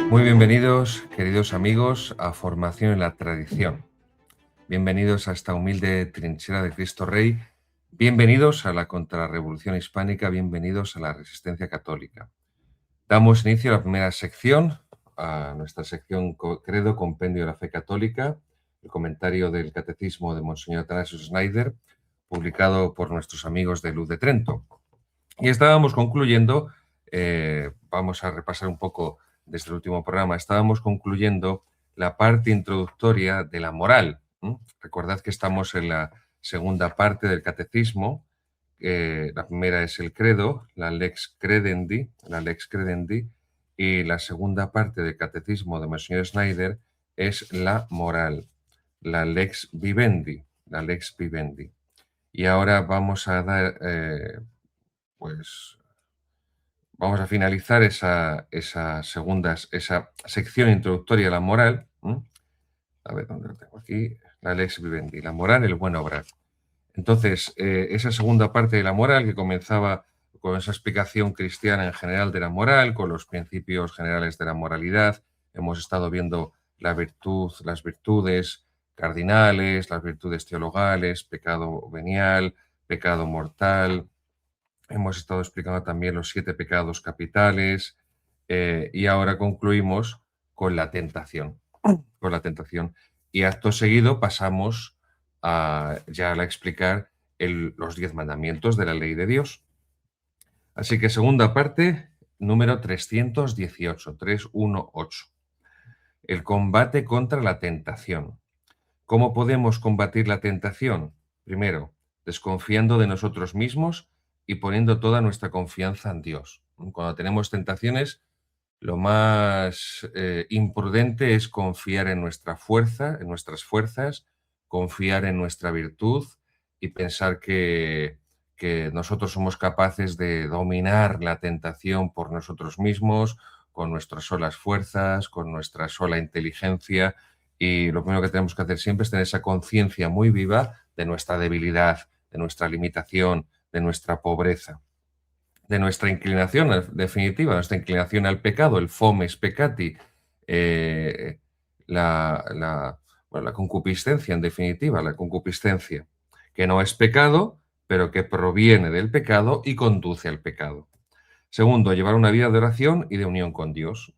Muy bienvenidos, queridos amigos, a Formación en la Tradición. Bienvenidos a esta humilde trinchera de Cristo Rey. Bienvenidos a la contrarrevolución hispánica. Bienvenidos a la resistencia católica. Damos inicio a la primera sección, a nuestra sección Credo, Compendio de la Fe Católica, el comentario del Catecismo de Monseñor Atanasio Schneider, publicado por nuestros amigos de Luz de Trento. Y estábamos concluyendo, vamos a repasar un poco desde el último programa, estábamos concluyendo la parte introductoria de la moral. Recordad que estamos en la segunda parte del catecismo. La primera es el credo, la lex credendi, y la segunda parte del catecismo de Monseñor Schneider es la moral, la lex vivendi, Y ahora vamos a dar, vamos a finalizar esa sección introductoria de la moral. A ver, ¿dónde lo tengo aquí? La lex vivendi, la moral, el buen obrar. Entonces, esa segunda parte de la moral, que comenzaba con esa explicación cristiana en general de la moral, con los principios generales de la moralidad, hemos estado viendo las virtudes cardinales, las virtudes teologales, pecado venial, pecado mortal. Hemos estado explicando también los 7 pecados capitales, y ahora concluimos con la tentación. Y acto seguido pasamos a explicar los 10 mandamientos de la ley de Dios. Así que segunda parte, número 318. El combate contra la tentación. ¿Cómo podemos combatir la tentación? Primero, desconfiando de nosotros mismos y poniendo toda nuestra confianza en Dios. Cuando tenemos tentaciones, lo más imprudente es confiar en nuestra fuerza, en nuestras fuerzas, confiar en nuestra virtud y pensar que nosotros somos capaces de dominar la tentación por nosotros mismos, con nuestras solas fuerzas, con nuestra sola inteligencia. Y lo primero que tenemos que hacer siempre es tener esa conciencia muy viva de nuestra debilidad, de nuestra limitación, de nuestra pobreza, de nuestra inclinación, en definitiva, nuestra inclinación al pecado, el fomes peccati, la concupiscencia, en definitiva, la concupiscencia, que no es pecado, pero que proviene del pecado y conduce al pecado. Segundo, llevar una vida de oración y de unión con Dios.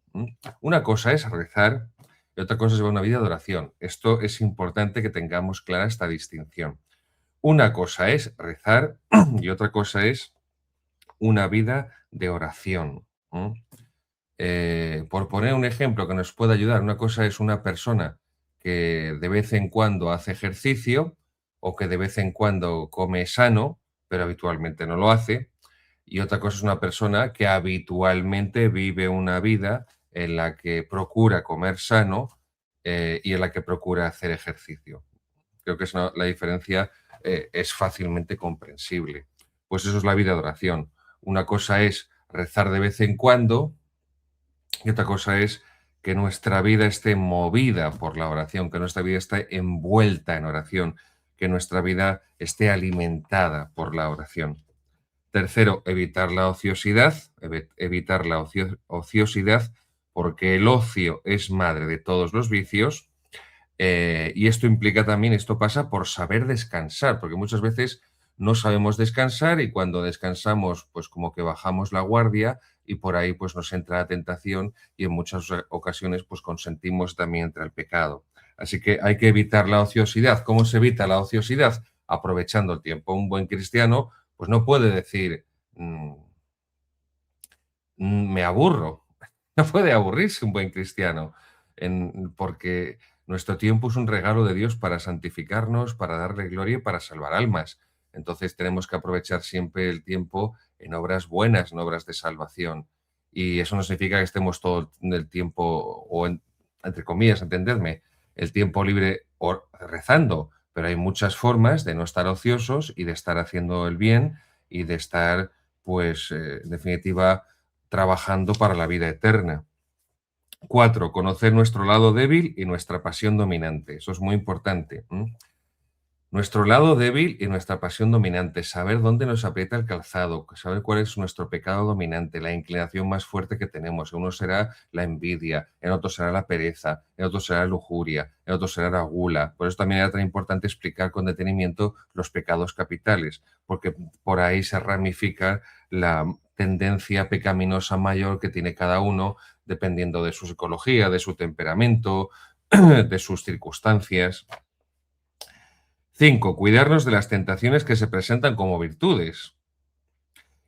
Una cosa es rezar y otra cosa es llevar una vida de oración. Esto es importante que tengamos clara esta distinción. Una cosa es rezar y otra cosa es una vida de oración. Por poner un ejemplo que nos pueda ayudar, una cosa es una persona que de vez en cuando hace ejercicio o que de vez en cuando come sano, pero habitualmente no lo hace. Y otra cosa es una persona que habitualmente vive una vida en la que procura comer sano, y en la que procura hacer ejercicio. Creo que la diferencia es fácilmente comprensible. Pues eso es la vida de oración. Una cosa es rezar de vez en cuando y otra cosa es que nuestra vida esté movida por la oración, que nuestra vida esté envuelta en oración, que nuestra vida esté alimentada por la oración. Tercero, evitar la ociosidad, ociosidad, porque el ocio es madre de todos los vicios. Y esto implica también, esto pasa por saber descansar, porque muchas veces no sabemos descansar y cuando descansamos, pues como que bajamos la guardia y por ahí pues nos entra la tentación y en muchas ocasiones pues consentimos también entre el pecado. Así que hay que evitar la ociosidad. ¿Cómo se evita la ociosidad? Aprovechando el tiempo. Un buen cristiano pues no puede decir me aburro. No puede aburrirse un buen cristiano, porque nuestro tiempo es un regalo de Dios para santificarnos, para darle gloria y para salvar almas. Entonces tenemos que aprovechar siempre el tiempo en obras buenas, en obras de salvación. Y eso no significa que estemos todo el tiempo, entre comillas, entendedme, el tiempo libre rezando, pero hay muchas formas de no estar ociosos y de estar haciendo el bien y de estar, pues, en definitiva, trabajando para la vida eterna. 4. Conocer nuestro lado débil y nuestra pasión dominante. Eso es muy importante. Nuestro lado débil y nuestra pasión dominante, saber dónde nos aprieta el calzado, saber cuál es nuestro pecado dominante, la inclinación más fuerte que tenemos. En uno será la envidia, en otro será la pereza, en otro será la lujuria, en otro será la gula. Por eso también era tan importante explicar con detenimiento los pecados capitales, porque por ahí se ramifica la tendencia pecaminosa mayor que tiene cada uno, dependiendo de su psicología, de su temperamento, de sus circunstancias. 5. Cuidarnos de las tentaciones que se presentan como virtudes.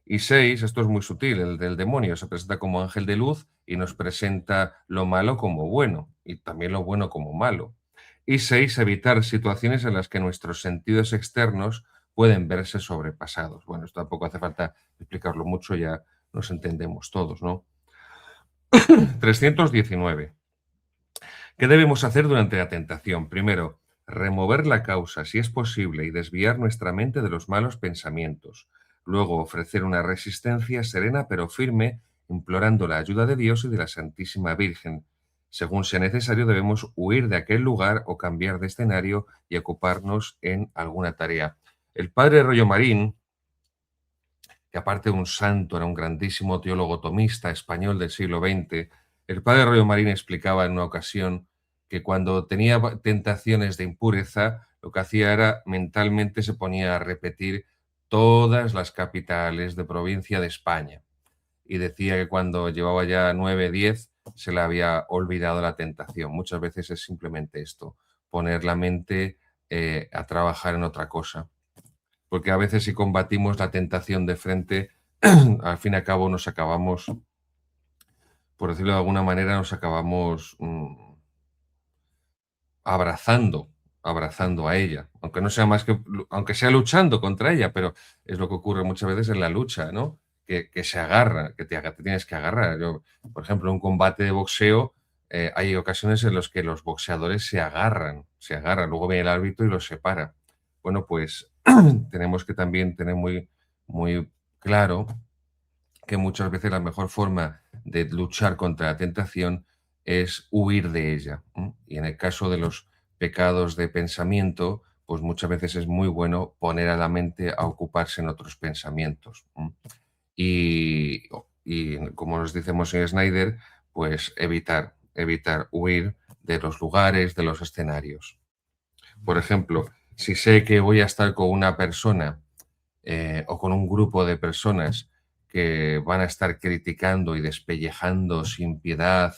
Y 6. Esto es muy sutil, el del demonio se presenta como ángel de luz y nos presenta lo malo como bueno y también lo bueno como malo. Y 6. Evitar situaciones en las que nuestros sentidos externos pueden verse sobrepasados. Bueno, esto tampoco hace falta explicarlo mucho, ya nos entendemos todos, ¿no? 319. ¿Qué debemos hacer durante la tentación? Primero, remover la causa, si es posible, y desviar nuestra mente de los malos pensamientos. Luego, ofrecer una resistencia serena pero firme, implorando la ayuda de Dios y de la Santísima Virgen. Según sea necesario, debemos huir de aquel lugar o cambiar de escenario y ocuparnos en alguna tarea. El padre Rollo Marín, que aparte de un santo, era un grandísimo teólogo tomista español del siglo XX, el padre Rollo Marín explicaba en una ocasión que cuando tenía tentaciones de impureza, lo que hacía era mentalmente se ponía a repetir todas las capitales de provincia de España. Y decía que cuando llevaba ya 9, 10, se le había olvidado la tentación. Muchas veces es simplemente esto, poner la mente a trabajar en otra cosa, porque a veces si combatimos la tentación de frente, al fin y al cabo nos acabamos, por decirlo de alguna manera, nos acabamos abrazando, abrazando a ella, aunque no sea más que, aunque sea luchando contra ella, pero es lo que ocurre muchas veces en la lucha, ¿no? Que se agarra, que te tienes que agarrar. Yo, por ejemplo, en un combate de boxeo, hay ocasiones en las que los boxeadores se agarran, luego viene el árbitro y los separa. Bueno, pues tenemos que también tener muy, muy claro que muchas veces la mejor forma de luchar contra la tentación es huir de ella. Y en el caso de los pecados de pensamiento, pues muchas veces es muy bueno poner a la mente a ocuparse en otros pensamientos. Y, y como nos dice Monsignor Snyder, pues evitar huir de los lugares, de los escenarios. Por ejemplo, si sé que voy a estar con una persona o con un grupo de personas que van a estar criticando y despellejando sin piedad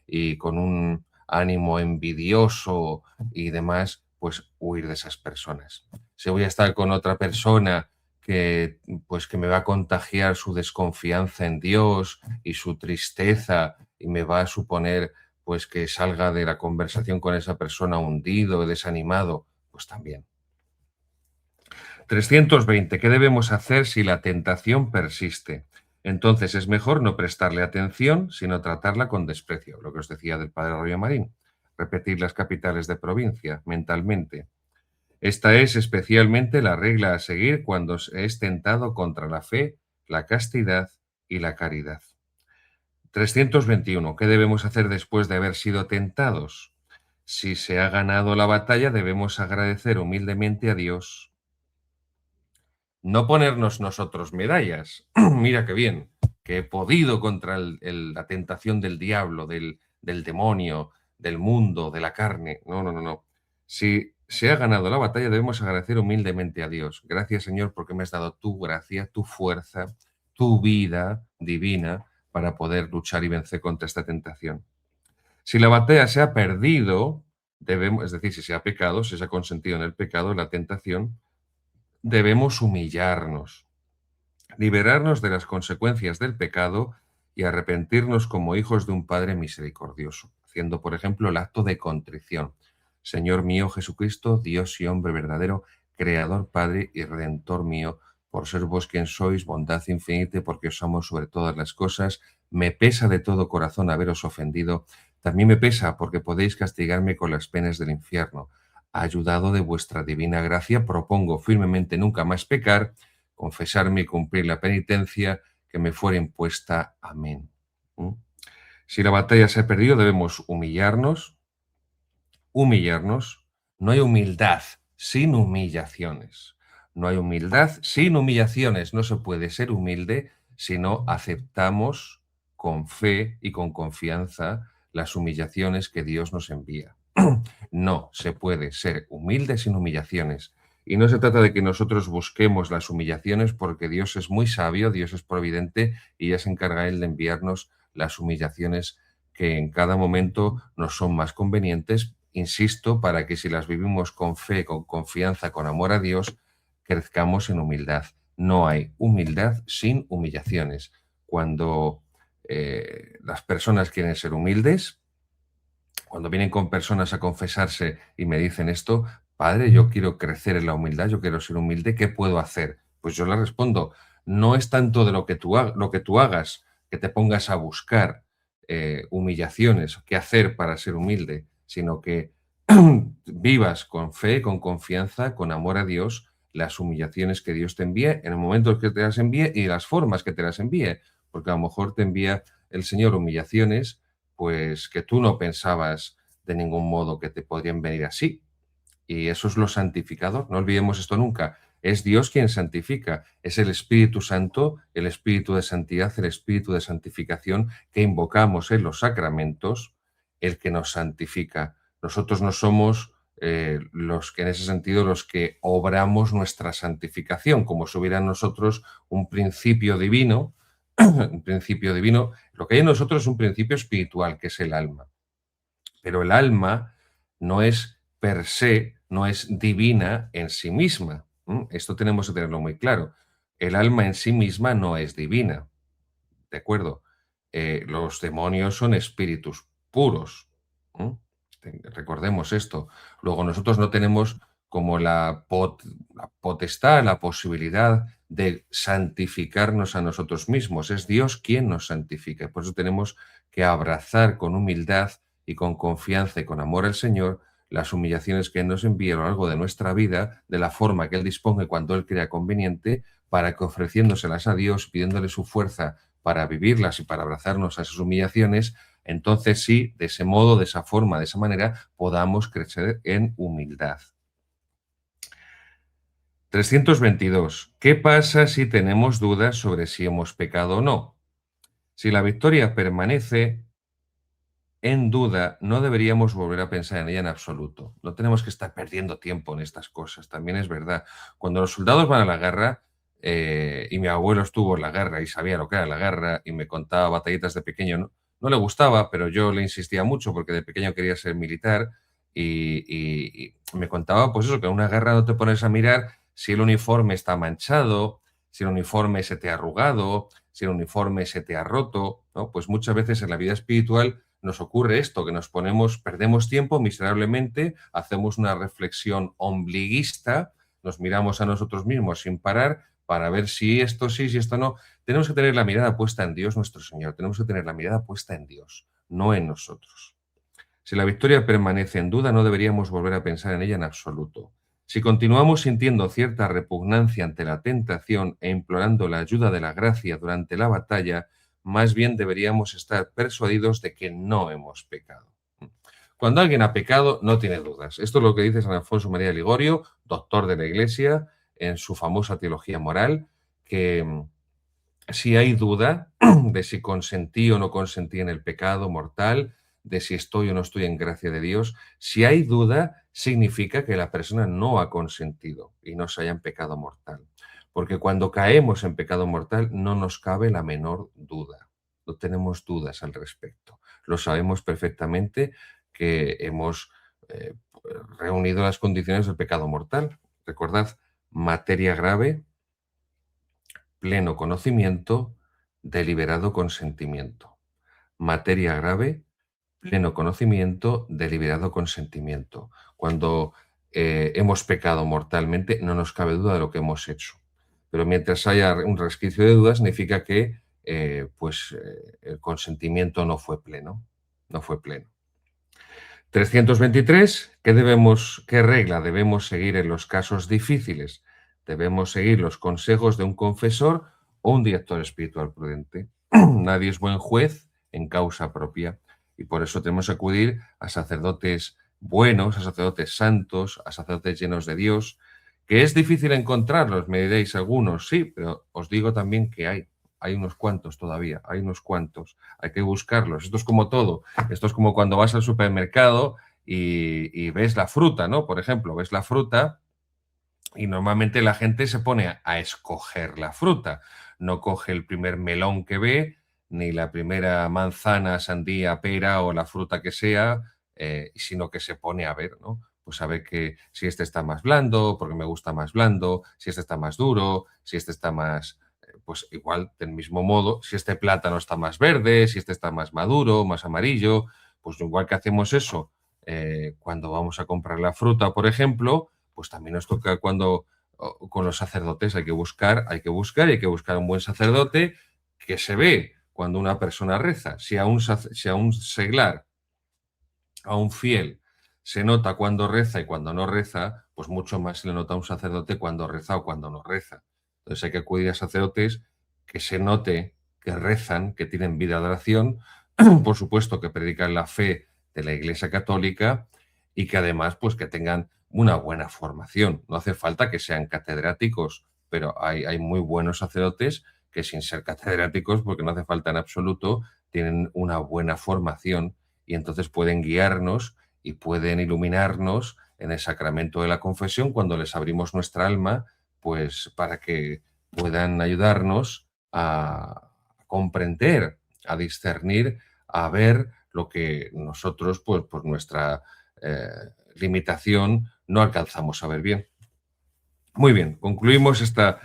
y con un ánimo envidioso y demás, pues huir de esas personas. Si voy a estar con otra persona que pues que me va a contagiar su desconfianza en Dios y su tristeza y me va a suponer pues que salga de la conversación con esa persona hundido, desanimado, pues también. 320. ¿Qué debemos hacer si la tentación persiste? Entonces es mejor no prestarle atención, sino tratarla con desprecio, lo que os decía del padre Rollo Marín. Repetir las capitales de provincia mentalmente. Esta es especialmente la regla a seguir cuando se es tentado contra la fe, la castidad y la caridad. 321. ¿Qué debemos hacer después de haber sido tentados? Si se ha ganado la batalla, debemos agradecer humildemente a Dios. No ponernos nosotros medallas. Mira qué bien, que he podido contra la tentación del diablo, del demonio, del mundo, de la carne. No, no, no, no. Si se ha ganado la batalla, debemos agradecer humildemente a Dios. Gracias, Señor, porque me has dado tu gracia, tu fuerza, tu vida divina para poder luchar y vencer contra esta tentación. Si la batalla se ha perdido, debemos, es decir, si se ha pecado, si se ha consentido en el pecado, en la tentación, debemos humillarnos, liberarnos de las consecuencias del pecado y arrepentirnos como hijos de un Padre misericordioso, haciendo, por ejemplo, el acto de contrición. Señor mío Jesucristo, Dios y hombre verdadero, Creador, Padre y Redentor mío, por ser vos quien sois, bondad infinita, porque os amo sobre todas las cosas, me pesa de todo corazón haberos ofendido, también me pesa porque podéis castigarme con las penas del infierno. Ayudado de vuestra divina gracia, propongo firmemente nunca más pecar, confesarme y cumplir la penitencia que me fuera impuesta. Amén. ¿Mm? Si la batalla se ha perdido, debemos humillarnos. No hay humildad sin humillaciones. No hay humildad sin humillaciones. No se puede ser humilde si no aceptamos con fe y con confianza las humillaciones que Dios nos envía. No se puede ser humilde sin humillaciones. Y no se trata de que nosotros busquemos las humillaciones porque Dios es muy sabio, Dios es providente y ya se encarga Él de enviarnos las humillaciones que en cada momento nos son más convenientes, insisto, para que si las vivimos con fe, con confianza, con amor a Dios, crezcamos en humildad. No hay humildad sin humillaciones. Cuando las personas quieren ser humildes, cuando vienen con personas a confesarse y me dicen esto, padre, yo quiero crecer en la humildad, yo quiero ser humilde, ¿qué puedo hacer? Pues yo le respondo, no es tanto de lo que tú hagas, que te pongas a buscar humillaciones, qué hacer para ser humilde, sino que vivas con fe, con confianza, con amor a Dios, las humillaciones que Dios te envíe en el momento que te las envíe y las formas que te las envíe, porque a lo mejor te envía el Señor humillaciones pues que tú no pensabas de ningún modo que te podrían venir así. Y eso es lo santificador. No olvidemos esto nunca. Es Dios quien santifica. Es el Espíritu Santo, el Espíritu de santidad, el Espíritu de santificación que invocamos en los sacramentos, el que nos santifica. Nosotros no somos los que en ese sentido los que obramos nuestra santificación, como si hubiera en nosotros un principio divino, un principio divino. Lo que hay en nosotros es un principio espiritual, que es el alma. Pero el alma no es per se, no es divina en sí misma. Esto tenemos que tenerlo muy claro. El alma en sí misma no es divina, ¿de acuerdo? Los demonios son espíritus puros. ¿M? Recordemos esto. Luego nosotros no tenemos como la potestad, la posibilidad de santificarnos a nosotros mismos. Es Dios quien nos santifica. Por eso tenemos que abrazar con humildad y con confianza y con amor al Señor las humillaciones que Él nos envía a lo largo de nuestra vida, de la forma que Él dispone cuando Él crea conveniente, para que ofreciéndoselas a Dios, pidiéndole su fuerza para vivirlas y para abrazarnos a esas humillaciones, entonces sí, de ese modo, de esa forma, de esa manera, podamos crecer en humildad. 322. ¿Qué pasa si tenemos dudas sobre si hemos pecado o no? Si la victoria permanece en duda, no deberíamos volver a pensar en ella en absoluto. No tenemos que estar perdiendo tiempo en estas cosas. También es verdad. Cuando los soldados van a la guerra, y mi abuelo estuvo en la guerra y sabía lo que era la guerra y me contaba batallitas de pequeño, no le gustaba, pero yo le insistía mucho porque de pequeño quería ser militar y me contaba pues eso, que en una guerra no te pones a mirar si el uniforme está manchado, si el uniforme se te ha arrugado, si el uniforme se te ha roto, ¿no? Pues muchas veces en la vida espiritual nos ocurre esto, que perdemos tiempo miserablemente, hacemos una reflexión ombliguista, nos miramos a nosotros mismos sin parar para ver si esto sí, si esto no. Tenemos que tener la mirada puesta en Dios nuestro Señor, tenemos que tener la mirada puesta en Dios, no en nosotros. Si la victoria permanece en duda, no deberíamos volver a pensar en ella en absoluto. Si continuamos sintiendo cierta repugnancia ante la tentación e implorando la ayuda de la gracia durante la batalla, más bien deberíamos estar persuadidos de que no hemos pecado. Cuando alguien ha pecado, no tiene dudas. Esto es lo que dice San Alfonso María de Ligorio, doctor de la Iglesia, en su famosa teología moral, que si hay duda de si consentí o no consentí en el pecado mortal, de si estoy o no estoy en gracia de Dios, si hay duda, significa que la persona no ha consentido y no se haya en pecado mortal. Porque cuando caemos en pecado mortal no nos cabe la menor duda. No tenemos dudas al respecto. Lo sabemos perfectamente que hemos reunido las condiciones del pecado mortal. Recordad, materia grave, pleno conocimiento, deliberado consentimiento. Materia grave, pleno conocimiento, deliberado consentimiento. Cuando hemos pecado mortalmente, no nos cabe duda de lo que hemos hecho. Pero mientras haya un resquicio de duda, significa que el consentimiento no fue pleno. No fue pleno. 323. ¿Qué regla debemos seguir en los casos difíciles? Debemos seguir los consejos de un confesor o un director espiritual prudente. Nadie es buen juez en causa propia y por eso tenemos que acudir a sacerdotes buenos, a sacerdotes santos, a sacerdotes llenos de Dios, que es difícil encontrarlos, me diréis algunos, sí, pero os digo también que hay unos cuantos todavía, hay unos cuantos, hay que buscarlos. Esto es como todo, esto es como cuando vas al supermercado y ves la fruta, ¿no? Por ejemplo, ves la fruta y normalmente la gente se pone a escoger la fruta, no coge el primer melón que ve, ni la primera manzana, sandía, pera o la fruta que sea, sino que se pone a ver, ¿no? Pues a ver que si este está más blando, porque me gusta más blando, si este está más duro, si este está más, pues igual, del mismo modo, si este plátano está más verde, si este está más maduro, más amarillo, pues igual que hacemos eso cuando vamos a comprar la fruta, por ejemplo, pues también nos toca cuando con los sacerdotes hay que buscar un buen sacerdote que se ve cuando una persona reza. Si a un seglar, a un fiel, se nota cuando reza y cuando no reza, pues mucho más se le nota a un sacerdote cuando reza o cuando no reza. Entonces hay que acudir a sacerdotes que se note que rezan, que tienen vida de oración, por supuesto que predican la fe de la Iglesia Católica y que además pues que tengan una buena formación. No hace falta que sean catedráticos, pero hay muy buenos sacerdotes que sin ser catedráticos, porque no hace falta en absoluto, tienen una buena formación y entonces pueden guiarnos y pueden iluminarnos en el sacramento de la confesión cuando les abrimos nuestra alma, pues para que puedan ayudarnos a comprender, a discernir, a ver lo que nosotros, pues por nuestra eh, limitación, no alcanzamos a ver bien. Muy bien, concluimos esta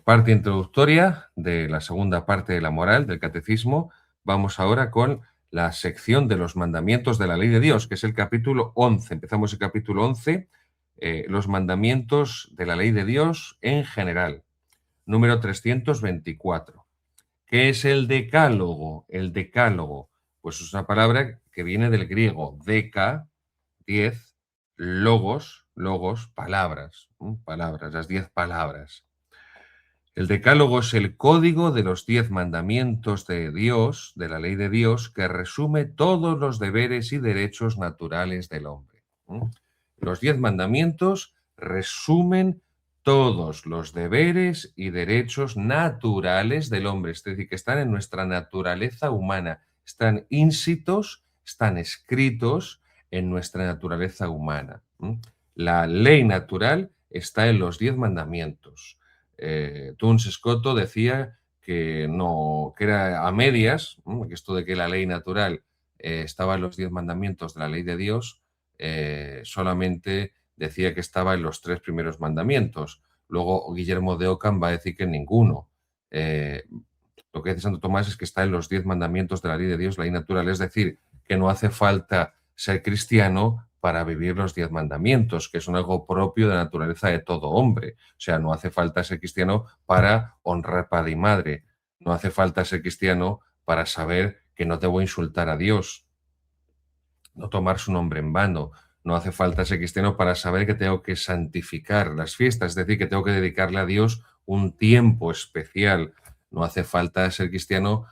parte introductoria de la segunda parte de la moral del catecismo. Vamos ahora con la sección de los mandamientos de la ley de Dios, que es el capítulo 11. Empezamos el capítulo 11, los mandamientos de la ley de Dios en general, número 324. ¿Qué es el decálogo? El decálogo, pues es una palabra que viene del griego deca, 10, logos, palabras, palabras, las 10 palabras. El decálogo es el código de los 10 mandamientos de Dios, de la ley de Dios, que resume todos los deberes y derechos naturales del hombre. Los 10 mandamientos resumen todos los deberes y derechos naturales del hombre, es decir, que están en nuestra naturaleza humana, están íncitos, están escritos en nuestra naturaleza humana. La ley natural está en los 10 mandamientos. Duns Scoto decía que no, que era a medias, que esto de que la ley natural estaba en los 10 mandamientos de la ley de Dios, solamente decía que estaba en los 3 primeros mandamientos. Luego Guillermo de Ockham va a decir que en ninguno. Lo que dice Santo Tomás es que está en los 10 mandamientos de la ley de Dios, la ley natural, es decir, que no hace falta ser cristiano para vivir los 10 mandamientos, que son algo propio de la naturaleza de todo hombre. O sea, no hace falta ser cristiano para honrar padre y madre. No hace falta ser cristiano para saber que no debo insultar a Dios, no tomar su nombre en vano. No hace falta ser cristiano para saber que tengo que santificar las fiestas, es decir, que tengo que dedicarle a Dios un tiempo especial. No hace falta ser cristiano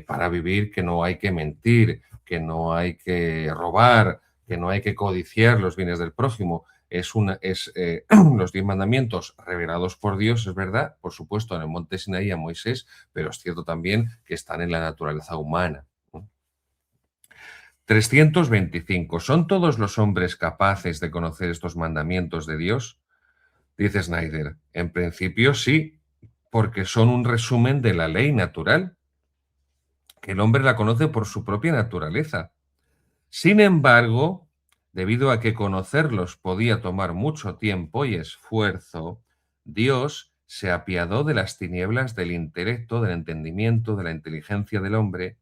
para vivir que no hay que mentir, que no hay que robar, que no hay que codiciar los bienes del prójimo. Los 10 mandamientos revelados por Dios, es verdad, por supuesto, en el monte Sinaí a Moisés, pero es cierto también que están en la naturaleza humana. 325. ¿Son todos los hombres capaces de conocer estos mandamientos de Dios? Dice Snyder. En principio sí, porque son un resumen de la ley natural, que el hombre la conoce por su propia naturaleza. Sin embargo, debido a que conocerlos podía tomar mucho tiempo y esfuerzo, Dios se apiadó de las tinieblas del intelecto, del entendimiento, de la inteligencia del hombre,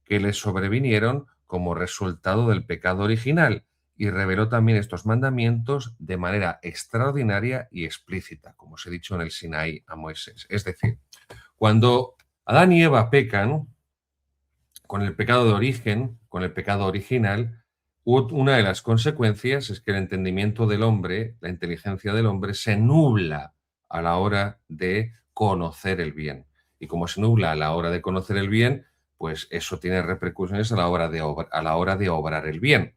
que le sobrevinieron como resultado del pecado original y reveló también estos mandamientos de manera extraordinaria y explícita, como os he dicho en el Sinaí a Moisés. Es decir, cuando Adán y Eva pecan, con el pecado de origen, con el pecado original, una de las consecuencias es que el entendimiento del hombre, la inteligencia del hombre, se nubla a la hora de conocer el bien. Y como se nubla a la hora de conocer el bien, pues eso tiene repercusiones a la hora de obrar el bien.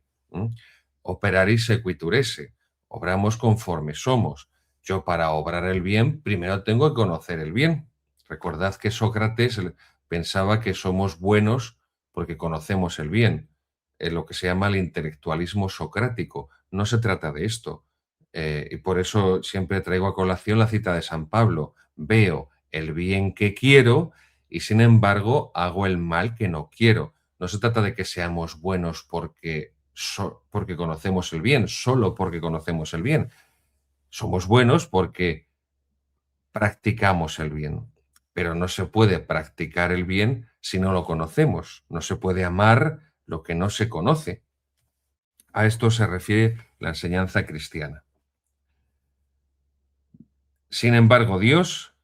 operaris sequiturese, obramos conforme somos. Yo para obrar el bien, primero tengo que conocer el bien. Recordad que Sócrates pensaba que somos buenos porque conocemos el bien, lo que se llama el intelectualismo socrático. No se trata de esto. Y por eso siempre traigo a colación la cita de San Pablo. Veo el bien que quiero y sin embargo hago el mal que no quiero. No se trata de que seamos buenos porque conocemos el bien, solo porque conocemos el bien. Somos buenos porque practicamos el bien, pero no se puede practicar el bien si no lo conocemos. No se puede amar lo que no se conoce. A esto se refiere la enseñanza cristiana. Sin embargo, Dios,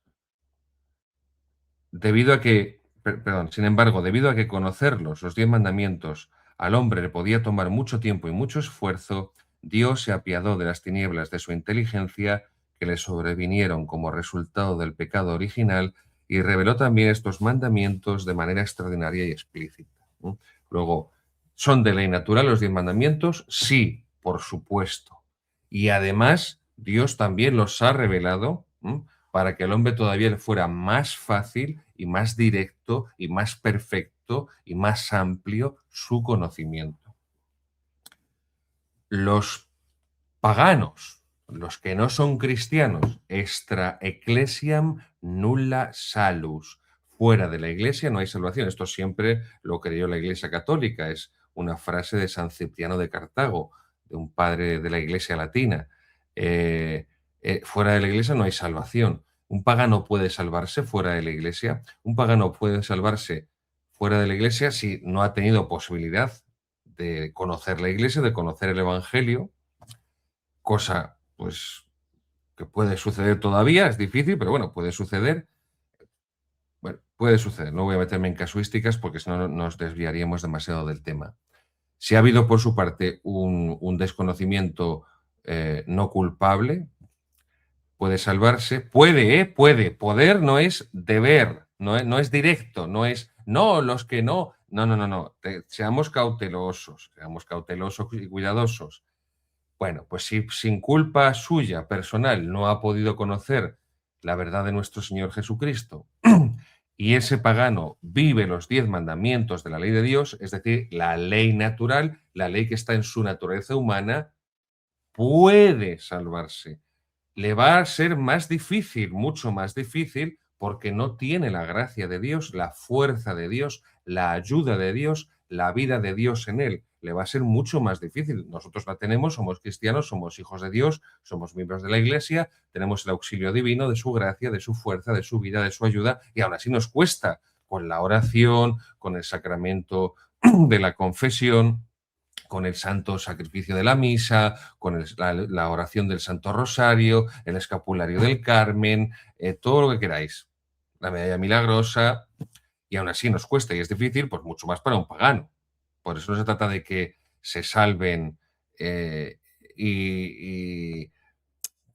sin embargo, debido a que conocerlos, los 10 mandamientos, al hombre le podía tomar mucho tiempo y mucho esfuerzo, Dios se apiadó de las tinieblas de su inteligencia que le sobrevinieron como resultado del pecado original y reveló también estos mandamientos de manera extraordinaria y explícita. ¿No? Luego, ¿son de ley natural los 10 mandamientos? Sí, por supuesto. Y además, Dios también los ha revelado, ¿no?, para que el hombre todavía le fuera más fácil y más directo y más perfecto y más amplio su conocimiento. Los paganos, los que no son cristianos, extra ecclesiam nulla salus. Fuera de la iglesia no hay salvación. Esto siempre lo creyó la Iglesia Católica. Es una frase de San Cipriano de Cartago, de un padre de la Iglesia latina. Fuera de la iglesia no hay salvación. Un pagano puede salvarse fuera de la iglesia. Un pagano puede salvarse fuera de la iglesia si no ha tenido posibilidad de conocer la iglesia, de conocer el evangelio, cosa pues que puede suceder todavía, es difícil, pero bueno, puede suceder. Bueno, puede suceder, no voy a meterme en casuísticas porque si no nos desviaríamos demasiado del tema. Si ha habido por su parte un desconocimiento no culpable, puede salvarse, puede, puede, poder no es deber, no es directo, no es, no, los que no, no, seamos cautelosos y cuidadosos. Bueno, pues si sin culpa suya personal no ha podido conocer la verdad de nuestro Señor Jesucristo y ese pagano vive los 10 mandamientos de la ley de Dios, es decir, la ley natural, la ley que está en su naturaleza humana, puede salvarse. Le va a ser más difícil, mucho más difícil, porque no tiene la gracia de Dios, la fuerza de Dios, la ayuda de Dios, la vida de Dios en él. Le va a ser mucho más difícil. Nosotros la tenemos, somos cristianos, somos hijos de Dios, somos miembros de la Iglesia, tenemos el auxilio divino de su gracia, de su fuerza, de su vida, de su ayuda, y aún así nos cuesta con la oración, con el sacramento de la confesión, con el santo sacrificio de la misa, con la oración del Santo Rosario, el escapulario del Carmen, todo lo que queráis. La medalla milagrosa, y aún así nos cuesta y es difícil, pues mucho más para un pagano. Por eso no se trata de que se salven eh, y, y-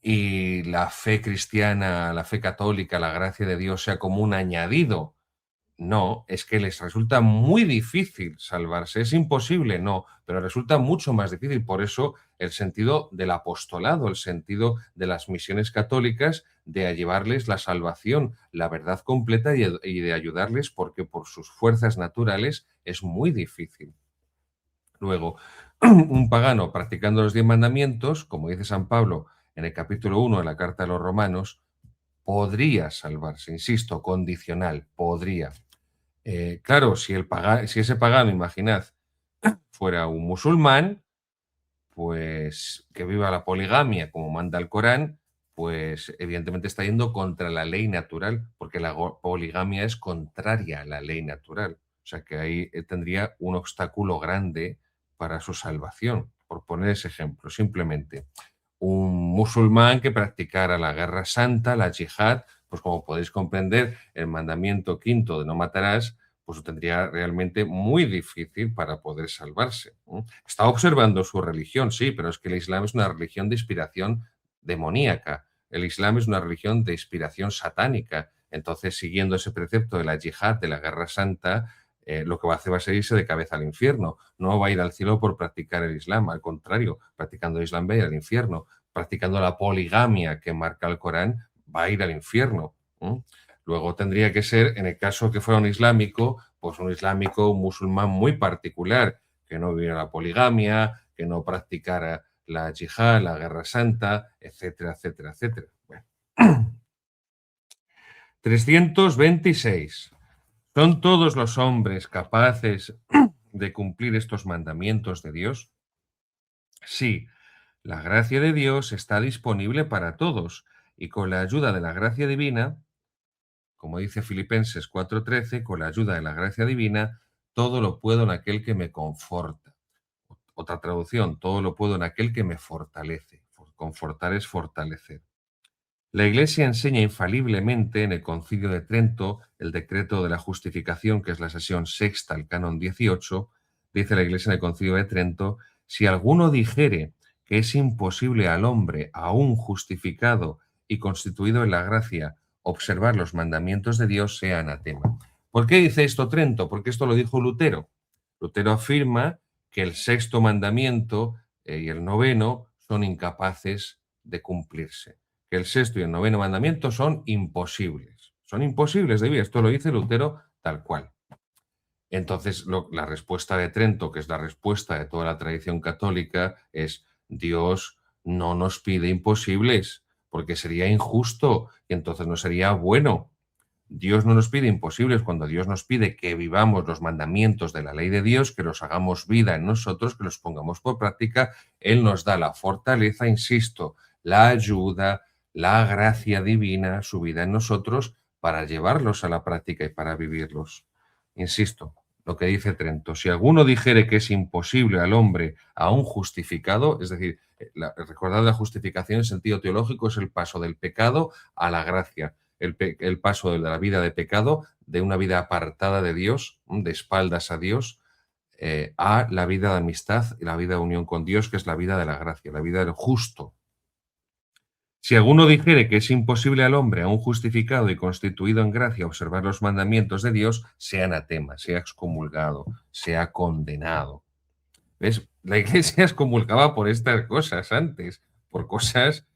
y la fe cristiana, la fe católica, la gracia de Dios sea como un añadido. No, es que les resulta muy difícil salvarse. Es imposible, no, pero resulta mucho más difícil. Por eso el sentido del apostolado, el sentido de las misiones católicas, de llevarles la salvación, la verdad completa y de ayudarles porque por sus fuerzas naturales es muy difícil. Luego, un pagano practicando los 10 mandamientos, como dice San Pablo en el capítulo 1 de la Carta a los Romanos, podría salvarse, insisto, condicional, podría. Claro, si ese pagano, imaginad, fuera un musulmán, pues que viva la poligamia como manda el Corán, pues evidentemente está yendo contra la ley natural, porque la poligamia es contraria a la ley natural. O sea que ahí tendría un obstáculo grande para su salvación. Por poner ese ejemplo, simplemente un musulmán que practicara la guerra santa, la yihad, pues como podéis comprender, el mandamiento quinto de no matarás, pues lo tendría realmente muy difícil para poder salvarse. Está observando su religión, sí, pero es que el Islam es una religión de inspiración demoníaca. El Islam es una religión de inspiración satánica. Entonces, siguiendo ese precepto de la yihad, de la guerra santa, lo que va a hacer va a ser irse de cabeza al infierno. No va a ir al cielo por practicar el Islam, al contrario, practicando el Islam va a ir al infierno. Practicando la poligamia que marca el Corán, va a ir al infierno. Luego tendría que ser, en el caso que fuera un islámico, pues un islámico, un musulmán muy particular, que no viviera la poligamia, que no practicara la yihad, la guerra santa, etcétera, etcétera, etcétera. Bueno. 326. ¿Son todos los hombres capaces de cumplir estos mandamientos de Dios? Sí, la gracia de Dios está disponible para todos y con la ayuda de la gracia divina, como dice Filipenses 4:13, con la ayuda de la gracia divina, todo lo puedo en aquel que me conforta. Otra traducción, todo lo puedo en aquel que me fortalece. Confortar es fortalecer. La Iglesia enseña infaliblemente en el Concilio de Trento el decreto de la justificación, que es la sesión sexta, el canon 18, dice la Iglesia en el Concilio de Trento, si alguno dijere que es imposible al hombre, aún justificado y constituido en la gracia, observar los mandamientos de Dios, sea anatema. ¿Por qué dice esto Trento? Porque esto lo dijo Lutero. Lutero afirma que el sexto mandamiento y el noveno son incapaces de cumplirse, que el sexto y el noveno mandamiento son imposibles. Son imposibles de vivir. Esto lo dice Lutero tal cual. Entonces, la respuesta de Trento, que es la respuesta de toda la tradición católica, es Dios no nos pide imposibles, porque sería injusto y entonces no sería bueno. Dios no nos pide imposibles cuando Dios nos pide que vivamos los mandamientos de la ley de Dios, que los hagamos vida en nosotros, que los pongamos por práctica. Él nos da la fortaleza, insisto, la ayuda, la gracia divina, su vida en nosotros, para llevarlos a la práctica y para vivirlos. Insisto, lo que dice Trento, si alguno dijere que es imposible al hombre aún justificado, es decir, recordad la justificación en sentido teológico es el paso del pecado a la gracia, el paso de la vida de pecado, de una vida apartada de Dios, de espaldas a Dios, a la vida de amistad y la vida de unión con Dios, que es la vida de la gracia, la vida del justo. Si alguno dijere que es imposible al hombre, aún justificado y constituido en gracia, observar los mandamientos de Dios, sea anatema, sea excomulgado, sea condenado. ¿Ves? La Iglesia excomulgaba por estas cosas antes, por cosas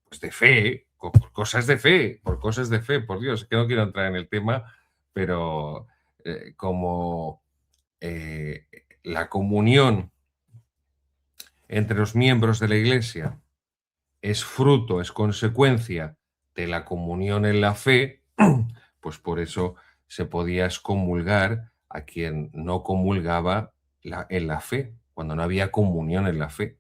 pues de fe, por cosas de fe, por cosas de fe, por Dios, que no quiero entrar en el tema, pero como la comunión entre los miembros de la Iglesia es fruto, es consecuencia de la comunión en la fe, pues por eso se podía excomulgar a quien no comulgaba en la fe, cuando no había comunión en la fe.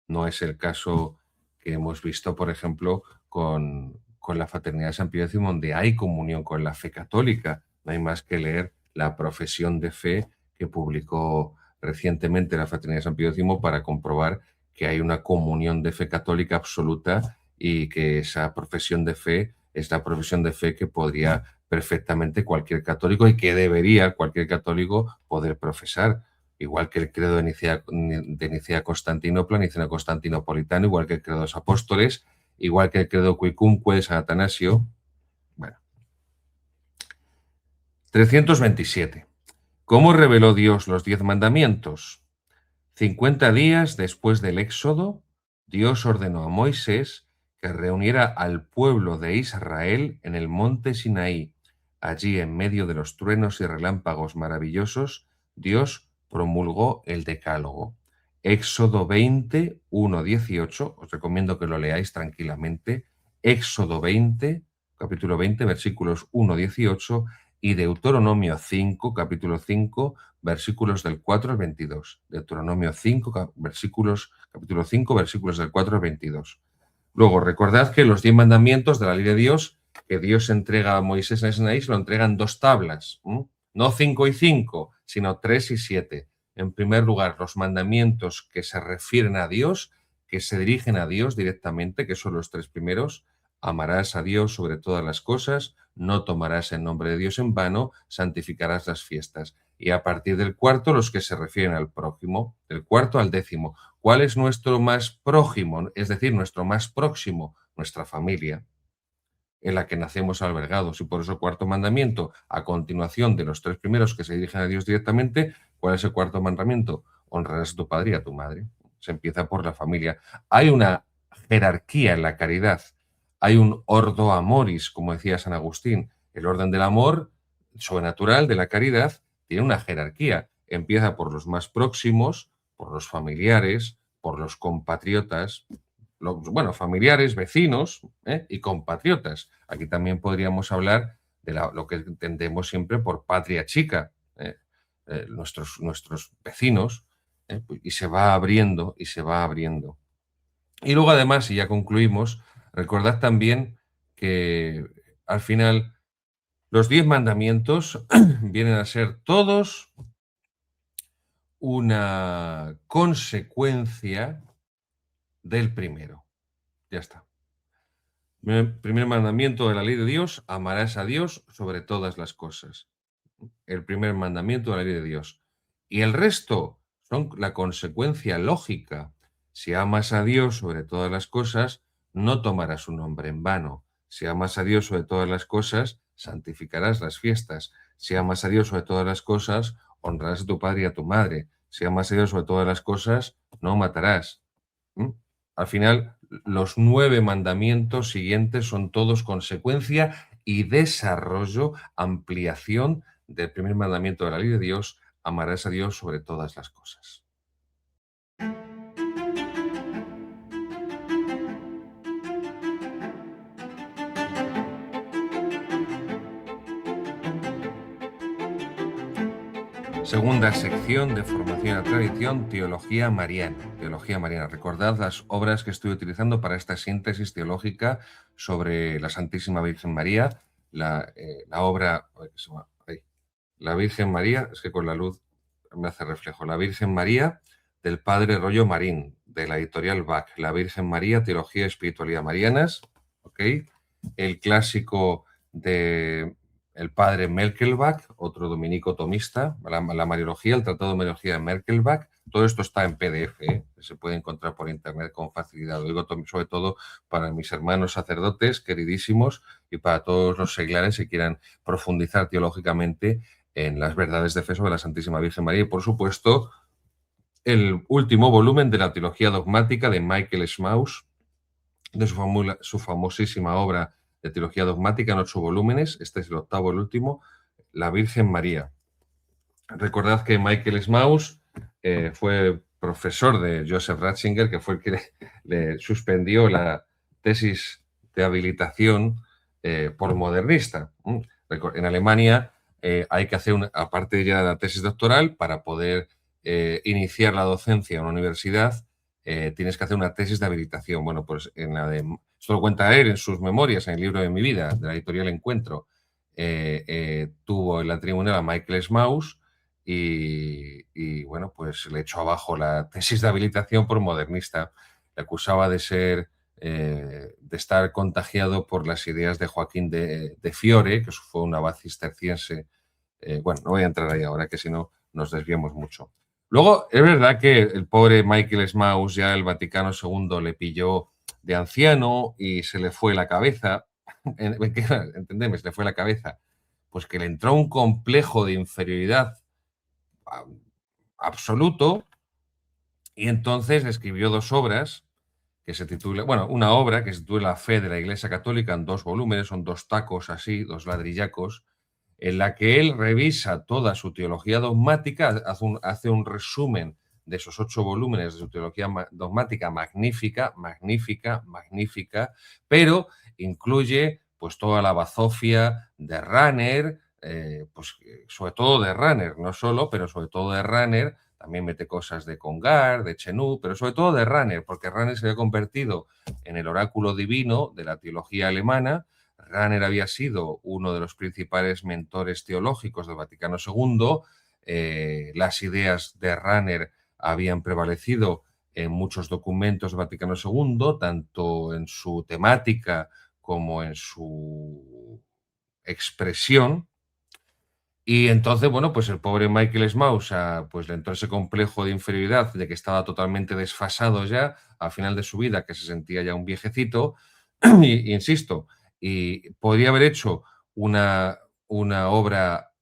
No es el caso que hemos visto, por ejemplo, con la Fraternidad de San Pío X, donde hay comunión con la fe católica. No hay más que leer la profesión de fe que publicó recientemente la Fraternidad de San Pío X para comprobar que hay una comunión de fe católica absoluta y que esa profesión de fe es la profesión de fe que podría perfectamente cualquier católico y que debería cualquier católico poder profesar. Igual que el credo de Nicea Constantinopla, Niceno Constantinopolitano, igual que el credo de los apóstoles, igual que el credo Quicumque de San Atanasio. Bueno. 327. ¿Cómo reveló Dios los 10 mandamientos? 50 días después del Éxodo, Dios ordenó a Moisés que reuniera al pueblo de Israel en el monte Sinaí. Allí, en medio de los truenos y relámpagos maravillosos, Dios promulgó el Decálogo. Éxodo 20, 1-18, os recomiendo que lo leáis tranquilamente. Éxodo 20, capítulo 20, versículos 1-18 y Deuteronomio 5, capítulo 5, versículos del 4 al 22. Deuteronomio 5, capítulo 5, versículos del 4 al 22. Luego, recordad que los 10 mandamientos de la ley de Dios que Dios entrega a Moisés en Sinaí se lo entregan 2 tablas, no 5 y 5, sino 3 y 7. En primer lugar, los mandamientos que se refieren a Dios, que se dirigen a Dios directamente, que son los 3 primeros. Amarás a Dios sobre todas las cosas, no tomarás el nombre de Dios en vano, santificarás las fiestas. Y a partir del cuarto, los que se refieren al prójimo, del cuarto al 10. ¿Cuál es nuestro más prójimo? Es decir, nuestro más próximo, nuestra familia. en la que nacemos albergados. Y por eso cuarto mandamiento, a continuación de los tres primeros que se dirigen a Dios directamente, ¿cuál es el cuarto mandamiento? Honrarás a tu padre y a tu madre. Se empieza por la familia. Hay una jerarquía en la caridad. Hay un ordo amoris, como decía San Agustín. El orden del amor sobrenatural, de la caridad, tiene una jerarquía. Empieza por los más próximos, por los familiares, por los compatriotas, bueno, familiares, vecinos, y compatriotas. Aquí también podríamos hablar de lo que entendemos siempre por patria chica, nuestros vecinos, y se va abriendo y se va abriendo. Y luego, además, y ya concluimos, recordad también que al final los 10 mandamientos vienen a ser todos una consecuencia del primero. Ya está. Primer mandamiento de la ley de Dios: amarás a Dios sobre todas las cosas. El primer mandamiento de la ley de Dios. Y el resto son la consecuencia lógica. Si amas a Dios sobre todas las cosas, no tomarás su nombre en vano. Si amas a Dios sobre todas las cosas, santificarás las fiestas. Si amas a Dios sobre todas las cosas, honrarás a tu padre y a tu madre. Si amas a Dios sobre todas las cosas, no matarás. ¿Mm? Al final, los 9 mandamientos siguientes son todos consecuencia y desarrollo, ampliación del primer mandamiento de la ley de Dios: amarás a Dios sobre todas las cosas. Segunda sección de formación a tradición, teología mariana. Teología mariana. Recordad las obras que estoy utilizando para esta síntesis teológica sobre la Santísima Virgen María. La obra, la Virgen María, es que con la luz me hace reflejo, la Virgen María, del padre Rollo Marín, de la editorial Bach. La Virgen María, teología y espiritualidad marianas, ¿ok? El clásico de el padre Merkelbach, otro dominico tomista, la Mariología, el Tratado de Mariología de Merkelbach. Todo esto está en PDF, se puede encontrar por internet con facilidad. Lo digo sobre todo para mis hermanos sacerdotes queridísimos y para todos los seglares que quieran profundizar teológicamente en las verdades de fe sobre la Santísima Virgen María. Y, por supuesto, el último volumen de la teología dogmática de Michael Schmaus, de su famosísima obra de teología dogmática en 8 volúmenes. Este es el octavo, el último, la Virgen María. Recordad que Michael Schmaus fue profesor de Joseph Ratzinger, que fue el que le suspendió la tesis de habilitación por modernista. En Alemania hay que hacer, aparte ya de la tesis doctoral, para poder iniciar la docencia en una universidad, tienes que hacer una tesis de habilitación. Bueno, pues esto lo cuenta él en sus memorias, en el libro de mi vida, de la editorial Encuentro. Tuvo en la tribuna a Michael Schmaus y, bueno, pues le echó abajo la tesis de habilitación por modernista. Le acusaba de estar contagiado por las ideas de Joaquín de Fiore, que fue un abad cisterciense. Bueno, no voy a entrar ahí ahora, que si no nos desviamos mucho. Luego, es verdad que el pobre Michael Schmaus, ya el Vaticano II le pilló de anciano y se le fue la cabeza. Entendeme, se le fue la cabeza. Pues que le entró un complejo de inferioridad absoluto, y entonces escribió 2 obras que se titula, bueno, una obra que se titula La fe de la Iglesia Católica, en 2 volúmenes, son 2 tacos así, 2 ladrillacos, en la que él revisa toda su teología dogmática, hace un resumen de esos 8 volúmenes de su teología dogmática, magnífica, magnífica, magnífica, pero incluye pues toda la bazofia de Rahner, pues sobre todo de Rahner, no solo, pero sobre todo de Rahner. También mete cosas de Congar, de Chenú, pero sobre todo de Rahner, porque Rahner se había convertido en el oráculo divino de la teología alemana. Rahner había sido uno de los principales mentores teológicos del Vaticano II. Las ideas de Rahner habían prevalecido en muchos documentos del Vaticano II, tanto en su temática como en su expresión. Y entonces, bueno, pues el pobre Michael Schmaus, pues le entró ese complejo de inferioridad, de que estaba totalmente desfasado ya al final de su vida, que se sentía ya un viejecito. Y insisto, Y podría haber hecho una obra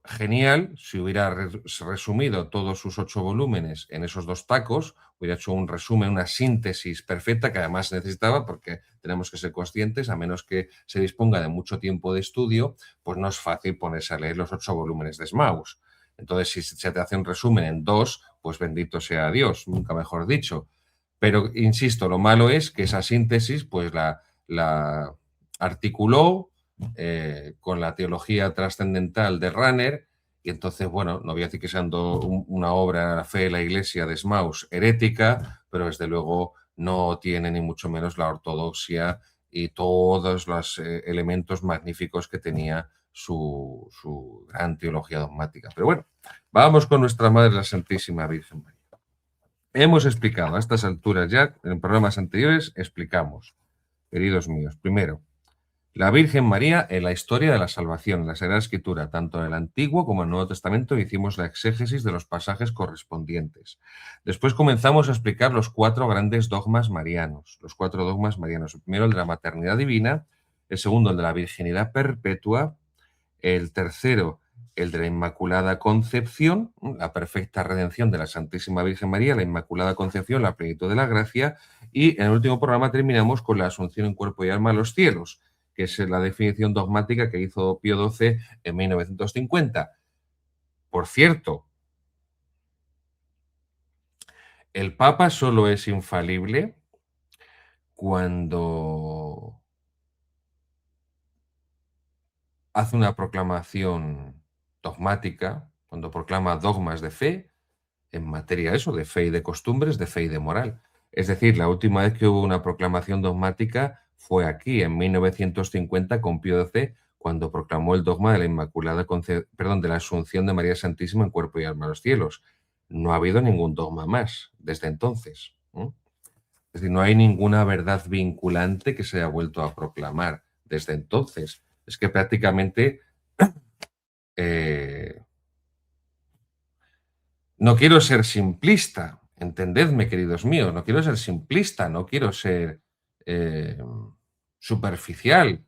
genial si hubiera resumido todos sus 8 volúmenes en esos 2 tacos, hubiera hecho un resumen, una síntesis perfecta que además necesitaba, porque tenemos que ser conscientes, a menos que se disponga de mucho tiempo de estudio, pues no es fácil ponerse a leer los 8 volúmenes de Smaus. Entonces, si se te hace un resumen en 2, pues bendito sea Dios, nunca mejor dicho. Pero, insisto, lo malo es que esa síntesis, pues la articuló con la teología trascendental de Ranner, y entonces, bueno, no voy a decir que sea una obra, La fe de la Iglesia de Smaus, herética, pero desde luego no tiene ni mucho menos la ortodoxia y todos los elementos magníficos que tenía su gran teología dogmática. Pero bueno, vamos con nuestra Madre la Santísima Virgen María. Hemos explicado a estas alturas ya, en programas anteriores, explicamos, queridos míos, primero, la Virgen María en la historia de la salvación, en la Sagrada Escritura, tanto en el Antiguo como en el Nuevo Testamento, hicimos la exégesis de los pasajes correspondientes. Después comenzamos a explicar los 4 grandes dogmas marianos, los 4 dogmas marianos. El primero, el de la maternidad divina, el segundo, el de la virginidad perpetua, el tercero, el de la Inmaculada Concepción, la perfecta redención de la Santísima Virgen María, la Inmaculada Concepción, la plenitud de la gracia, y en el último programa terminamos con la Asunción en cuerpo y alma a los cielos, que es la definición dogmática que hizo Pío XII en 1950. Por cierto, el Papa solo es infalible cuando hace una proclamación dogmática, cuando proclama dogmas de fe, en materia eso, de fe y de costumbres, de fe y de moral. Es decir, la última vez que hubo una proclamación dogmática fue aquí, en 1950, con Pío XII, cuando proclamó el dogma de la de la Asunción de María Santísima en cuerpo y alma a los cielos. No ha habido ningún dogma más desde entonces. Es decir, no hay ninguna verdad vinculante que se haya vuelto a proclamar desde entonces. Es que prácticamente eh, no quiero ser simplista, entendedme, queridos míos, no quiero ser simplista, no quiero ser eh, superficial,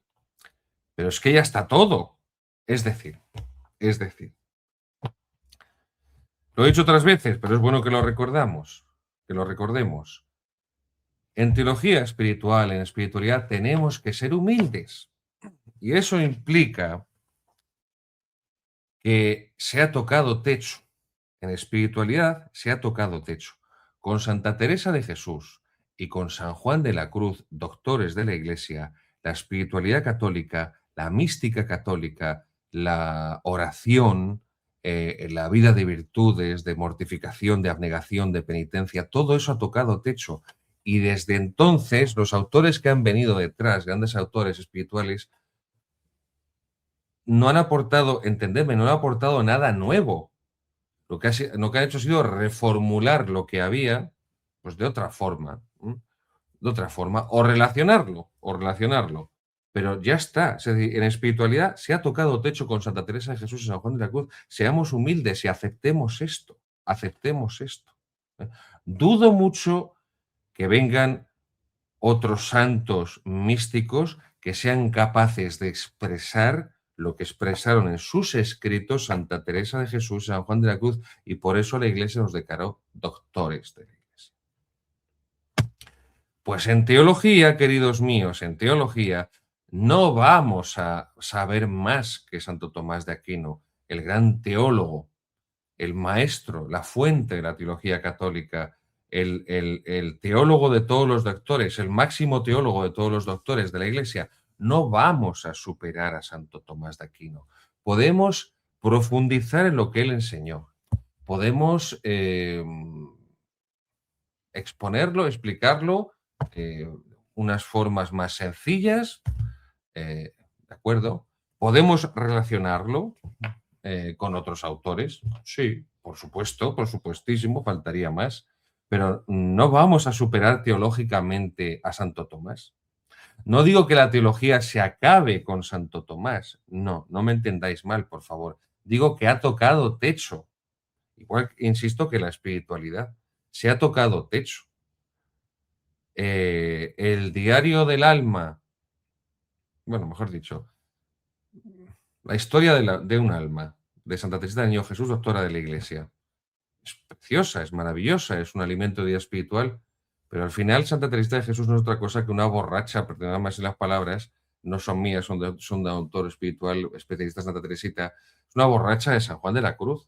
pero es que ya está todo. Es decir, es decir, lo he dicho otras veces, pero es bueno que lo recordamos, que lo recordemos. En teología espiritual, en espiritualidad, tenemos que ser humildes. Y eso implica que se ha tocado techo. En espiritualidad se ha tocado techo. Con Santa Teresa de Jesús y con San Juan de la Cruz, doctores de la Iglesia, la espiritualidad católica, la mística católica, la oración, la vida de virtudes, de mortificación, de abnegación, de penitencia, todo eso ha tocado techo. Y desde entonces los autores que han venido detrás, grandes autores espirituales, no han aportado, entendedme, no han aportado nada nuevo. Lo que han hecho ha sido reformular lo que había, pues de otra forma, de otra forma, o relacionarlo. Pero ya está. Es decir, en espiritualidad se ha tocado techo con Santa Teresa de Jesús y San Juan de la Cruz. Seamos humildes y aceptemos esto. Aceptemos esto. Dudo mucho que vengan otros santos místicos que sean capaces de expresar lo que expresaron en sus escritos Santa Teresa de Jesús y San Juan de la Cruz, y por eso la Iglesia nos declaró doctores de la Iglesia. Pues en teología, queridos míos, en teología no vamos a saber más que Santo Tomás de Aquino, el gran teólogo, el maestro, la fuente de la teología católica, el teólogo de todos los doctores, el máximo teólogo de todos los doctores de la Iglesia. No vamos a superar a Santo Tomás de Aquino. Podemos profundizar en lo que él enseñó. Podemos exponerlo, explicarlo, unas formas más sencillas, ¿de acuerdo? Podemos relacionarlo con otros autores, sí, por supuestísimo, faltaría más, pero no vamos a superar teológicamente a Santo Tomás. No digo que la teología se acabe con Santo Tomás, no, no me entendáis mal, por favor. Digo que ha tocado techo, igual insisto que la espiritualidad, se ha tocado techo. El diario del alma bueno, mejor dicho, la historia de un alma, de Santa Teresita del Niño Jesús, doctora de la Iglesia. Es preciosa, es maravillosa, es un alimento de vida espiritual, pero al final Santa Teresita de Jesús no es otra cosa que una borracha, perdonadme más en las palabras, no son mías, son de autor espiritual especialista Santa Teresita, es una borracha de San Juan de la Cruz.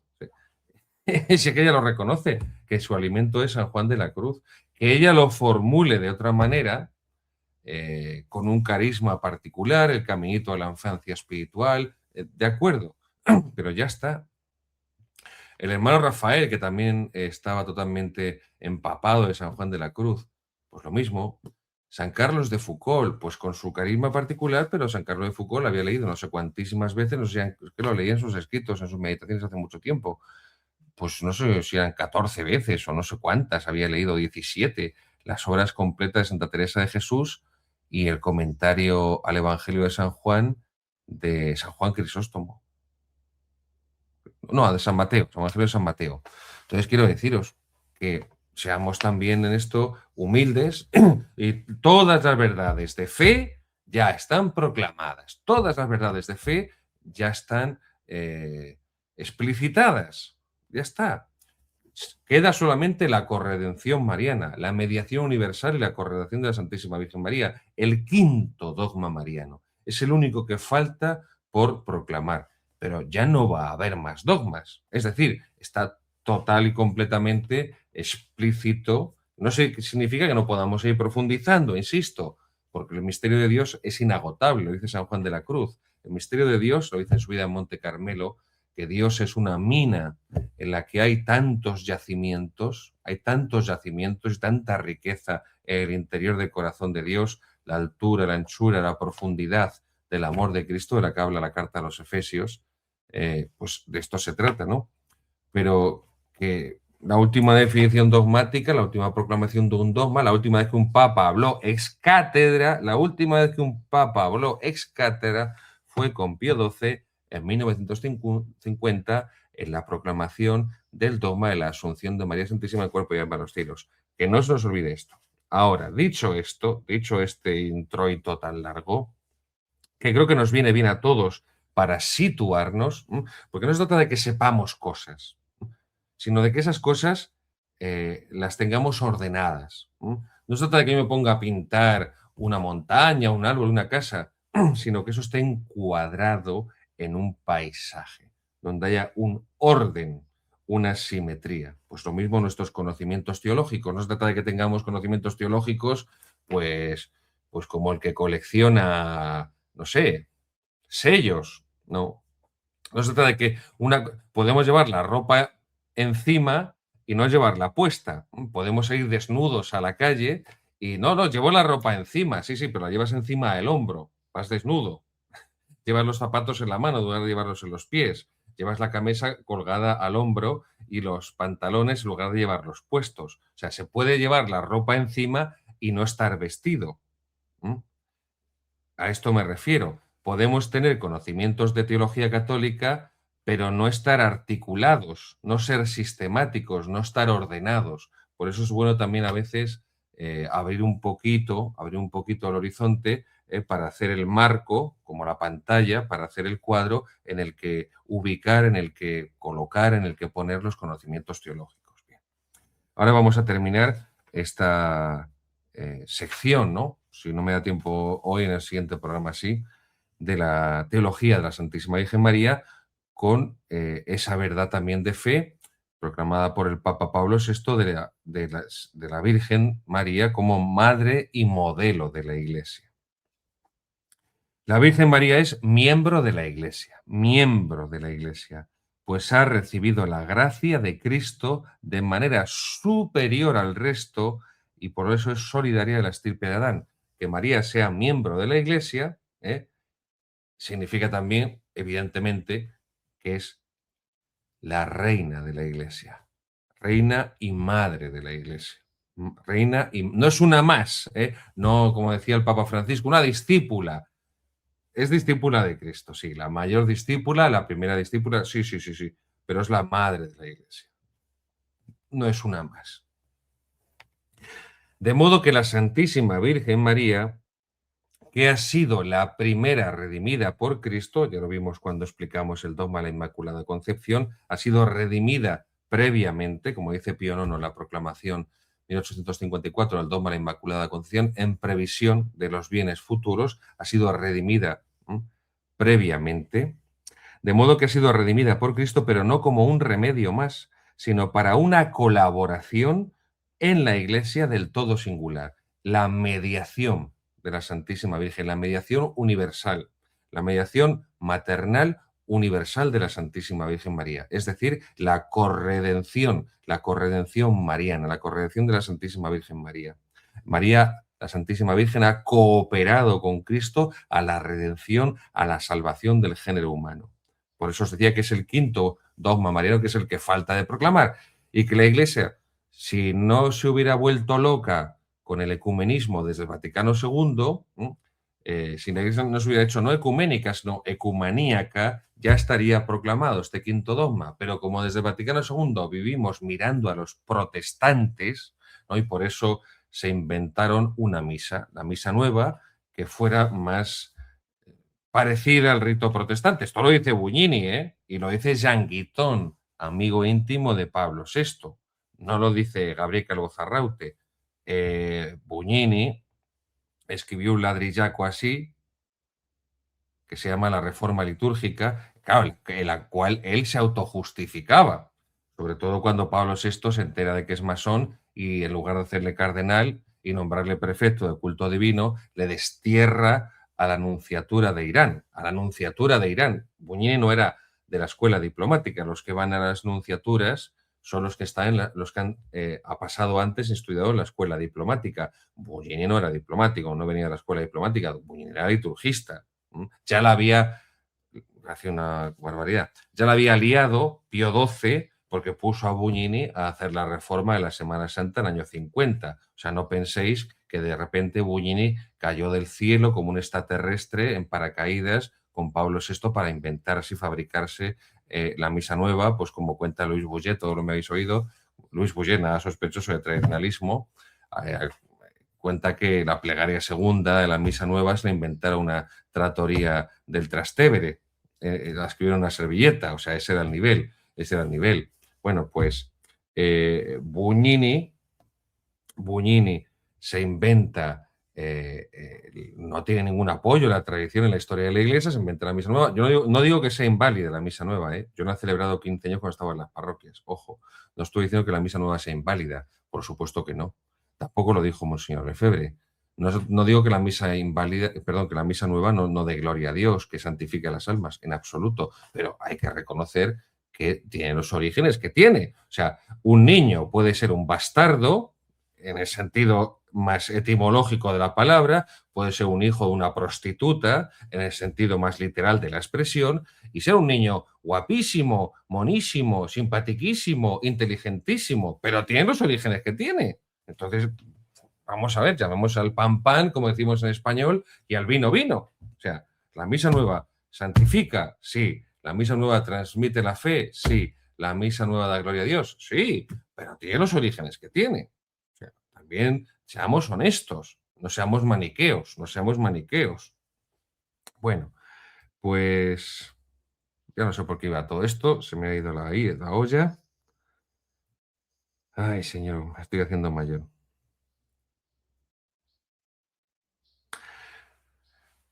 Si es que ella lo reconoce, que su alimento es San Juan de la Cruz. Que ella lo formule de otra manera, con un carisma particular, el caminito a la infancia espiritual, de acuerdo, pero ya está. El hermano Rafael, que también estaba totalmente empapado de San Juan de la Cruz, pues lo mismo. San Carlos de Foucault, pues con su carisma particular, pero San Carlos de Foucault lo había leído no sé cuantísimas veces, no sé, es que lo leía en sus escritos, en sus meditaciones hace mucho tiempo. Pues no sé si eran 14 veces o no sé cuántas, había leído 17, las obras completas de Santa Teresa de Jesús y el comentario al Evangelio de San Juan Crisóstomo. No, de San Mateo, San Evangelio de San Mateo. Entonces quiero deciros que seamos también en esto humildes y todas las verdades de fe ya están proclamadas, todas las verdades de fe ya están explicitadas, ya está. Queda solamente la corredención mariana, la mediación universal y la corredención de la Santísima Virgen María, el quinto dogma mariano. Es el único que falta por proclamar, pero ya no va a haber más dogmas. Es decir, está total y completamente explícito. No sé qué significa que no podamos ir profundizando, insisto, porque el misterio de Dios es inagotable, lo dice San Juan de la Cruz. El misterio de Dios, lo dice en su vida en Monte Carmelo, que Dios es una mina en la que hay tantos yacimientos y tanta riqueza en el interior del corazón de Dios, la altura, la anchura, la profundidad del amor de Cristo, de la que habla la carta a los Efesios, pues de esto se trata, ¿no? Pero que la última definición dogmática, la última proclamación de un dogma, la última vez que un papa habló ex cátedra, la última vez que un papa habló ex cátedra fue con Pío XII en 1950 en la proclamación del dogma de la Asunción de María Santísima del Cuerpo y Alma a los cielos. Que no se nos olvide esto. Ahora, dicho esto, dicho este introito tan largo, que creo que nos viene bien a todos para situarnos, porque no se trata de que sepamos cosas, sino de que esas cosas las tengamos ordenadas. No se trata de que yo me ponga a pintar una montaña, un árbol, una casa, sino que eso esté encuadrado en un paisaje, donde haya un orden, una simetría. Pues lo mismo nuestros conocimientos teológicos. No se trata de que tengamos conocimientos teológicos, pues, pues como el que colecciona, no sé, sellos. No, no se trata de que podemos llevar la ropa encima y no llevarla puesta. Podemos ir desnudos a la calle y no, llevo la ropa encima. Sí, pero la llevas encima del hombro, vas desnudo. Llevas los zapatos en la mano en lugar de llevarlos en los pies. Llevas la camisa colgada al hombro y los pantalones en lugar de llevarlos puestos. O sea, se puede llevar la ropa encima y no estar vestido. ¿Mm? A esto me refiero. Podemos tener conocimientos de teología católica, pero no estar articulados, no ser sistemáticos, no estar ordenados. Por eso es bueno también a veces abrir un poquito el horizonte para hacer el marco, como la pantalla, para hacer el cuadro en el que ubicar, en el que colocar, en el que poner los conocimientos teológicos. Bien. Ahora vamos a terminar esta sección, ¿no? Si no me da tiempo hoy, en el siguiente programa sí, de la teología de la Santísima Virgen María, con esa verdad también de fe proclamada por el Papa Pablo VI de la Virgen María como madre y modelo de la Iglesia. La Virgen María es miembro de la Iglesia, pues ha recibido la gracia de Cristo de manera superior al resto y por eso es solidaria de la estirpe de Adán. Que María sea miembro de la Iglesia significa también, evidentemente, que es la reina de la Iglesia, reina y madre de la Iglesia. Reina y no es una más, no como decía el Papa Francisco, una discípula. Es discípula de Cristo, sí, la mayor discípula, la primera discípula, sí, pero es la madre de la Iglesia. No es una más. De modo que la Santísima Virgen María que ha sido la primera redimida por Cristo, ya lo vimos cuando explicamos el dogma de la Inmaculada Concepción, ha sido redimida previamente, como dice Pío IX en la proclamación 1854 del dogma de la Inmaculada Concepción, en previsión de los bienes futuros, ha sido redimida previamente, de modo que ha sido redimida por Cristo, pero no como un remedio más, sino para una colaboración en la Iglesia del todo singular, la mediación de la Santísima Virgen, la mediación universal, la mediación maternal universal de la Santísima Virgen María, es decir, la corredención mariana, la corredención de la Santísima Virgen María. María, la Santísima Virgen, ha cooperado con Cristo a la redención, a la salvación del género humano. Por eso os decía que es el quinto dogma mariano, que es el que falta de proclamar, y que la Iglesia, si no se hubiera vuelto loca con el ecumenismo desde el Vaticano II, si la Iglesia no se hubiera hecho no ecuménica, sino ecumaníaca, ya estaría proclamado este quinto dogma. Pero como desde el Vaticano II vivimos mirando a los protestantes, ¿no? Y por eso se inventaron una misa, la misa nueva, que fuera más parecida al rito protestante. Esto lo dice Bugnini, ¿eh? Y lo dice Jean Guiton, amigo íntimo de Pablo VI. No lo dice Gabriel Calvo Zarraute. Bugnini escribió un ladrillaco así, que se llama La Reforma Litúrgica, claro, en la cual él se autojustificaba, sobre todo cuando Pablo VI se entera de que es masón y en lugar de hacerle cardenal y nombrarle prefecto de culto divino, le destierra a la nunciatura de Irán, a la nunciatura de Irán. Buñini no era de la escuela diplomática, los que van a las nunciaturas son los que están los que han ha pasado antes y estudiado en la escuela diplomática. Buñini no era diplomático, no venía de la escuela diplomática, Buñini era liturgista. Ya la había, hace una barbaridad, ya la había liado Pío XII porque puso a Bugnini a hacer la reforma de la Semana Santa en el año 50. O sea, no penséis que de repente Bugnini cayó del cielo como un extraterrestre en paracaídas con Pablo VI para inventarse y fabricarse la misa nueva, pues como cuenta Luis Bouget, todo lo me habéis oído, Luis Bouget, nada sospechoso de tradicionalismo, cuenta que la plegaria segunda de la misa nueva se la inventara una tratoría del Trastevere, la escribieron en una servilleta, o sea, ese era el nivel, ese era el nivel. Bueno, pues Bugnini se inventa, no tiene ningún apoyo en la tradición, en la historia de la Iglesia, se inventa la misa nueva. Yo no digo que sea inválida la misa nueva, ¿eh? Yo no he celebrado 15 años cuando estaba en las parroquias, ojo, no estoy diciendo que la misa nueva sea inválida, por supuesto que no. Tampoco lo dijo Monseñor Lefebvre. No digo que la misa inválida, perdón, que la misa nueva no dé gloria a Dios, que santifique a las almas, en absoluto, pero hay que reconocer que tiene los orígenes que tiene. O sea, un niño puede ser un bastardo, en el sentido más etimológico de la palabra, puede ser un hijo de una prostituta, en el sentido más literal de la expresión, y ser un niño guapísimo, monísimo, simpatiquísimo, inteligentísimo, pero tiene los orígenes que tiene. Entonces, vamos a ver, llamemos al pan pan, como decimos en español, y al vino vino. O sea, la misa nueva santifica, sí. La misa nueva transmite la fe, sí. La misa nueva da gloria a Dios, sí, pero tiene los orígenes que tiene. O sea, también seamos honestos, no seamos maniqueos, no seamos maniqueos. Bueno, pues ya no sé por qué iba todo esto, se me ha ido la olla. Ay, señor, me estoy haciendo mayor.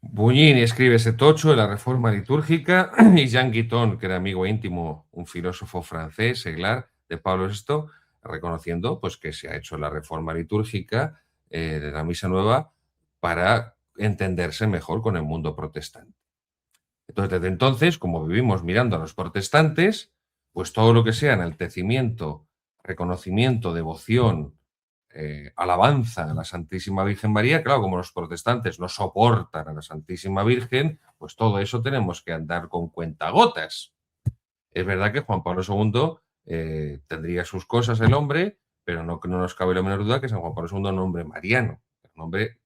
Bugnini escribe ese tocho de la reforma litúrgica y Jean Guiton, que era amigo íntimo, un filósofo francés, seglar de Pablo VI, reconociendo pues, que se ha hecho la reforma litúrgica de la Misa Nueva para entenderse mejor con el mundo protestante. Entonces, desde entonces, como vivimos mirando a los protestantes, pues todo lo que sea enaltecimiento, reconocimiento, devoción, alabanza a la Santísima Virgen María, claro, como los protestantes no soportan a la Santísima Virgen, pues todo eso tenemos que andar con cuentagotas. Es verdad que Juan Pablo II tendría sus cosas el hombre, pero no nos cabe la menor duda que San Juan Pablo II es un hombre mariano, un hombre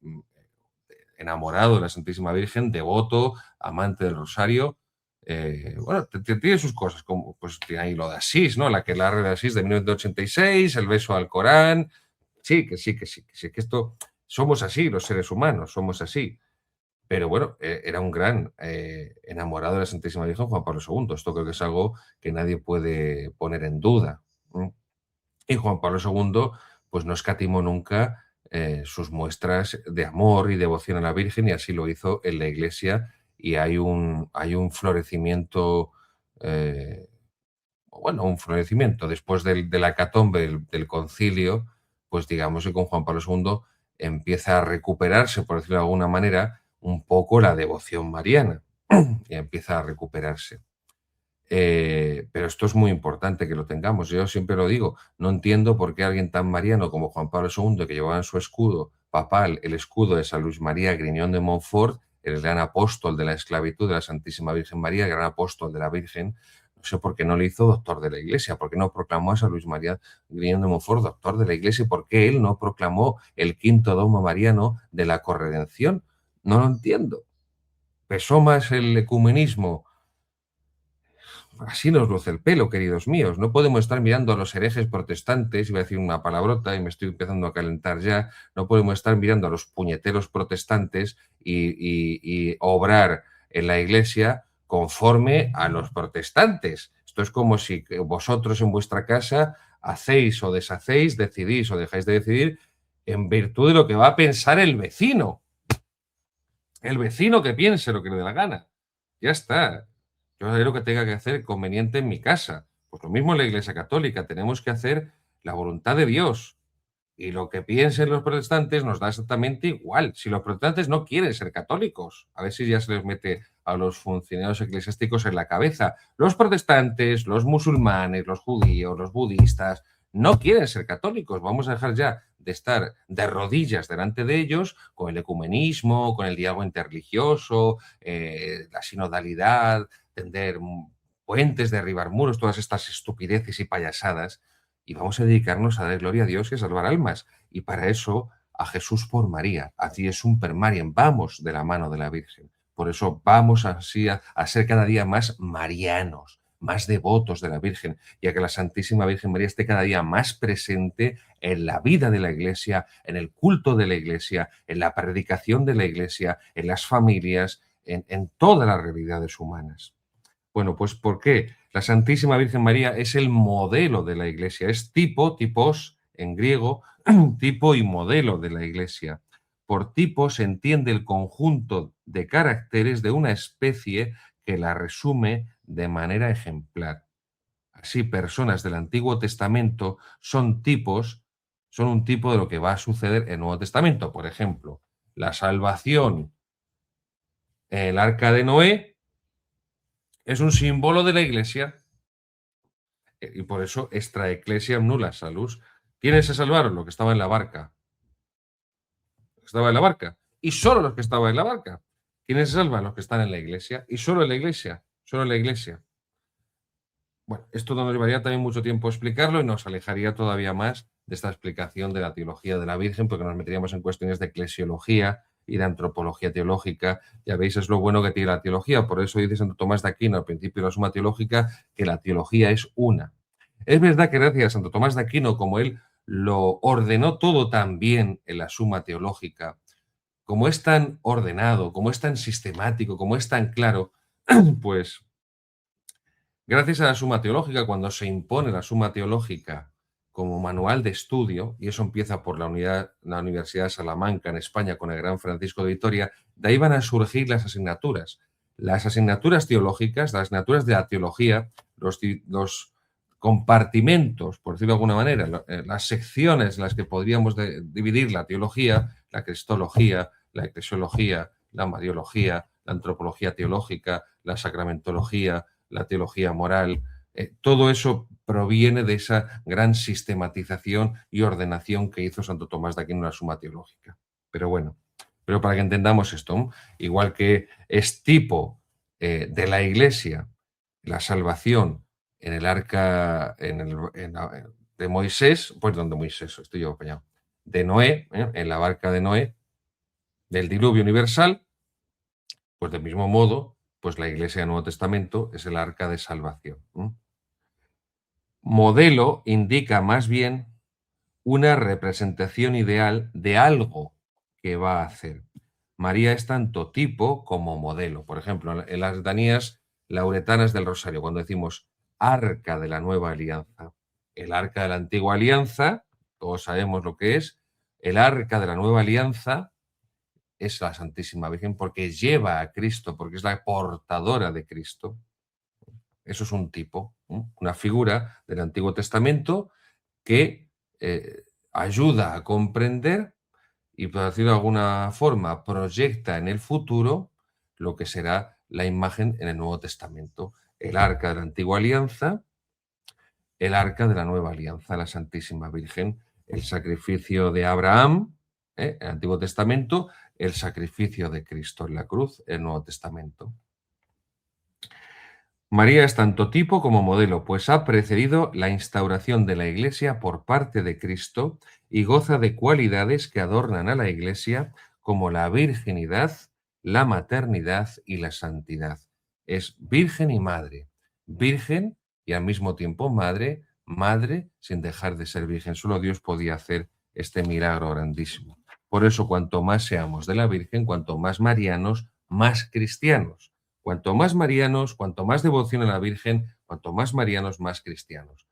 enamorado de la Santísima Virgen, devoto, amante del Rosario. Bueno, tiene sus cosas, como pues tiene ahí lo de Asís, ¿no? La aquelarre de Asís de 1986, el beso al Corán. Sí, que esto somos así, los seres humanos, somos así. Pero bueno, era un gran enamorado de la Santísima Virgen Juan Pablo II. Esto creo que es algo que nadie puede poner en duda. Y Juan Pablo II, pues no escatimó nunca sus muestras de amor y devoción a la Virgen, y así lo hizo en la Iglesia, y hay un florecimiento, eh, bueno, un florecimiento después de la hecatombe del concilio, pues digamos que con Juan Pablo II empieza a recuperarse, por decirlo de alguna manera, un poco la devoción mariana, y empieza a recuperarse. Pero esto es muy importante que lo tengamos. Yo siempre lo digo, no entiendo por qué alguien tan mariano como Juan Pablo II, que llevaba en su escudo papal el escudo de San Luis María Griñón de Montfort, el gran apóstol de la esclavitud de la Santísima Virgen María, el gran apóstol de la Virgen, no sé por qué no le hizo doctor de la Iglesia, por qué no proclamó a San Luis María Griñón de Montfort doctor de la Iglesia, y por qué él no proclamó el quinto dogma mariano de la corredención. No lo entiendo. Pesó más el ecumenismo. Así nos luce el pelo, queridos míos. No podemos estar mirando a los herejes protestantes, iba a decir una palabrota y me estoy empezando a calentar ya, no podemos estar mirando a los puñeteros protestantes y obrar en la iglesia conforme a los protestantes. Esto es como si vosotros en vuestra casa hacéis o deshacéis, decidís o dejáis de decidir en virtud de lo que va a pensar el vecino. El vecino que piense lo que le dé la gana. Ya está. Yo haré lo que tenga que hacer conveniente en mi casa. Pues lo mismo en la Iglesia Católica. Tenemos que hacer la voluntad de Dios. Y lo que piensen los protestantes nos da exactamente igual. Si los protestantes no quieren ser católicos, a ver si ya se les mete a los funcionarios eclesiásticos en la cabeza. Los protestantes, los musulmanes, los judíos, los budistas, no quieren ser católicos. Vamos a dejar ya de estar de rodillas delante de ellos con el ecumenismo, con el diálogo interreligioso, la sinodalidad, tender puentes, derribar muros, todas estas estupideces y payasadas, y vamos a dedicarnos a dar gloria a Dios y a salvar almas. Y para eso, a Jesús por María. Así es un per Mariem. Vamos de la mano de la Virgen. Por eso vamos así a ser cada día más marianos, más devotos de la Virgen, y a que la Santísima Virgen María esté cada día más presente en la vida de la Iglesia, en el culto de la Iglesia, en la predicación de la Iglesia, en las familias, en todas las realidades humanas. Bueno, pues ¿por qué? La Santísima Virgen María es el modelo de la Iglesia, es tipo, tipos en griego, tipo y modelo de la Iglesia. Por tipo se entiende el conjunto de caracteres de una especie que la resume de manera ejemplar. Así, personas del Antiguo Testamento son tipos, son un tipo de lo que va a suceder en el Nuevo Testamento. Por ejemplo, la salvación en el arca de Noé es un símbolo de la Iglesia. Y por eso extra ecclesiam nulla salus. ¿Quiénes se salvaron? Los que estaban en la barca. Los que estaban en la barca. Y solo los que estaban en la barca. ¿Quiénes se salvan? Los que están en la iglesia. Y solo en la iglesia. Solo en la iglesia. Bueno, esto nos llevaría también mucho tiempo explicarlo y nos alejaría todavía más de esta explicación de la teología de la Virgen, porque nos meteríamos en cuestiones de eclesiología y de antropología teológica. Ya veis, es lo bueno que tiene la teología. Por eso dice Santo Tomás de Aquino al principio de la Suma Teológica que la teología es una. Es verdad que gracias a Santo Tomás de Aquino, como él lo ordenó todo tan bien en la Suma Teológica, como es tan ordenado, como es tan sistemático, como es tan claro, pues gracias a la Suma Teológica, cuando se impone la Suma Teológica como manual de estudio, y eso empieza por la Universidad de Salamanca en España con el gran Francisco de Vitoria, de ahí van a surgir las asignaturas. Las asignaturas teológicas, las asignaturas de la teología, los compartimentos, por decirlo de alguna manera, las secciones en las que podríamos dividir la teología, la cristología, la eclesiología, la mariología, la antropología teológica, la sacramentología, la teología moral, todo eso proviene de esa gran sistematización y ordenación que hizo Santo Tomás de Aquino en la Suma Teológica. Pero bueno, pero para que entendamos esto, igual que es tipo de la Iglesia la salvación en el arca de Moisés, pues donde Moisés, estoy yo apañado, de Noé, en la barca de Noé, del diluvio universal, pues del mismo modo, pues la Iglesia del Nuevo Testamento es el arca de salvación. Modelo indica más bien una representación ideal de algo que va a hacer. María es tanto tipo como modelo. Por ejemplo, en las letanías lauretanas del Rosario, cuando decimos arca de la nueva alianza, el arca de la antigua alianza, todos sabemos lo que es, el arca de la nueva alianza es la Santísima Virgen porque lleva a Cristo, porque es la portadora de Cristo. Eso es un tipo, una figura del Antiguo Testamento que ayuda a comprender y, por decirlo de alguna forma, proyecta en el futuro lo que será la imagen en el Nuevo Testamento. El arca de la antigua alianza, el arca de la nueva alianza, la Santísima Virgen, el sacrificio de Abraham, el Antiguo Testamento, el sacrificio de Cristo en la cruz, el Nuevo Testamento. María es tanto tipo como modelo, pues ha precedido la instauración de la Iglesia por parte de Cristo y goza de cualidades que adornan a la Iglesia como la virginidad, la maternidad y la santidad. Es virgen y madre, virgen y al mismo tiempo madre, madre sin dejar de ser virgen. Solo Dios podía hacer este milagro grandísimo. Por eso, cuanto más seamos de la Virgen, cuanto más marianos, más cristianos. Cuanto más marianos, cuanto más devoción a la Virgen, cuanto más marianos, más cristianos.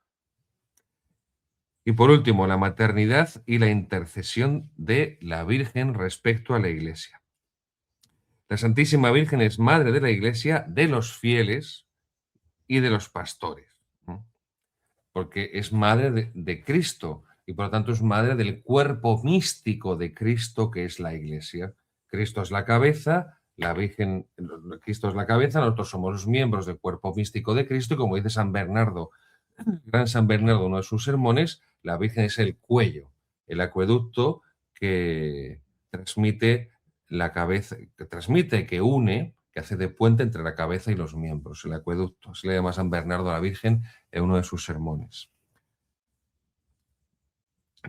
Y por último, la maternidad y la intercesión de la Virgen respecto a la Iglesia. La Santísima Virgen es madre de la Iglesia, de los fieles y de los pastores, ¿no? Porque es madre de Cristo y por lo tanto es madre del cuerpo místico de Cristo que es la Iglesia. Cristo es la cabeza, la Virgen, Cristo es la cabeza, nosotros somos los miembros del cuerpo místico de Cristo y como dice San Bernardo, gran San Bernardo, uno de sus sermones, la Virgen es el cuello, el acueducto que transmite la cabeza, que transmite, que une, que hace de puente entre la cabeza y los miembros, el acueducto. Se le llama San Bernardo a la Virgen en uno de sus sermones.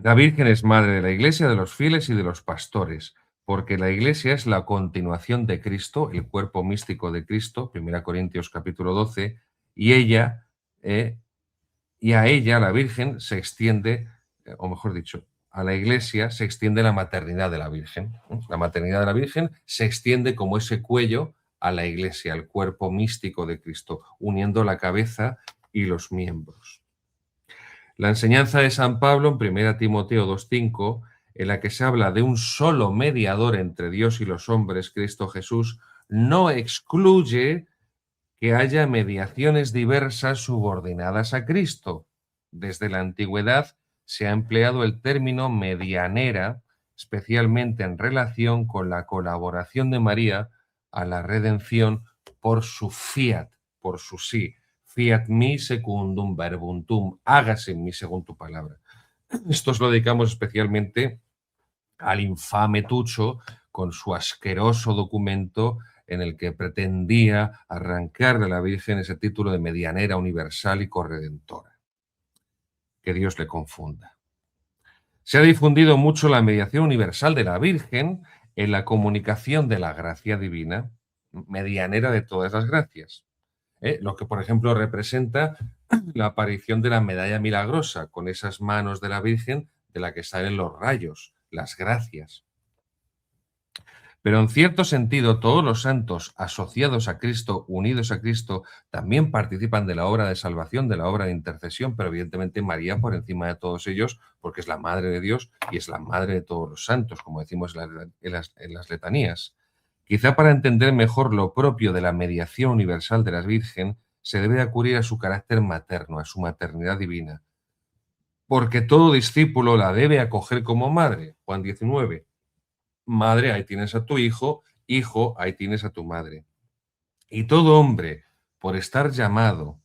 La Virgen es madre de la Iglesia, de los fieles y de los pastores, porque la Iglesia es la continuación de Cristo, el cuerpo místico de Cristo, 1 Corintios capítulo 12, y ella, y a ella, la Virgen, se extiende, o mejor dicho, a la Iglesia se extiende la maternidad de la Virgen. La maternidad de la Virgen se extiende como ese cuello a la Iglesia, al cuerpo místico de Cristo, uniendo la cabeza y los miembros. La enseñanza de San Pablo en 1 Timoteo 2:5, en la que se habla de un solo mediador entre Dios y los hombres, Cristo Jesús, no excluye que haya mediaciones diversas subordinadas a Cristo. Desde la antigüedad se ha empleado el término medianera, especialmente en relación con la colaboración de María a la redención por su fiat, por su sí. Fiat mi secundum verbum tuum, hágase en mí según tu palabra. Esto lo dedicamos especialmente al infame Tucho con su asqueroso documento en el que pretendía arrancarle a la Virgen ese título de medianera universal y corredentora. Que Dios le confunda. Se ha difundido mucho la mediación universal de la Virgen en la comunicación de la gracia divina, medianera de todas las gracias. Lo que, por ejemplo, representa la aparición de la medalla milagrosa con esas manos de la Virgen de la que salen los rayos, las gracias. Pero en cierto sentido, todos los santos asociados a Cristo, unidos a Cristo, también participan de la obra de salvación, de la obra de intercesión, pero evidentemente María por encima de todos ellos, porque es la Madre de Dios y es la Madre de todos los santos, como decimos en las letanías. Quizá para entender mejor lo propio de la mediación universal de la Virgen, se debe acudir a su carácter materno, a su maternidad divina, porque todo discípulo la debe acoger como madre. Juan 19. Madre, ahí tienes a tu hijo, hijo, ahí tienes a tu madre. Y todo hombre, por estar llamado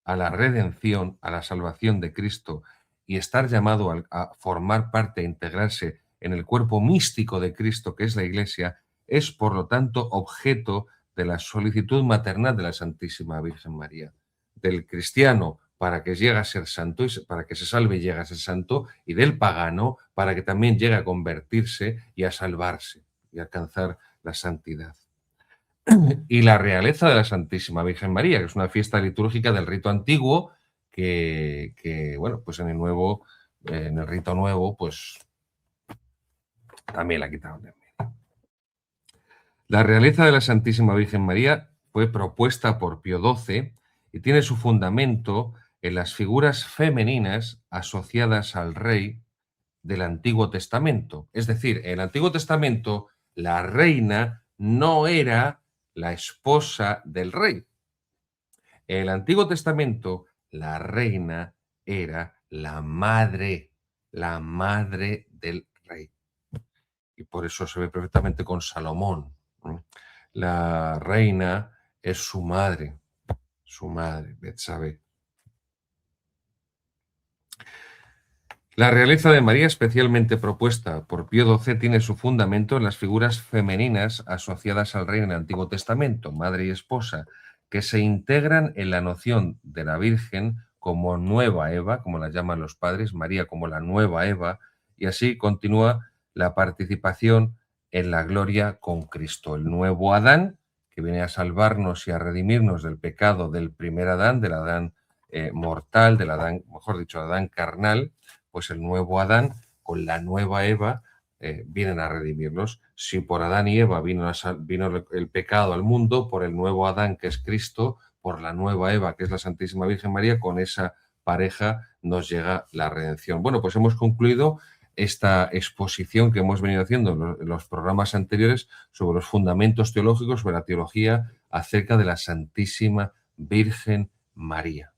a la redención, a la salvación de Cristo, y estar llamado a formar parte, a integrarse en el cuerpo místico de Cristo, que es la Iglesia, es, por lo tanto, objeto de la solicitud maternal de la Santísima Virgen María. Del cristiano para que llegue a ser santo, y para que se salve y llegue a ser santo, y del pagano para que también llegue a convertirse y a salvarse y alcanzar la santidad. Y la realeza de la Santísima Virgen María, que es una fiesta litúrgica del rito antiguo bueno, pues en el rito nuevo, pues también la quitaron de en medio. La realeza de la Santísima Virgen María fue propuesta por Pío XII y tiene su fundamento en las figuras femeninas asociadas al rey del Antiguo Testamento. Es decir, en el Antiguo Testamento la reina no era la esposa del rey. En el Antiguo Testamento la reina era la madre del rey. Y por eso se ve perfectamente con Salomón, ¿no? La reina es su madre, Betsabé. La realeza de María, especialmente propuesta por Pío XII, tiene su fundamento en las figuras femeninas asociadas al rey en el Antiguo Testamento, madre y esposa, que se integran en la noción de la Virgen como nueva Eva, como la llaman los padres, María como la nueva Eva, y así continúa la participación en la gloria con Cristo, el nuevo Adán, que viene a salvarnos y a redimirnos del pecado del primer Adán, del Adán mortal, del Adán, mejor dicho, Adán carnal, pues el nuevo Adán con la nueva Eva vienen a redimirnos. Si por Adán y Eva vino el pecado al mundo, por el nuevo Adán que es Cristo, por la nueva Eva que es la Santísima Virgen María, con esa pareja nos llega la redención. Bueno, pues hemos concluido esta exposición que hemos venido haciendo en los programas anteriores sobre los fundamentos teológicos, sobre la teología acerca de la Santísima Virgen María.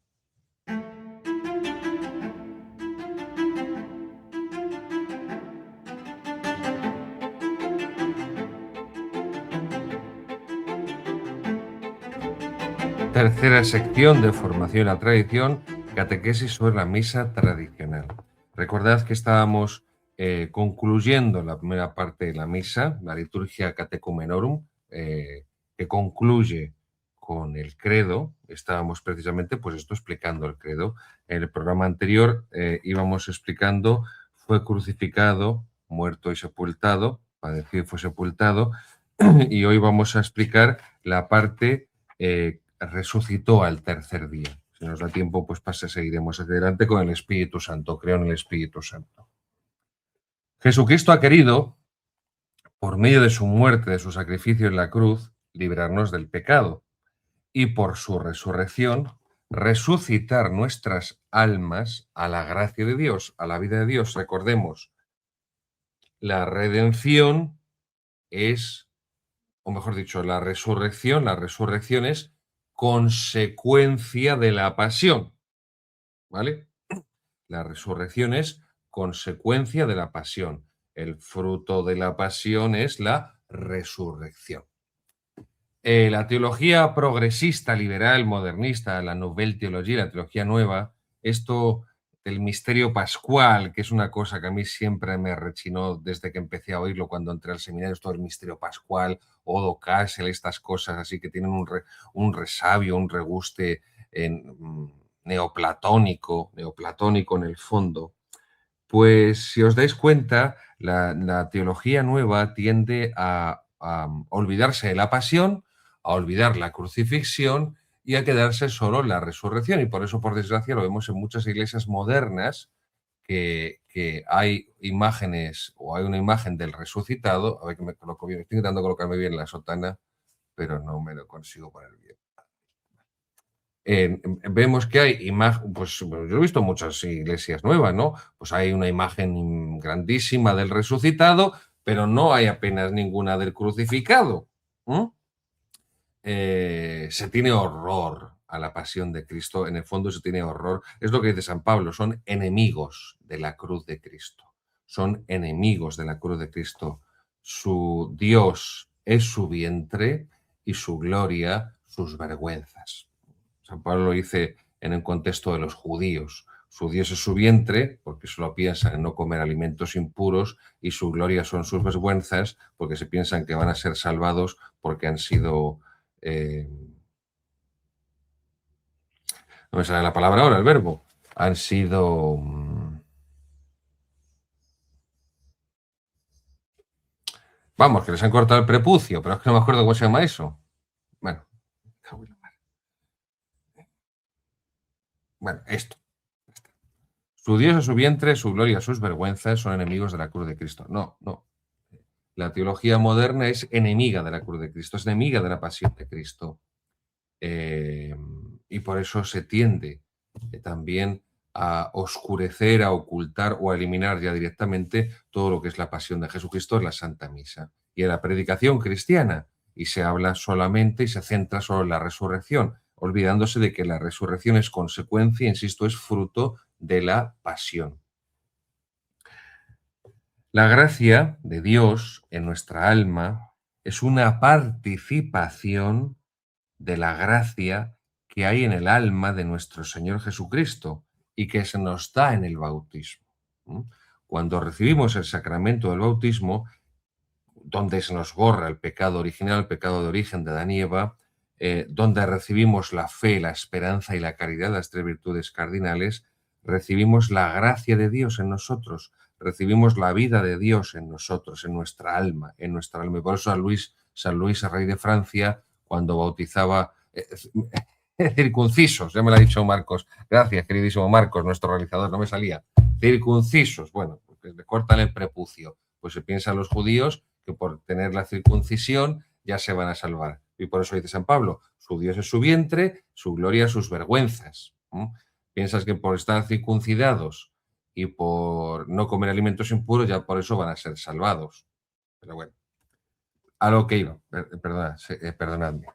Tercera sección de formación y la tradición, catequesis sobre la misa tradicional. Recordad que estábamos concluyendo la primera parte de la misa, la liturgia catecumenorum, que concluye con el credo. Estábamos precisamente, pues esto, explicando el credo. En el programa anterior íbamos explicando, fue crucificado, muerto y sepultado, padeció y fue sepultado, y hoy vamos a explicar la parte resucitó al tercer día. Si nos da tiempo, pues seguiremos hacia adelante con el Espíritu Santo. Creo en el Espíritu Santo. Jesucristo ha querido, por medio de su muerte, de su sacrificio en la cruz, librarnos del pecado y por su resurrección resucitar nuestras almas a la gracia de Dios, a la vida de Dios. Recordemos, la redención es, o mejor dicho, la resurrección es consecuencia de la pasión, ¿vale? La resurrección es consecuencia de la pasión. El fruto de la pasión es la resurrección. La teología progresista, liberal, modernista, la Nouvelle Théologie, la teología nueva, esto del misterio pascual, que es una cosa que a mí siempre me rechinó desde que empecé a oírlo cuando entré al seminario, todo el misterio pascual, Odo Kassel, estas cosas así que tienen un resabio, un reguste neoplatónico en el fondo. Pues si os dais cuenta, la teología nueva tiende a olvidarse de la pasión, a olvidar la crucifixión y a quedarse solo en la resurrección. Y por eso, por desgracia, lo vemos en muchas iglesias modernas que hay imágenes o hay una imagen del resucitado. A ver que me coloco bien. Estoy intentando colocarme bien la sotana, pero no me lo consigo poner bien. Vemos que hay imagen, pues yo he visto muchas iglesias nuevas, ¿no? Pues hay una imagen grandísima del resucitado, pero no hay apenas ninguna del crucificado. Se tiene horror a la pasión de Cristo, en el fondo se tiene horror. Es lo que dice San Pablo, son enemigos de la cruz de Cristo. Son enemigos de la cruz de Cristo. Su Dios es su vientre y su gloria sus vergüenzas. San Pablo lo dice en el contexto de los judíos. Su Dios es su vientre, porque solo piensan en no comer alimentos impuros, y su gloria son sus vergüenzas, porque se piensan que van a ser salvados porque han sido... no me sale la palabra ahora, el verbo. Han sido... vamos, que les han cortado el prepucio, pero es que no me acuerdo cómo se llama eso. Bueno, esto. Su Dios es su vientre, su gloria, sus vergüenzas son enemigos de la cruz de Cristo. No, no. La teología moderna es enemiga de la cruz de Cristo, es enemiga de la pasión de Cristo. Eh, y por eso se tiende también a oscurecer, a ocultar o a eliminar ya directamente todo lo que es la pasión de Jesucristo en la Santa Misa y en la predicación cristiana. Y se habla solamente y se centra solo en la resurrección, olvidándose de que la resurrección es consecuencia, insisto, es fruto de la pasión. La gracia de Dios en nuestra alma es una participación de la gracia que hay en el alma de nuestro Señor Jesucristo y que se nos da en el bautismo. ¿Mm? Cuando recibimos el sacramento del bautismo, donde se nos borra el pecado original, el pecado de origen de Adán y Eva, donde recibimos la fe, la esperanza y la caridad, las tres virtudes cardinales, recibimos la gracia de Dios en nosotros, recibimos la vida de Dios en nosotros, en nuestra alma, en nuestra alma. Y por eso San Luis, el rey de Francia, cuando bautizaba circuncisos, ya me lo ha dicho Marcos, gracias queridísimo Marcos, nuestro realizador, no me salía, circuncisos, bueno, porque le cortan el prepucio, pues se piensan los judíos que por tener la circuncisión ya se van a salvar. Y por eso dice San Pablo, su Dios es su vientre, su gloria sus vergüenzas. Piensas que por estar circuncidados y por no comer alimentos impuros, ya por eso van a ser salvados. Pero bueno, a lo que iba, perdonadme.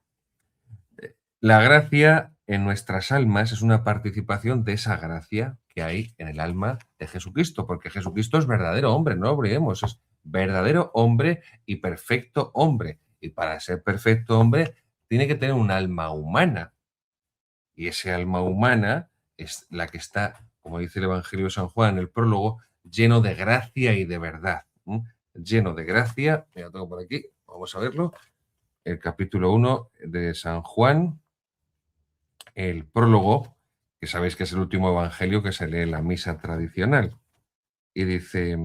La gracia en nuestras almas es una participación de esa gracia que hay en el alma de Jesucristo, porque Jesucristo es verdadero hombre, no lo olvidemos, es verdadero hombre y perfecto hombre. Y para ser perfecto hombre tiene que tener un alma humana. Y ese alma humana es la que está, como dice el Evangelio de San Juan en el prólogo, lleno de gracia y de verdad. Lleno de gracia, mira, tengo por aquí, vamos a verlo, el capítulo 1 de San Juan, el prólogo, que sabéis que es el último evangelio que se lee en la misa tradicional. Y dice,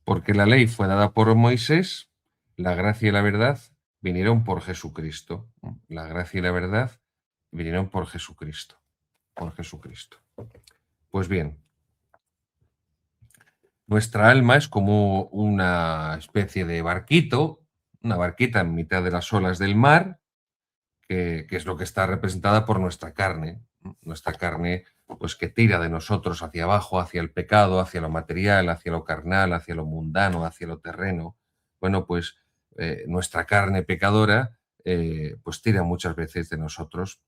porque la ley fue dada por Moisés, la gracia y la verdad vinieron por Jesucristo. La gracia y la verdad vinieron por Jesucristo. Por Jesucristo. Pues bien, nuestra alma es como una especie de barquito, una barquita en mitad de las olas del mar, que es lo que está representada por nuestra carne. Nuestra carne, pues que tira de nosotros hacia abajo, hacia el pecado, hacia lo material, hacia lo carnal, hacia lo mundano, hacia lo terreno. Bueno, pues nuestra carne pecadora, pues tira muchas veces de nosotros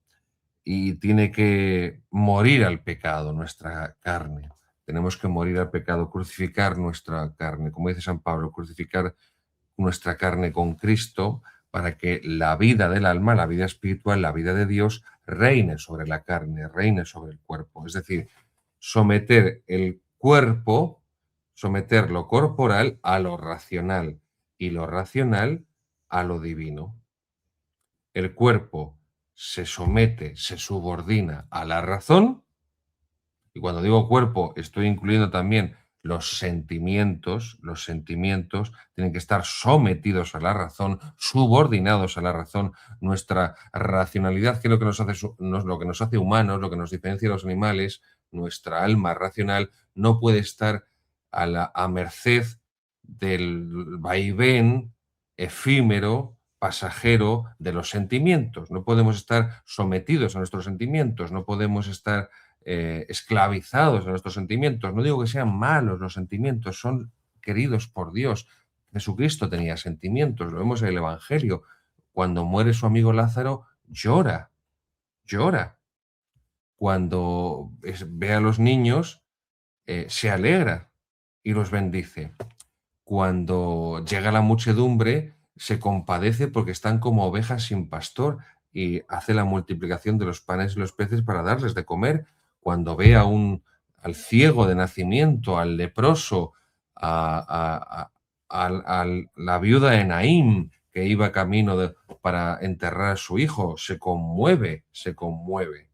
y tiene que morir al pecado nuestra carne. Tenemos que morir al pecado, crucificar nuestra carne. Como dice San Pablo, crucificar nuestra carne con Cristo para que la vida del alma, la vida espiritual, la vida de Dios reine sobre la carne, reine sobre el cuerpo. Es decir, someter el cuerpo, someter lo corporal a lo racional y lo racional a lo divino. El cuerpo se somete, se subordina a la razón, y cuando digo cuerpo estoy incluyendo también los sentimientos tienen que estar sometidos a la razón, subordinados a la razón. Nuestra racionalidad, que es lo que lo que nos hace humanos, lo que nos diferencia de los animales, nuestra alma racional no puede estar a merced del vaivén efímero, pasajero de los sentimientos. No podemos estar sometidos a nuestros sentimientos, no podemos estar esclavizados a nuestros sentimientos. No digo que sean malos los sentimientos, son queridos por Dios. Jesucristo tenía sentimientos, lo vemos en el Evangelio. Cuando muere su amigo Lázaro, llora, llora. Cuando ve a los niños, se alegra y los bendice. Cuando llega la muchedumbre, se compadece porque están como ovejas sin pastor y hace la multiplicación de los panes y los peces para darles de comer. Cuando ve al ciego de nacimiento, al leproso, a la viuda de Naín que iba camino para enterrar a su hijo, se conmueve, se conmueve.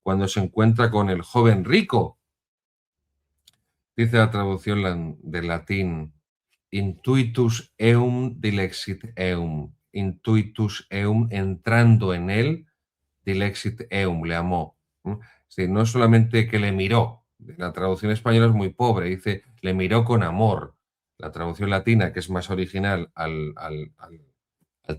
Cuando se encuentra con el joven rico, dice la traducción del latín, intuitus eum dilexit eum. Intuitus eum, entrando en él, dilexit eum, le amó. ¿m? Es decir, no es solamente que le miró, la traducción española es muy pobre, dice, le miró con amor. La traducción latina, que es más original al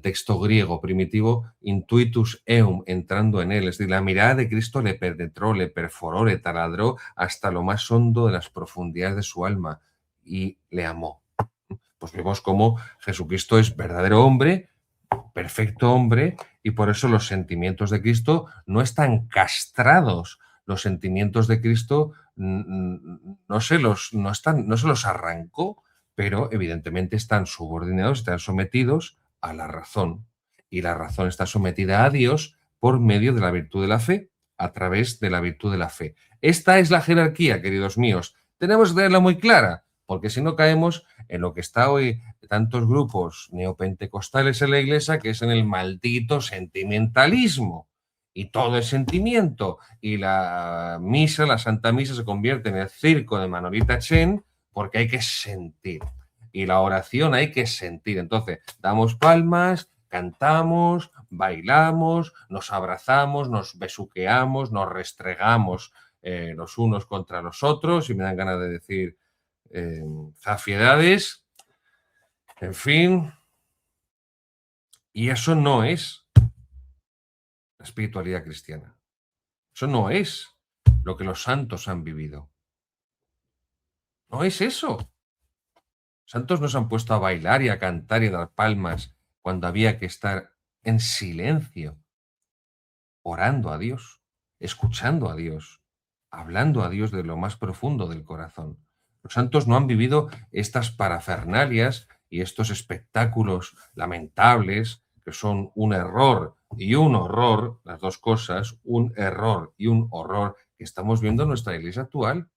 texto griego primitivo, intuitus eum, entrando en él. Es decir, la mirada de Cristo le penetró, le perforó, le taladró hasta lo más hondo de las profundidades de su alma y le amó. Pues vemos cómo Jesucristo es verdadero hombre, perfecto hombre, y por eso los sentimientos de Cristo no están castrados. Los sentimientos de Cristo no se los arrancó, pero evidentemente están subordinados, están sometidos a la razón. Y la razón está sometida a Dios por medio de la virtud de la fe, a través de la virtud de la fe. Esta es la jerarquía, queridos míos. Tenemos que tenerla muy clara, porque si no caemos en lo que está hoy tantos grupos neopentecostales en la iglesia, que es en el maldito sentimentalismo. Y todo es sentimiento. Y la misa, la Santa Misa, se convierte en el circo de Manolita Chen porque hay que sentir. Y la oración hay que sentir. Entonces, damos palmas, cantamos, bailamos, nos abrazamos, nos besuqueamos, nos restregamos los unos contra los otros, y me dan ganas de decir zafiedades, en fin, y eso no es la espiritualidad cristiana. Eso no es lo que los santos han vivido. No es eso. Santos no se han puesto a bailar y a cantar y a dar palmas cuando había que estar en silencio, orando a Dios, escuchando a Dios, hablando a Dios de lo más profundo del corazón. Los santos no han vivido estas parafernalias y estos espectáculos lamentables que son un error y un horror, las dos cosas, un error y un horror que estamos viendo en nuestra iglesia actual.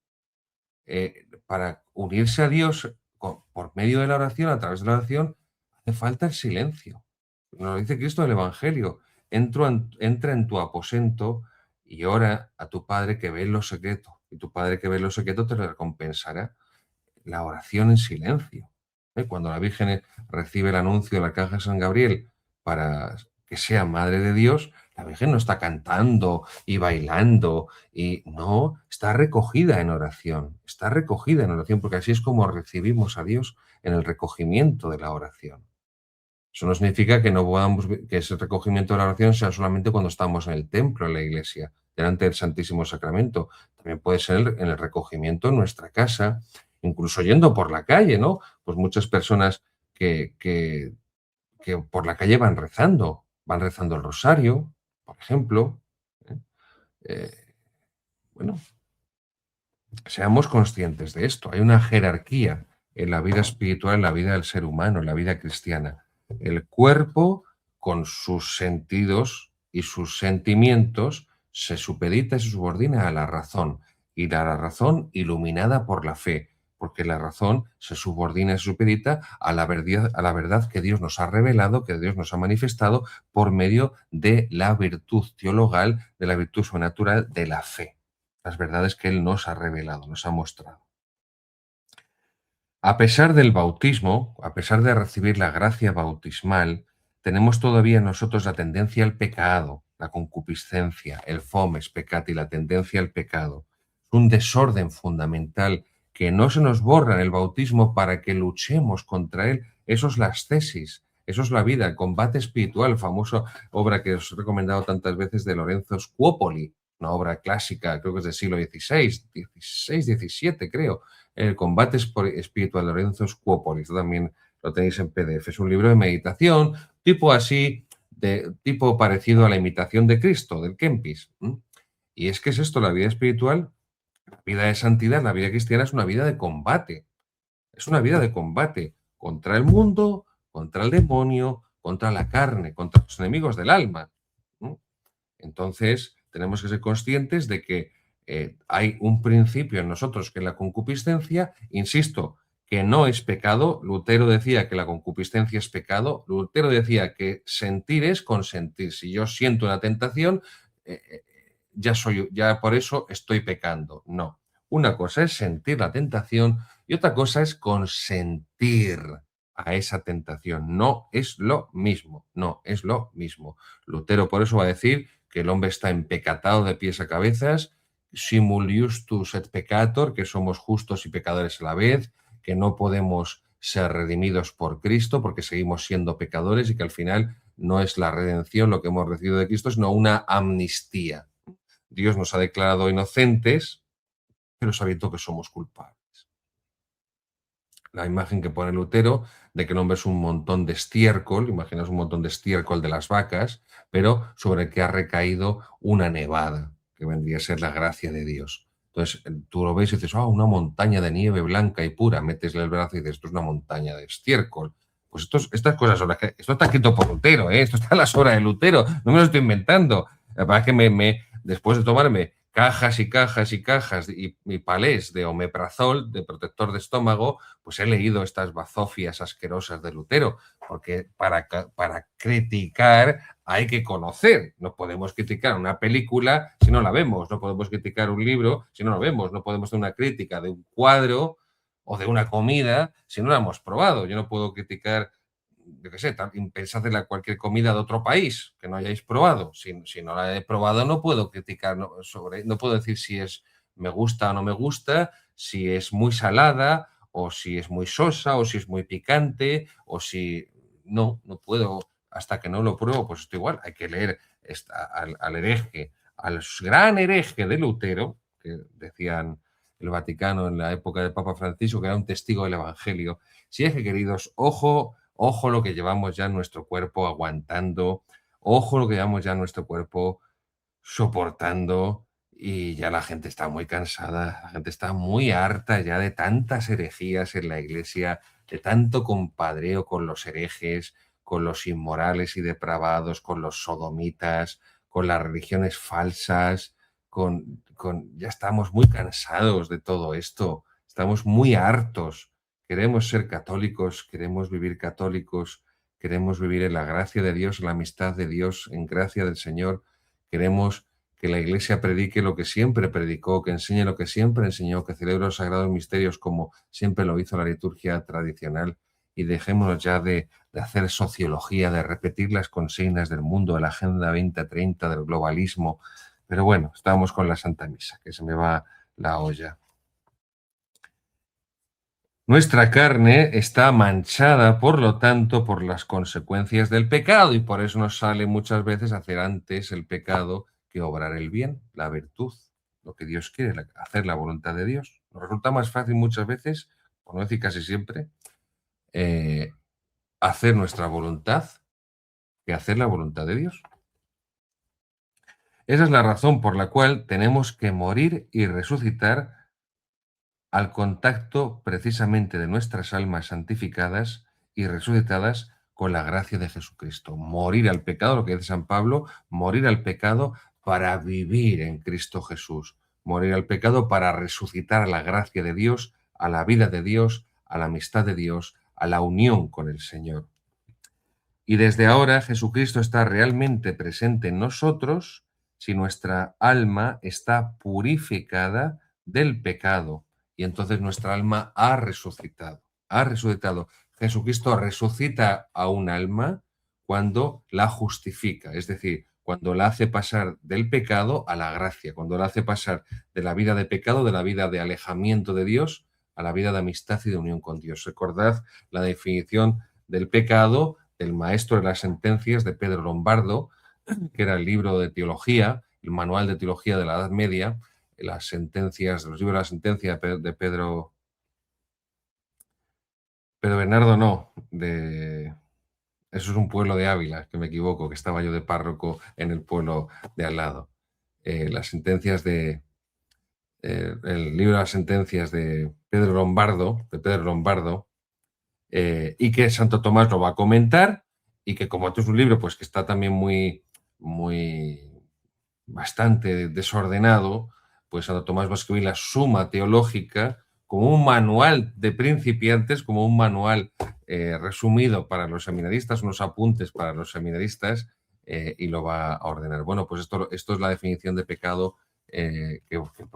Para unirse a Dios por medio de la oración, a través de la oración, hace falta el silencio. Nos lo dice Cristo en el Evangelio. Entra en tu aposento y ora a tu Padre que ve en lo secreto. Y tu Padre que ve en lo secreto te lo recompensará. La oración en silencio. Cuando la Virgen recibe el anuncio del arcángel San Gabriel para que sea Madre de Dios, la Virgen no está cantando y bailando, y no, está recogida en oración, porque así es como recibimos a Dios, en el recogimiento de la oración. Eso no significa que no podamos, que ese recogimiento de la oración sea solamente cuando estamos en el templo, en la iglesia, delante del Santísimo Sacramento. También puede ser en el recogimiento en nuestra casa, incluso yendo por la calle, ¿no? Pues muchas personas que por la calle van rezando el rosario, por ejemplo. ¿eh? Eh, bueno, seamos conscientes de esto. Hay una jerarquía en la vida espiritual, en la vida del ser humano, en la vida cristiana. El cuerpo, con sus sentidos y sus sentimientos, se supedita y se subordina a la razón, y a la razón iluminada por la fe, porque la razón se subordina y se supedita a la verdad que Dios nos ha revelado, que Dios nos ha manifestado por medio de la virtud teologal, de la virtud sobrenatural de la fe, las verdades que Él nos ha revelado, nos ha mostrado. A pesar del bautismo, a pesar de recibir la gracia bautismal, tenemos todavía en nosotros la tendencia al pecado, la concupiscencia, el fomes peccati, la tendencia al pecado. Es un desorden fundamental que no se nos borra en el bautismo para que luchemos contra él. Eso es la ascesis, eso es la vida, el combate espiritual, famosa obra que os he recomendado tantas veces de Lorenzo Scuopoli, una obra clásica, creo que es del siglo XVI, creo, el combate espiritual de Lorenzo Scuopoli. Esto también lo tenéis en PDF. Es un libro de meditación, tipo así, de tipo parecido a la imitación de Cristo, del Kempis. Y es que es esto, la vida espiritual, la vida de santidad, la vida cristiana es una vida de combate. Es una vida de combate contra el mundo, contra el demonio, contra la carne, contra los enemigos del alma. Entonces, tenemos que ser conscientes de que hay un principio en nosotros que es la concupiscencia, insisto, que no es pecado. Lutero decía que la concupiscencia es pecado. Lutero decía que sentir es consentir. Si yo siento una tentación, ya por eso estoy pecando. No. Una cosa es sentir la tentación y otra cosa es consentir a esa tentación. No es lo mismo. No es lo mismo. Lutero por eso va a decir que el hombre está empecatado de pies a cabezas, simul justus et peccator, que somos justos y pecadores a la vez, que no podemos ser redimidos por Cristo porque seguimos siendo pecadores y que al final no es la redención lo que hemos recibido de Cristo, sino una amnistía. Dios nos ha declarado inocentes, pero sabiendo que somos culpables. La imagen que pone Lutero de que el hombre es un montón de estiércol, imaginaos un montón de estiércol de las vacas, pero sobre el que ha recaído una nevada, que vendría a ser la gracia de Dios. Entonces, tú lo ves y dices, una montaña de nieve blanca y pura, metesle el brazo y dices, esto es una montaña de estiércol. Pues estas cosas son las que... Esto está escrito por Lutero, ¿eh? Esto está en las obras de Lutero, no me lo estoy inventando. La verdad es que después de tomarme cajas y cajas y cajas y palés de omeprazol, de protector de estómago, pues he leído estas bazofias asquerosas de Lutero, porque para criticar hay que conocer. No podemos criticar una película si no la vemos, no podemos criticar un libro si no lo vemos, no podemos hacer una crítica de un cuadro o de una comida si no la hemos probado. Yo no puedo criticar, yo qué sé, pensad en cualquier comida de otro país que no hayáis probado. Si no la he probado, no puedo criticar no puedo decir si me gusta o no me gusta, si es muy salada o si es muy sosa o si es muy picante o si no puedo hasta que no lo pruebo, pues esto igual. Hay que leer al hereje, al gran hereje de Lutero, que decían el Vaticano en la época del Papa Francisco, que era un testigo del Evangelio. Si es que, queridos, ojo lo que llevamos ya en nuestro cuerpo aguantando, ojo lo que llevamos ya en nuestro cuerpo soportando, y ya la gente está muy cansada, la gente está muy harta ya de tantas herejías en la Iglesia, de tanto compadreo con los herejes, con los inmorales y depravados, con los sodomitas, con las religiones falsas, ya estamos muy cansados de todo esto, estamos muy hartos. Queremos ser católicos, queremos vivir católicos, queremos vivir en la gracia de Dios, en la amistad de Dios, en gracia del Señor. Queremos que la Iglesia predique lo que siempre predicó, que enseñe lo que siempre enseñó, que celebre los sagrados misterios como siempre lo hizo la liturgia tradicional, y dejémonos ya de hacer sociología, de repetir las consignas del mundo, de la Agenda 2030, del globalismo. Pero bueno, estamos con la Santa Misa, que se me va la olla. Nuestra carne está manchada, por lo tanto, por las consecuencias del pecado, y por eso nos sale muchas veces hacer antes el pecado que obrar el bien, la virtud, lo que Dios quiere, hacer la voluntad de Dios. Nos resulta más fácil muchas veces, por no decir casi siempre, hacer nuestra voluntad que hacer la voluntad de Dios. Esa es la razón por la cual tenemos que morir y resucitar al contacto precisamente de nuestras almas santificadas y resucitadas con la gracia de Jesucristo. Morir al pecado, lo que dice San Pablo, morir al pecado para vivir en Cristo Jesús. Morir al pecado para resucitar a la gracia de Dios, a la vida de Dios, a la amistad de Dios, a la unión con el Señor. Y desde ahora Jesucristo está realmente presente en nosotros si nuestra alma está purificada del pecado. Y entonces nuestra alma ha resucitado. Ha resucitado. Jesucristo resucita a un alma cuando la justifica, es decir, cuando la hace pasar del pecado a la gracia, cuando la hace pasar de la vida de pecado, de la vida de alejamiento de Dios, a la vida de amistad y de unión con Dios. Recordad la definición del pecado del maestro de las sentencias de Pedro Lombardo, que era el libro de teología, el manual de teología de la Edad Media, las sentencias, los libros de la sentencia de Pedro Bernardo, no, eso es un pueblo de Ávila, que me equivoco, que estaba yo de párroco en el pueblo de al lado. Las sentencias el libro de las sentencias de Pedro Lombardo, y que Santo Tomás lo va a comentar, y que como esto es un libro pues que está también bastante desordenado, pues Santo Tomás va a escribir la Suma Teológica como un manual de principiantes, como un manual resumido para los seminaristas, unos apuntes para los seminaristas, y lo va a ordenar. Bueno, pues esto es la definición de pecado que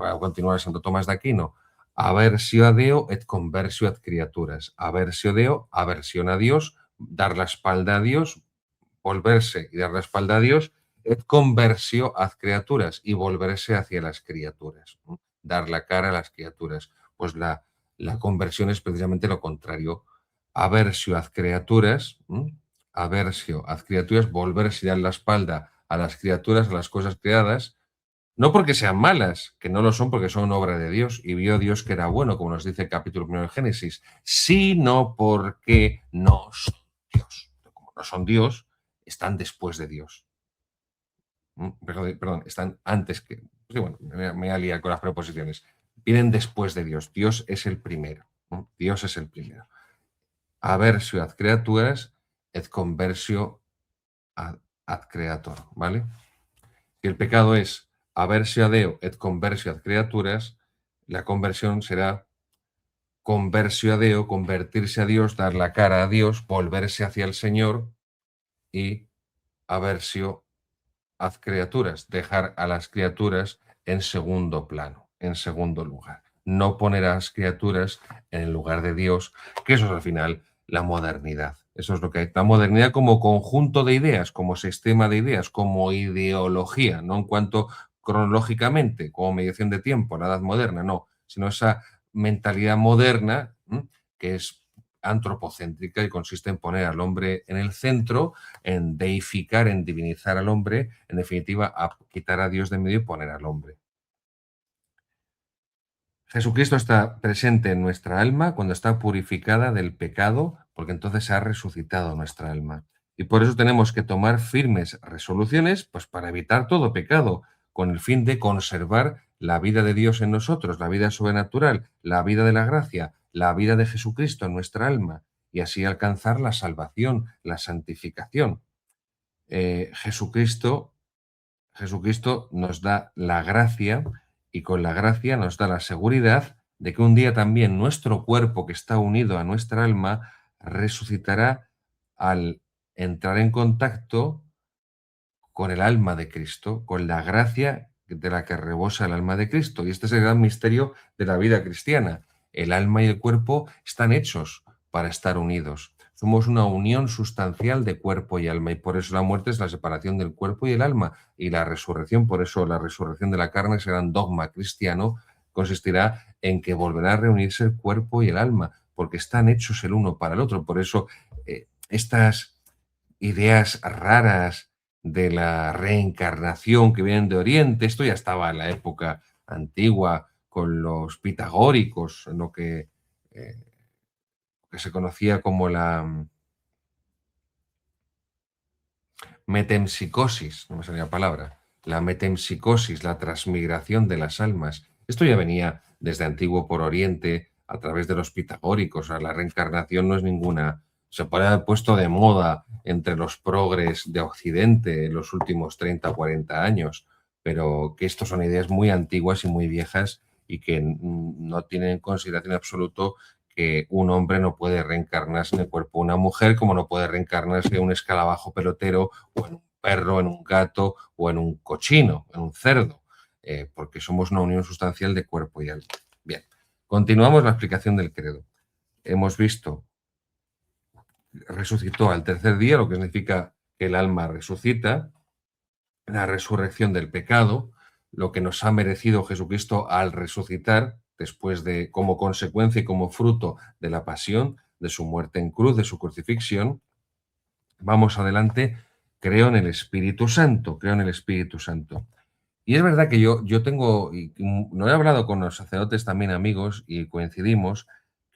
va a continuar Santo Tomás de Aquino. Aversio a Deo et conversio ad criaturas. Aversio a Deo, aversión a Dios, dar la espalda a Dios, volverse y dar la espalda a Dios, et conversio ad criaturas, y volverse hacia las criaturas, ¿no? Dar la cara a las criaturas. Pues la conversión es precisamente lo contrario. Aversio ad criaturas, aversio ad criaturas, volverse y dar la espalda a las criaturas, a las cosas creadas, no porque sean malas, que no lo son porque son obra de Dios, y vio Dios que era bueno, como nos dice el capítulo 1 de Génesis, sino porque no son Dios. Como no son Dios, están después de Dios. Perdón, están antes que... Sí, bueno, me voy a liar con las preposiciones. Vienen después de Dios. Dios es el primero. Dios es el primero. Aversio ad creaturas et conversio ad creator, ¿vale? Si el pecado es aversio a Deo et conversio ad criaturas, la conversión será conversio a Deo, convertirse a Dios, dar la cara a Dios, volverse hacia el Señor, y aversio ad criaturas, dejar a las criaturas en segundo plano, en segundo lugar. No poner a las criaturas en el lugar de Dios, que eso es al final la modernidad. Eso es lo que hay. La modernidad como conjunto de ideas, como sistema de ideas, como ideología, no en cuanto cronológicamente, como mediación de tiempo, la edad moderna, no, sino esa mentalidad moderna, que es antropocéntrica y consiste en poner al hombre en el centro, en deificar, en divinizar al hombre, en definitiva, a quitar a Dios de medio y poner al hombre. Jesucristo está presente en nuestra alma cuando está purificada del pecado, porque entonces ha resucitado nuestra alma. Y por eso tenemos que tomar firmes resoluciones, pues para evitar todo pecado, con el fin de conservar la vida de Dios en nosotros, la vida sobrenatural, la vida de la gracia, la vida de Jesucristo en nuestra alma, y así alcanzar la salvación, la santificación. Jesucristo nos da la gracia, y con la gracia nos da la seguridad de que un día también nuestro cuerpo, que está unido a nuestra alma, resucitará al entrar en contacto con el alma de Cristo, con la gracia de la que rebosa el alma de Cristo. Y este es el gran misterio de la vida cristiana. El alma y el cuerpo están hechos para estar unidos. Somos una unión sustancial de cuerpo y alma, y por eso la muerte es la separación del cuerpo y el alma, y la resurrección, por eso la resurrección de la carne, ese gran dogma cristiano, consistirá en que volverá a reunirse el cuerpo y el alma, porque están hechos el uno para el otro. Por eso estas ideas raras de la reencarnación que vienen de Oriente, esto ya estaba en la época antigua con los pitagóricos, en lo que se conocía como la metempsicosis, no me salía la palabra, la metempsicosis, la transmigración de las almas. Esto ya venía desde antiguo por Oriente a través de los pitagóricos. O sea, la reencarnación no es ninguna... Se puede haber puesto de moda entre los progres de Occidente en los últimos 30 o 40 años, pero que estos son ideas muy antiguas y muy viejas y que no tienen en consideración en absoluto que un hombre no puede reencarnarse en el cuerpo de una mujer, como no puede reencarnarse en un escarabajo pelotero, o en un perro, en un gato, o en un cochino, en un cerdo, porque somos una unión sustancial de cuerpo y alma. Bien, continuamos la explicación del credo. Hemos visto, resucitó al tercer día, lo que significa que el alma resucita, la resurrección del pecado, lo que nos ha merecido Jesucristo al resucitar, después de, como consecuencia y como fruto de la pasión, de su muerte en cruz, de su crucifixión. Vamos adelante, creo en el Espíritu Santo, creo en el Espíritu Santo. Y es verdad que yo tengo, y no he hablado con los sacerdotes también amigos y coincidimos,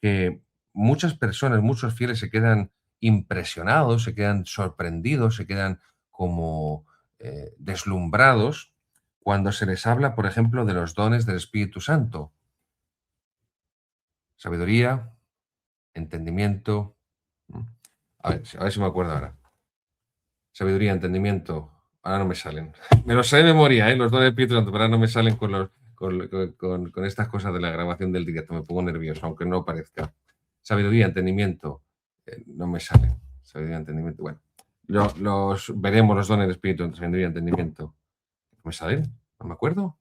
que muchas personas, muchos fieles se quedan impresionados, se quedan sorprendidos, se quedan como deslumbrados cuando se les habla, por ejemplo, de los dones del Espíritu Santo. Sabiduría, entendimiento. A ver si me acuerdo ahora. Sabiduría, entendimiento. Ahora no me salen. Me los sé de memoria, ¿eh? Los dones del Espíritu Santo, pero ahora no me salen con estas cosas de la grabación del directo. Me pongo nervioso, aunque no parezca. Sabiduría, entendimiento. No me salen. Sabiduría, entendimiento. Bueno, los veremos los dones del Espíritu, sabiduría, entendimiento. ¿No me salen? ¿No me acuerdo?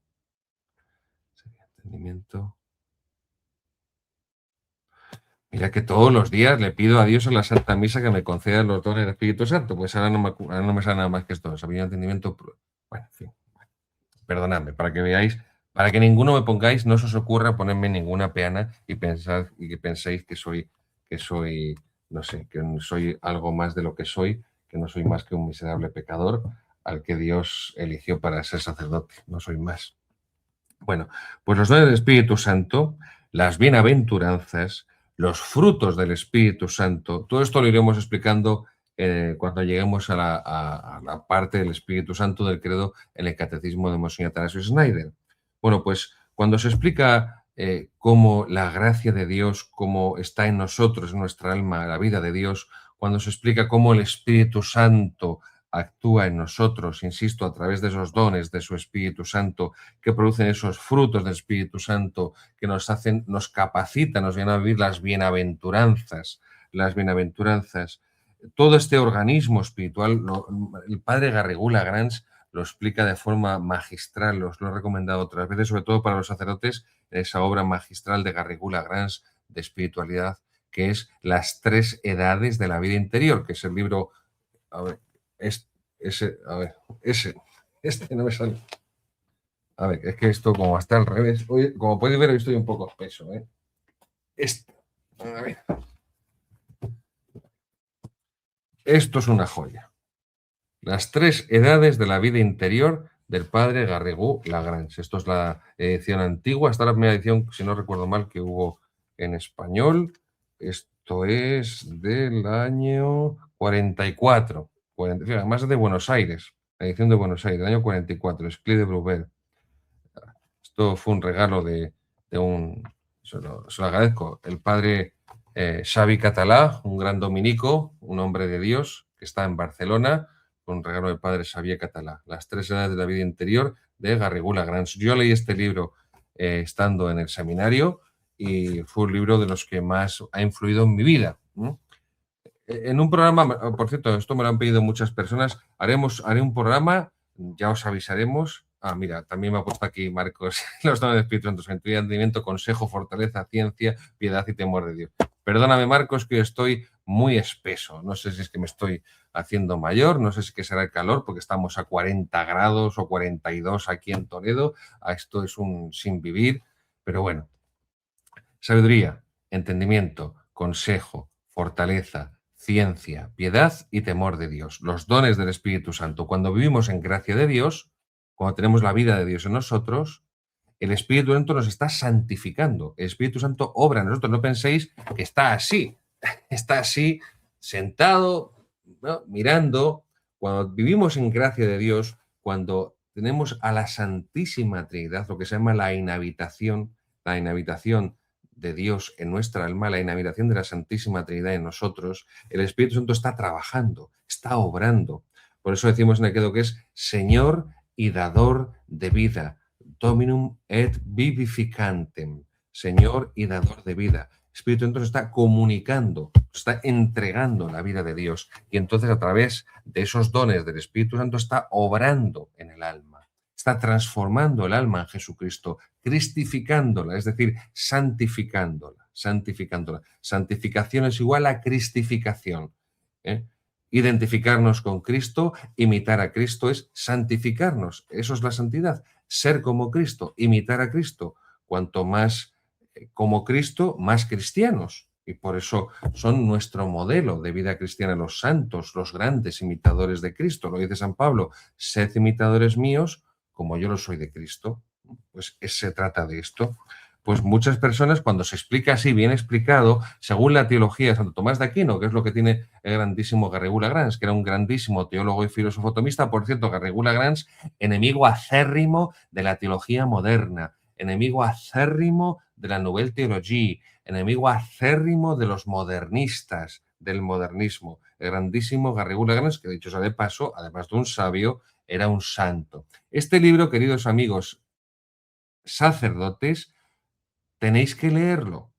Sabiduría, entendimiento. Mira que todos los días le pido a Dios en la Santa Misa que me conceda los dones del Espíritu Santo, pues ahora no me sale nada más que esto, sabiduría, entendimiento, bueno, en fin, perdonadme, para que veáis, para que ninguno me pongáis, no se os ocurra ponerme ninguna peana y pensad y que penséis que soy, no sé, que soy algo más de lo que soy, que no soy más que un miserable pecador al que Dios eligió para ser sacerdote, no soy más. Bueno, pues los dones del Espíritu Santo, las bienaventuranzas, los frutos del Espíritu Santo, todo esto lo iremos explicando cuando lleguemos a la parte del Espíritu Santo del credo en el Catecismo de Monseñor Atanasio Schneider. Bueno, pues cuando se explica cómo la gracia de Dios, cómo está en nosotros, en nuestra alma, la vida de Dios, cuando se explica cómo el Espíritu Santo actúa en nosotros, insisto, a través de esos dones de su Espíritu Santo, que producen esos frutos del Espíritu Santo, que nos hacen, nos capacitan, nos vienen a vivir las bienaventuranzas, las bienaventuranzas. Todo este organismo espiritual, el padre Garrigou Lagrange lo explica de forma magistral, os lo he recomendado otras veces, sobre todo para los sacerdotes, en esa obra magistral de Garrigou Lagrange de espiritualidad, que es Las tres edades de la vida interior, que es el libro, a ver, este no me sale. A ver, es que esto como está al revés. Oye, como podéis ver, hoy estoy un poco espeso, ¿eh? A ver, esto es una joya. Las tres edades de la vida interior del padre Garrigou Lagrange. Esto es la edición antigua. Esta es la primera edición, si no recuerdo mal, que hubo en español. Esto es del año 44. Además de Buenos Aires. La edición de Buenos Aires, del año 44. Esclé de Bruber. Esto fue un regalo de un, se lo agradezco, el padre Xavi Català, un gran dominico, un hombre de Dios, que está en Barcelona, con un regalo del padre Xavier Català, Las tres edades de la vida interior de Garrigou Lagrange. Yo leí este libro estando en el seminario y fue un libro de los que más ha influido en mi vida. En un programa, por cierto, esto me lo han pedido muchas personas, haré un programa, ya os avisaremos. Ah, mira, también me ha puesto aquí Marcos, los dones del Espíritu Santo, sabiduría, entendimiento, consejo, fortaleza, ciencia, piedad y temor de Dios. Perdóname, Marcos, que estoy muy espeso. No sé si es que me estoy haciendo mayor, no sé si es que será el calor, porque estamos a 40 grados o 42 aquí en Toledo. Esto es un sin vivir, pero bueno, sabiduría, entendimiento, consejo, fortaleza, ciencia, piedad y temor de Dios. Los dones del Espíritu Santo. Cuando vivimos en gracia de Dios, cuando tenemos la vida de Dios en nosotros, el Espíritu Santo nos está santificando. El Espíritu Santo obra en nosotros. No penséis que está así, sentado, ¿no? Mirando. Cuando vivimos en gracia de Dios, cuando tenemos a la Santísima Trinidad, lo que se llama la inhabitación de Dios en nuestra alma, la inhabitación de la Santísima Trinidad en nosotros, el Espíritu Santo está trabajando, está obrando. Por eso decimos en el credo que es Señor y dador de vida, Dominum et vivificantem, Señor y dador de vida. El Espíritu Santo está comunicando, está entregando la vida de Dios y entonces a través de esos dones del Espíritu Santo está obrando en el alma, está transformando el alma en Jesucristo, cristificándola, es decir, santificándola, santificándola. Santificación es igual a cristificación. ¿eh? Identificarnos con Cristo, imitar a Cristo es santificarnos. Eso es la santidad. Ser como Cristo, imitar a Cristo. Cuanto más como Cristo, más cristianos. Y por eso son nuestro modelo de vida cristiana los santos, los grandes imitadores de Cristo. Lo dice San Pablo, sed imitadores míos como yo lo soy de Cristo. Pues se trata de esto. Pues muchas personas, cuando se explica así, bien explicado, según la teología de Santo Tomás de Aquino, que es lo que tiene el grandísimo Garrigou Lagrange, que era un grandísimo teólogo y filósofo tomista, por cierto, Garrigou Lagrange, enemigo acérrimo de la teología moderna, enemigo acérrimo de la Nouvelle Théologie, enemigo acérrimo de los modernistas, del modernismo. El grandísimo Garrigou Lagrange, que dicho sea de paso, además de un sabio, era un santo. Este libro, queridos amigos sacerdotes, tenéis que leerlo.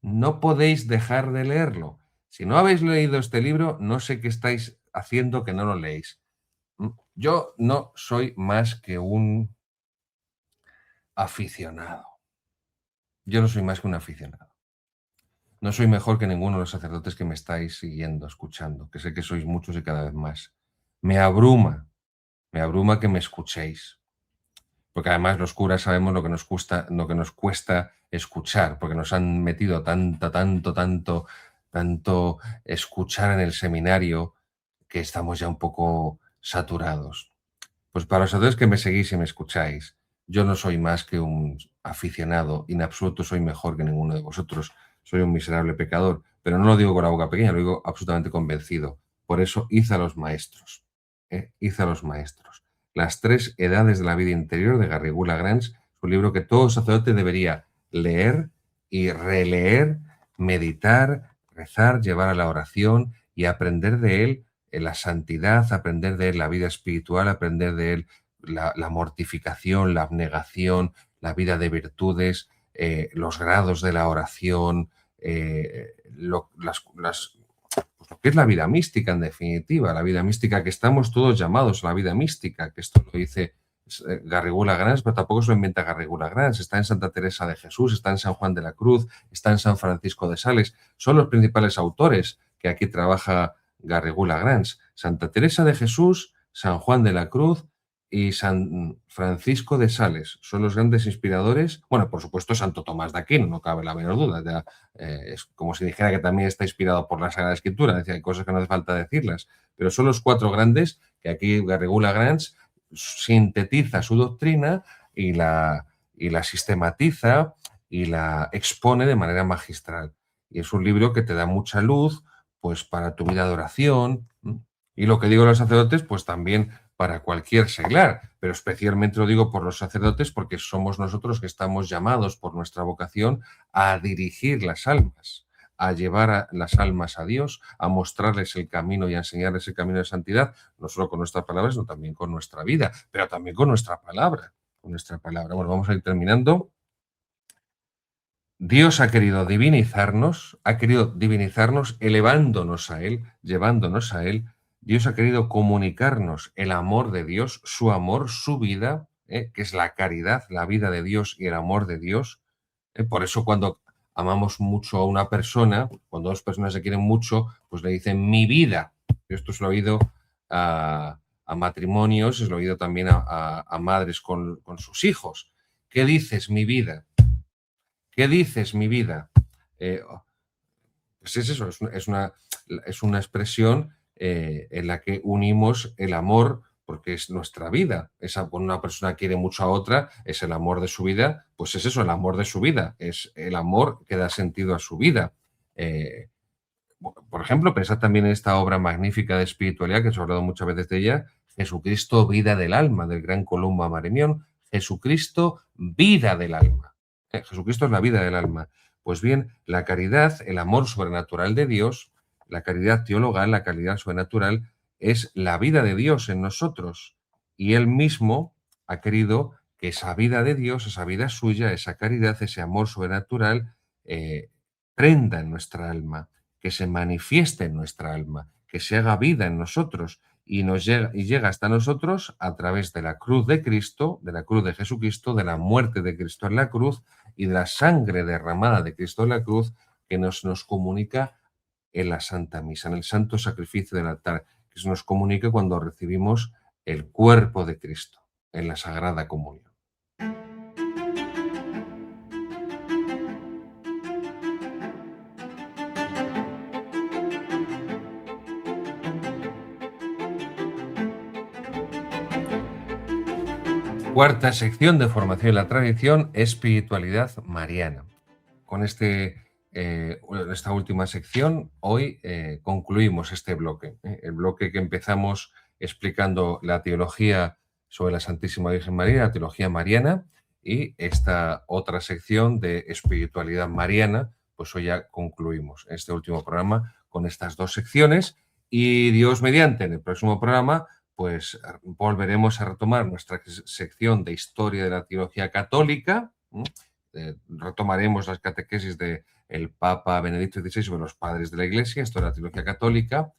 No podéis dejar de leerlo. Si no habéis leído este libro, no sé qué estáis haciendo que no lo leéis. Yo no soy más que un aficionado. Yo no soy más que un aficionado. No soy mejor que ninguno de los sacerdotes que me estáis siguiendo, escuchando, que sé que sois muchos y cada vez más. Me abruma, me abruma que me escuchéis. Porque además los curas sabemos lo que nos cuesta escuchar, porque nos han metido tanto escuchar en el seminario que estamos ya un poco saturados. Pues para vosotros que me seguís y me escucháis, yo no soy más que un aficionado, en absoluto soy mejor que ninguno de vosotros, soy un miserable pecador, pero no lo digo con la boca pequeña, lo digo absolutamente convencido. Por eso, id a los maestros, id a los maestros. Las tres edades de la vida interior de Garrigou Lagrange es un libro que todo sacerdote debería leer y releer, meditar, rezar, llevar a la oración y aprender de él la santidad, aprender de él la vida espiritual, aprender de él la mortificación, la abnegación, la vida de virtudes, los grados de la oración, pues lo que es la vida mística, en definitiva, la vida mística que estamos todos llamados a la vida mística, que esto lo dice Garrigou Lagrange, pero tampoco se lo inventa Garrigou Lagrange, está en Santa Teresa de Jesús, está en San Juan de la Cruz, está en San Francisco de Sales, son los principales autores que aquí trabaja Garrigou Lagrange. Santa Teresa de Jesús, San Juan de la Cruz y San Francisco de Sales son los grandes inspiradores. Bueno, por supuesto, Santo Tomás de Aquino, no cabe la menor duda. Ya, es como si dijera que también está inspirado por la Sagrada Escritura, es decir, hay cosas que no hace falta decirlas, pero son los cuatro grandes que aquí Garrigou Lagrange sintetiza su doctrina y la sistematiza y la expone de manera magistral. Y es un libro que te da mucha luz, pues para tu vida de oración. Y lo que digo a los sacerdotes, pues también para cualquier seglar, pero especialmente lo digo por los sacerdotes porque somos nosotros que estamos llamados por nuestra vocación a dirigir las almas, a llevar a las almas a Dios, a mostrarles el camino y a enseñarles el camino de santidad, no solo con nuestras palabras, sino también con nuestra vida, pero también con nuestra palabra. Con nuestra palabra. Bueno, vamos a ir terminando. Dios ha querido divinizarnos elevándonos a Él, llevándonos a Él. Dios ha querido comunicarnos el amor de Dios, su amor, su vida, que es la caridad, la vida de Dios y el amor de Dios. Por eso cuando amamos mucho a una persona, cuando dos personas se quieren mucho, pues le dicen mi vida. Yo esto se lo he oído a matrimonios, se lo he oído también a madres con sus hijos. ¿Qué dices, mi vida? ¿Qué dices, mi vida? Eh, pues es eso, es una expresión en la que unimos el amor, porque es nuestra vida. Cuando una persona quiere mucho a otra, es el amor de su vida, pues es eso, el amor de su vida, es el amor que da sentido a su vida. Eh, por ejemplo, pensad también en esta obra magnífica de espiritualidad, que os he hablado muchas veces de ella, Jesucristo, vida del alma, del gran Columba Maremión. Jesucristo, vida del alma. Jesucristo es la vida del alma. Pues bien, la caridad, el amor sobrenatural de Dios, la caridad teologal, la caridad sobrenatural, es la vida de Dios en nosotros. Y Él mismo ha querido que esa vida de Dios, esa vida suya, esa caridad, ese amor sobrenatural, prenda en nuestra alma, que se manifieste en nuestra alma, que se haga vida en nosotros y llega hasta nosotros a través de la cruz de Cristo, de la cruz de Jesucristo, de la muerte de Cristo en la cruz y de la sangre derramada de Cristo en la cruz que nos comunica en la Santa Misa, en el santo sacrificio del altar, que se nos comunica cuando recibimos el cuerpo de Cristo en la Sagrada Comunión. Cuarta sección de formación y la tradición, espiritualidad mariana. Con esta última sección, hoy concluimos este bloque. El bloque que empezamos explicando la teología sobre la Santísima Virgen María, la teología mariana, y esta otra sección de espiritualidad mariana, pues hoy ya concluimos este último programa con estas dos secciones y Dios mediante en el próximo programa pues volveremos a retomar nuestra sección de historia de la teología católica. Retomaremos las catequesis del Papa Benedicto XVI sobre los padres de la Iglesia, esto es la teología católica,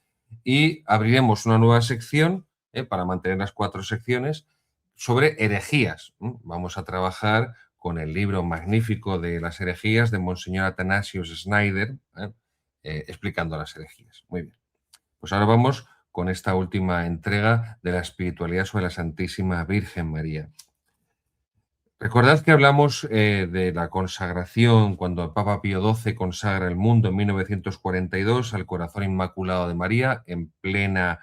y abriremos una nueva sección para mantener las cuatro secciones sobre herejías. Vamos a trabajar con el libro magnífico de las herejías de Monseñor Athanasius Schneider, explicando las herejías. Muy bien. Pues ahora vamos con esta última entrega de la espiritualidad sobre la Santísima Virgen María. Recordad que hablamos de la consagración cuando el Papa Pío XII consagra el mundo en 1942 al corazón inmaculado de María en plena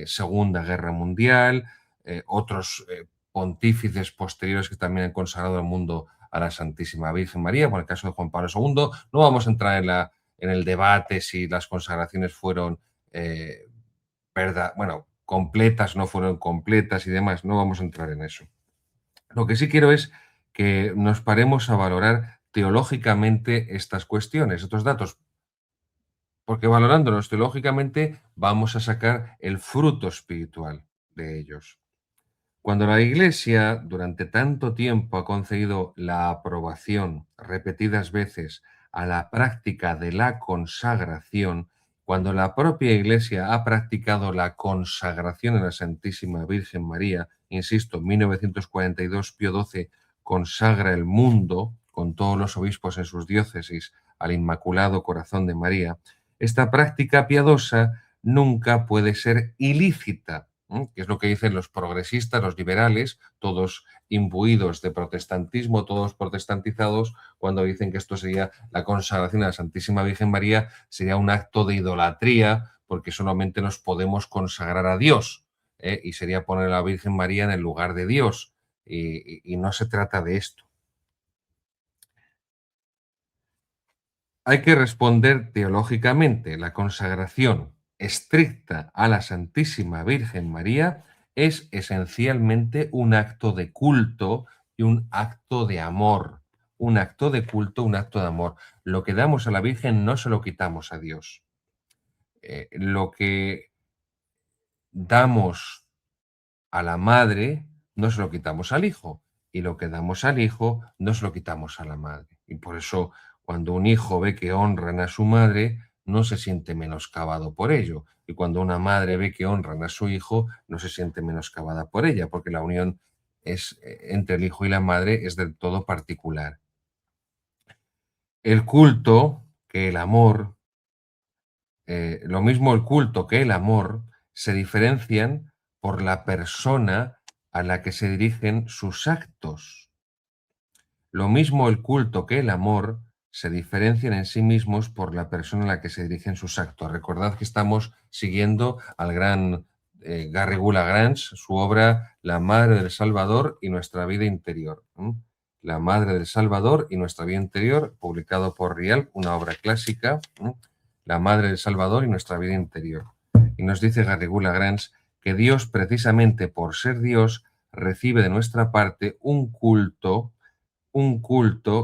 Segunda Guerra Mundial, otros pontífices posteriores que también han consagrado el mundo a la Santísima Virgen María, por el caso de Juan Pablo II. No vamos a entrar en el debate si las consagraciones fueron completas, no fueron completas y demás, no vamos a entrar en eso. Lo que sí quiero es que nos paremos a valorar teológicamente estas cuestiones, estos datos, porque valorándolos teológicamente vamos a sacar el fruto espiritual de ellos. Cuando la Iglesia durante tanto tiempo ha concedido la aprobación repetidas veces a la práctica de la consagración, cuando la propia Iglesia ha practicado la consagración en la Santísima Virgen María, insisto, en 1942 Pío XII consagra el mundo con todos los obispos en sus diócesis al Inmaculado Corazón de María, esta práctica piadosa nunca puede ser ilícita, que es lo que dicen los progresistas, los liberales, todos imbuidos de protestantismo, todos protestantizados, cuando dicen que esto sería la consagración a la Santísima Virgen María, sería un acto de idolatría, porque solamente nos podemos consagrar a Dios, y sería poner a la Virgen María en el lugar de Dios, y no se trata de esto. Hay que responder teológicamente. La consagración estricta a la Santísima Virgen María es esencialmente un acto de culto y un acto de amor. Un acto de culto, un acto de amor. Lo que damos a la Virgen no se lo quitamos a Dios. Lo que damos a la madre no se lo quitamos al hijo, y lo que damos al hijo no se lo quitamos a la madre. Y por eso cuando un hijo ve que honran a su madre, no se siente menoscabado por ello. Y cuando una madre ve que honran a su hijo, no se siente menoscabada por ella, porque la unión entre el hijo y la madre es del todo particular. El culto, que el amor, lo mismo el culto que el amor, se diferencian por la persona a la que se dirigen sus actos. Lo mismo el culto que el amor se diferencian en sí mismos por la persona a la que se dirigen sus actos. Recordad que estamos siguiendo al gran Garrigou Lagrange, su obra La Madre del Salvador y nuestra vida interior. La Madre del Salvador y nuestra vida interior, publicado por Rialp, una obra clásica. La Madre del Salvador y nuestra vida interior. Y nos dice Garrigou Lagrange que Dios, precisamente por ser Dios, recibe de nuestra parte un culto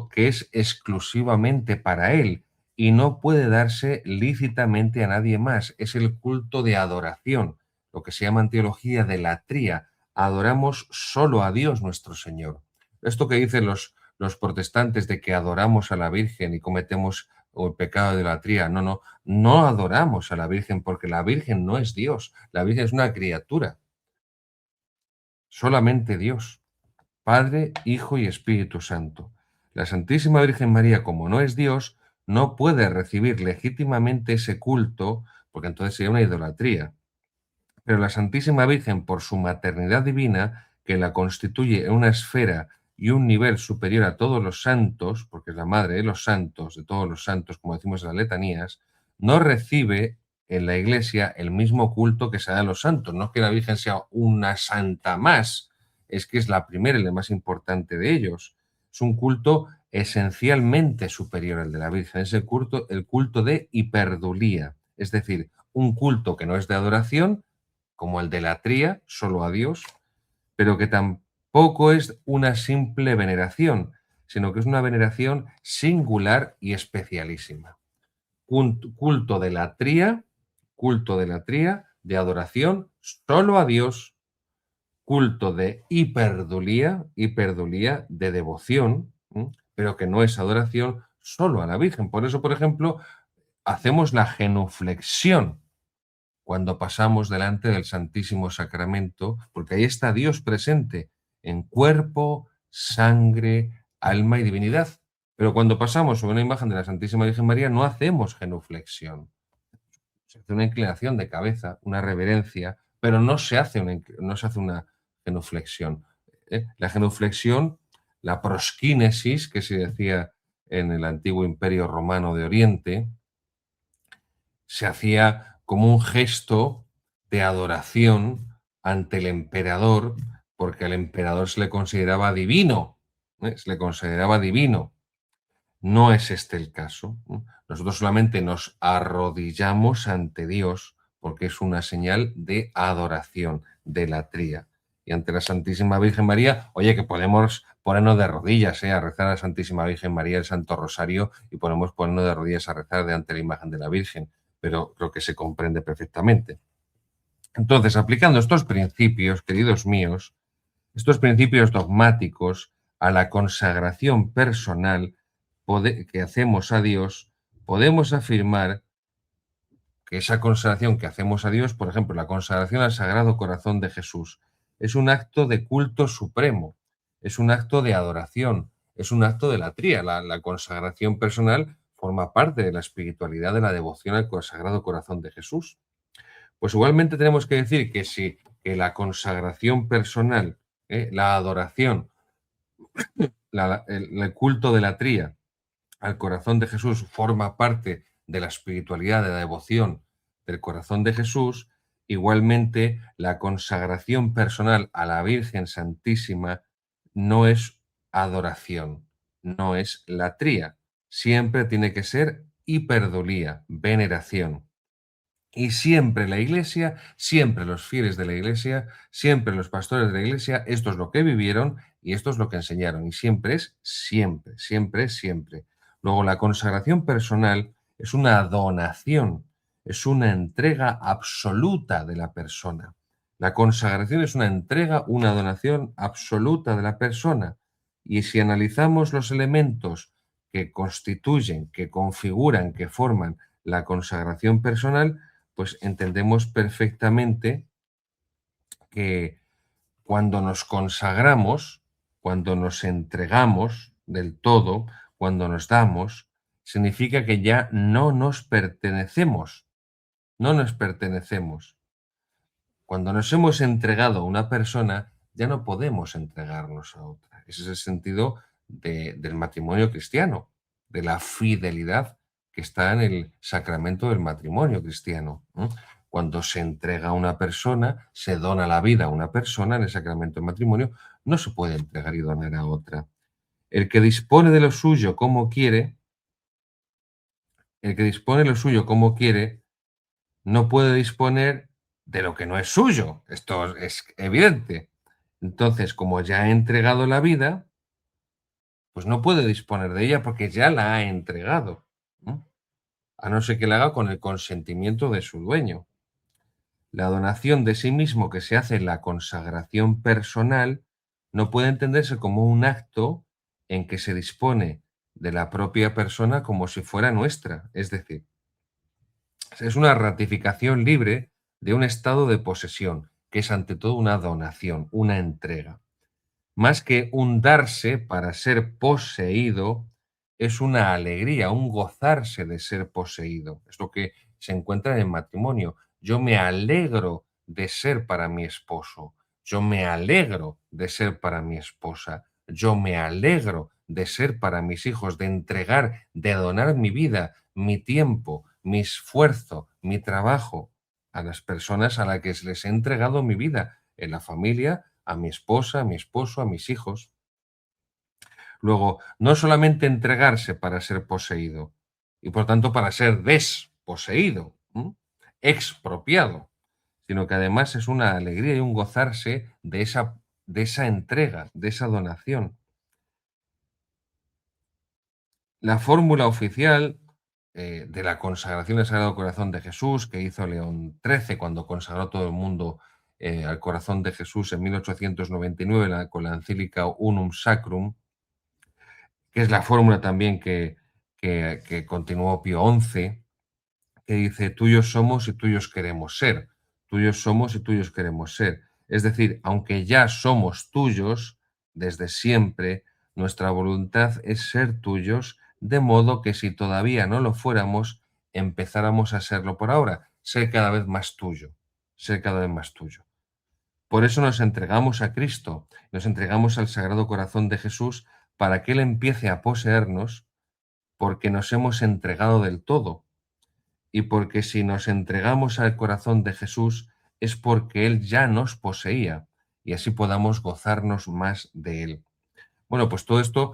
que es exclusivamente para Él y no puede darse lícitamente a nadie más. Es el culto de adoración, lo que se llama en teología de latría. Adoramos solo a Dios nuestro Señor. Esto que dicen los protestantes de que adoramos a la Virgen y cometemos el pecado de idolatría, no adoramos a la Virgen porque la Virgen no es Dios, la Virgen es una criatura, solamente Dios. Padre, Hijo y Espíritu Santo. La Santísima Virgen María, como no es Dios, no puede recibir legítimamente ese culto, porque entonces sería una idolatría. Pero la Santísima Virgen, por su maternidad divina, que la constituye en una esfera y un nivel superior a todos los santos, porque es la madre de los santos, de todos los santos, como decimos en las letanías, no recibe en la Iglesia el mismo culto que se da a los santos. No es que la Virgen sea una santa más, es que es la primera y la más importante de ellos. Es un culto esencialmente superior al de la Virgen. Es el culto de hiperdulía, es decir, un culto que no es de adoración, como el de la tría, solo a Dios, pero que tampoco es una simple veneración, sino que es una veneración singular y especialísima. Culto de la tría, de adoración solo a Dios, culto de hiperdulía de devoción, pero que no es adoración solo a la Virgen. Por eso, por ejemplo, hacemos la genuflexión cuando pasamos delante del Santísimo Sacramento, porque ahí está Dios presente en cuerpo, sangre, alma y divinidad. Pero cuando pasamos sobre una imagen de la Santísima Virgen María no hacemos genuflexión. Se hace una inclinación de cabeza, una reverencia, pero no se hace una genuflexión. La genuflexión, la prosquínesis, que se decía en el antiguo Imperio Romano de Oriente, se hacía como un gesto de adoración ante el emperador, porque al emperador se le consideraba divino, se le consideraba divino. No es este el caso. Nosotros solamente nos arrodillamos ante Dios porque es una señal de adoración, de latría. Y ante la Santísima Virgen María, oye, que podemos ponernos de rodillas a rezar a la Santísima Virgen María el Santo Rosario y podemos ponernos de rodillas a rezar delante de la imagen de la Virgen, pero creo que se comprende perfectamente. Entonces, aplicando estos principios, queridos míos, estos principios dogmáticos a la consagración personal que hacemos a Dios, podemos afirmar que esa consagración que hacemos a Dios, por ejemplo, la consagración al Sagrado Corazón de Jesús, es un acto de culto supremo, es un acto de adoración, es un acto de latría. La consagración personal forma parte de la espiritualidad de la devoción al Sagrado Corazón de Jesús. Pues igualmente tenemos que decir que si que la consagración personal, la adoración, el culto de la tría al corazón de Jesús forma parte de la espiritualidad, de la devoción del corazón de Jesús, igualmente la consagración personal a la Virgen Santísima no es adoración, no es latría, siempre tiene que ser hiperdolía, veneración. Y siempre la Iglesia, siempre los fieles de la Iglesia, siempre los pastores de la Iglesia, esto es lo que vivieron y esto es lo que enseñaron. Y siempre es siempre, siempre, siempre. Luego, la consagración personal es una donación, es una entrega absoluta de la persona. La consagración es una entrega, una donación absoluta de la persona. Y si analizamos los elementos que constituyen, que configuran, que forman la consagración personal, pues entendemos perfectamente que cuando nos consagramos, cuando nos entregamos del todo, cuando nos damos, significa que ya no nos pertenecemos, no nos pertenecemos. Cuando nos hemos entregado a una persona, ya no podemos entregarnos a otra. Ese es el sentido del matrimonio cristiano, de la fidelidad que está en el sacramento del matrimonio cristiano. Cuando se entrega a una persona, se dona la vida a una persona en el sacramento del matrimonio, no se puede entregar y donar a otra. El que dispone de lo suyo como quiere, el que dispone de lo suyo como quiere, no puede disponer de lo que no es suyo. Esto es evidente. Entonces, como ya ha entregado la vida, pues no puede disponer de ella porque ya la ha entregado, ¿no? A no ser que la haga con el consentimiento de su dueño. La donación de sí mismo que se hace en la consagración personal no puede entenderse como un acto en que se dispone de la propia persona como si fuera nuestra. Es decir, es una ratificación libre de un estado de posesión, que es ante todo una donación, una entrega. Más que un darse para ser poseído, es una alegría, un gozarse de ser poseído. Es lo que se encuentra en el matrimonio. Yo me alegro de ser para mi esposo. Yo me alegro de ser para mi esposa. Yo me alegro de ser para mis hijos, de entregar, de donar mi vida, mi tiempo, mi esfuerzo, mi trabajo a las personas a las que les he entregado mi vida en la familia, a mi esposa, a mi esposo, a mis hijos. Luego, no solamente entregarse para ser poseído, y por tanto para ser desposeído, expropiado, sino que además es una alegría y un gozarse de esa entrega, de esa donación. La fórmula oficial de la consagración del Sagrado Corazón de Jesús que hizo León XIII cuando consagró todo el mundo al corazón de Jesús en 1899 con la encíclica Unum Sacrum, que es la fórmula también que continuó Pío XI, que dice, tuyos somos y tuyos queremos ser, tuyos somos y tuyos queremos ser. Es decir, aunque ya somos tuyos, desde siempre, nuestra voluntad es ser tuyos, de modo que si todavía no lo fuéramos, empezáramos a serlo por ahora, ser cada vez más tuyo, ser cada vez más tuyo. Por eso nos entregamos a Cristo, nos entregamos al Sagrado Corazón de Jesús para que Él empiece a poseernos, porque nos hemos entregado del todo. Y porque si nos entregamos al corazón de Jesús es porque Él ya nos poseía y así podamos gozarnos más de Él. Bueno, pues todo esto,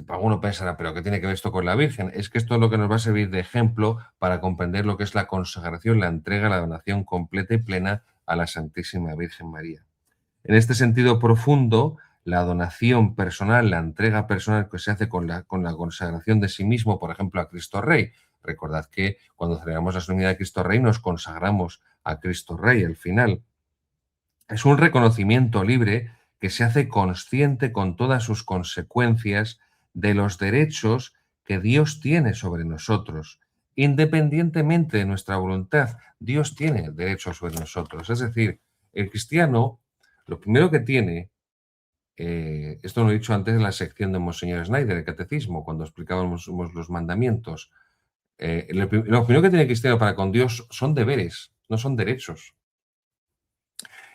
alguno pensará, pero ¿qué tiene que ver esto con la Virgen? Es que esto es lo que nos va a servir de ejemplo para comprender lo que es la consagración, la entrega, la donación completa y plena a la Santísima Virgen María. En este sentido profundo, la donación personal, la entrega personal que se hace con la consagración de sí mismo, por ejemplo, a Cristo Rey. Recordad que cuando celebramos la solemnidad de Cristo Rey nos consagramos a Cristo Rey al final. Es un reconocimiento libre que se hace consciente con todas sus consecuencias de los derechos que Dios tiene sobre nosotros, independientemente de nuestra voluntad. Dios tiene derechos sobre nosotros. Es decir, el cristiano lo primero que tiene, esto lo he dicho antes en la sección de Monseñor Schneider, el catecismo, cuando explicábamos los mandamientos, lo primero que tiene el cristiano para con Dios son deberes, no son derechos.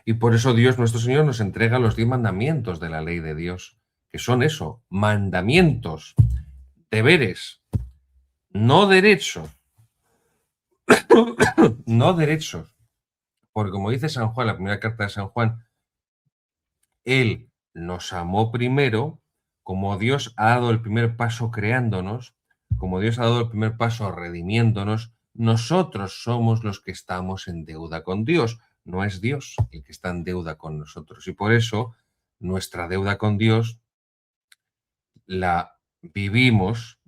Y por eso Dios nuestro Señor nos entrega los 10 mandamientos de la ley de Dios, que son eso, mandamientos, deberes, no derechos, no derechos. Porque como dice San Juan, la primera carta de San Juan, Él nos amó primero, como Dios ha dado el primer paso creándonos, como Dios ha dado el primer paso redimiéndonos, nosotros somos los que estamos en deuda con Dios, no es Dios el que está en deuda con nosotros. Y por eso nuestra deuda con Dios la vivimos,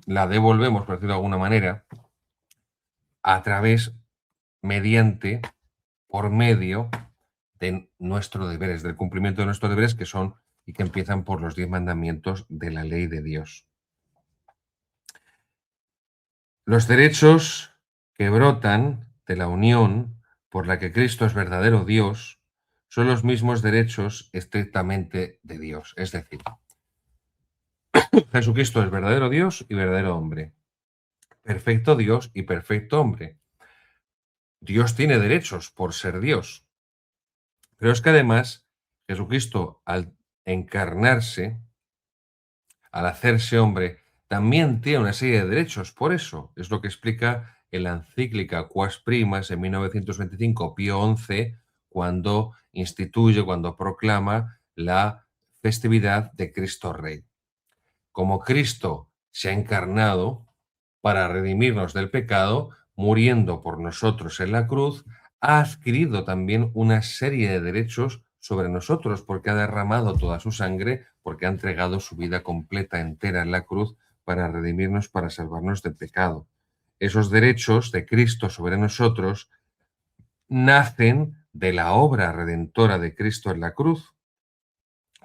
la devolvemos, por decirlo de alguna manera, a través, mediante, por medio de nuestros deberes, del cumplimiento de nuestros deberes que son y que empiezan por los 10 mandamientos de la ley de Dios. Los derechos que brotan de la unión por la que Cristo es verdadero Dios son los mismos derechos estrictamente de Dios. Es decir, Jesucristo es verdadero Dios y verdadero hombre. Perfecto Dios y perfecto hombre. Dios tiene derechos por ser Dios. Pero es que además Jesucristo, al encarnarse, al hacerse hombre, también tiene una serie de derechos. Por eso es lo que explica en la encíclica Quas Primas en 1925 Pío XI, cuando instituye, cuando proclama la festividad de Cristo Rey. Como Cristo se ha encarnado para redimirnos del pecado, muriendo por nosotros en la cruz, ha adquirido también una serie de derechos sobre nosotros, porque ha derramado toda su sangre, porque ha entregado su vida completa, entera en la cruz, para redimirnos, para salvarnos del pecado. Esos derechos de Cristo sobre nosotros nacen de la obra redentora de Cristo en la cruz.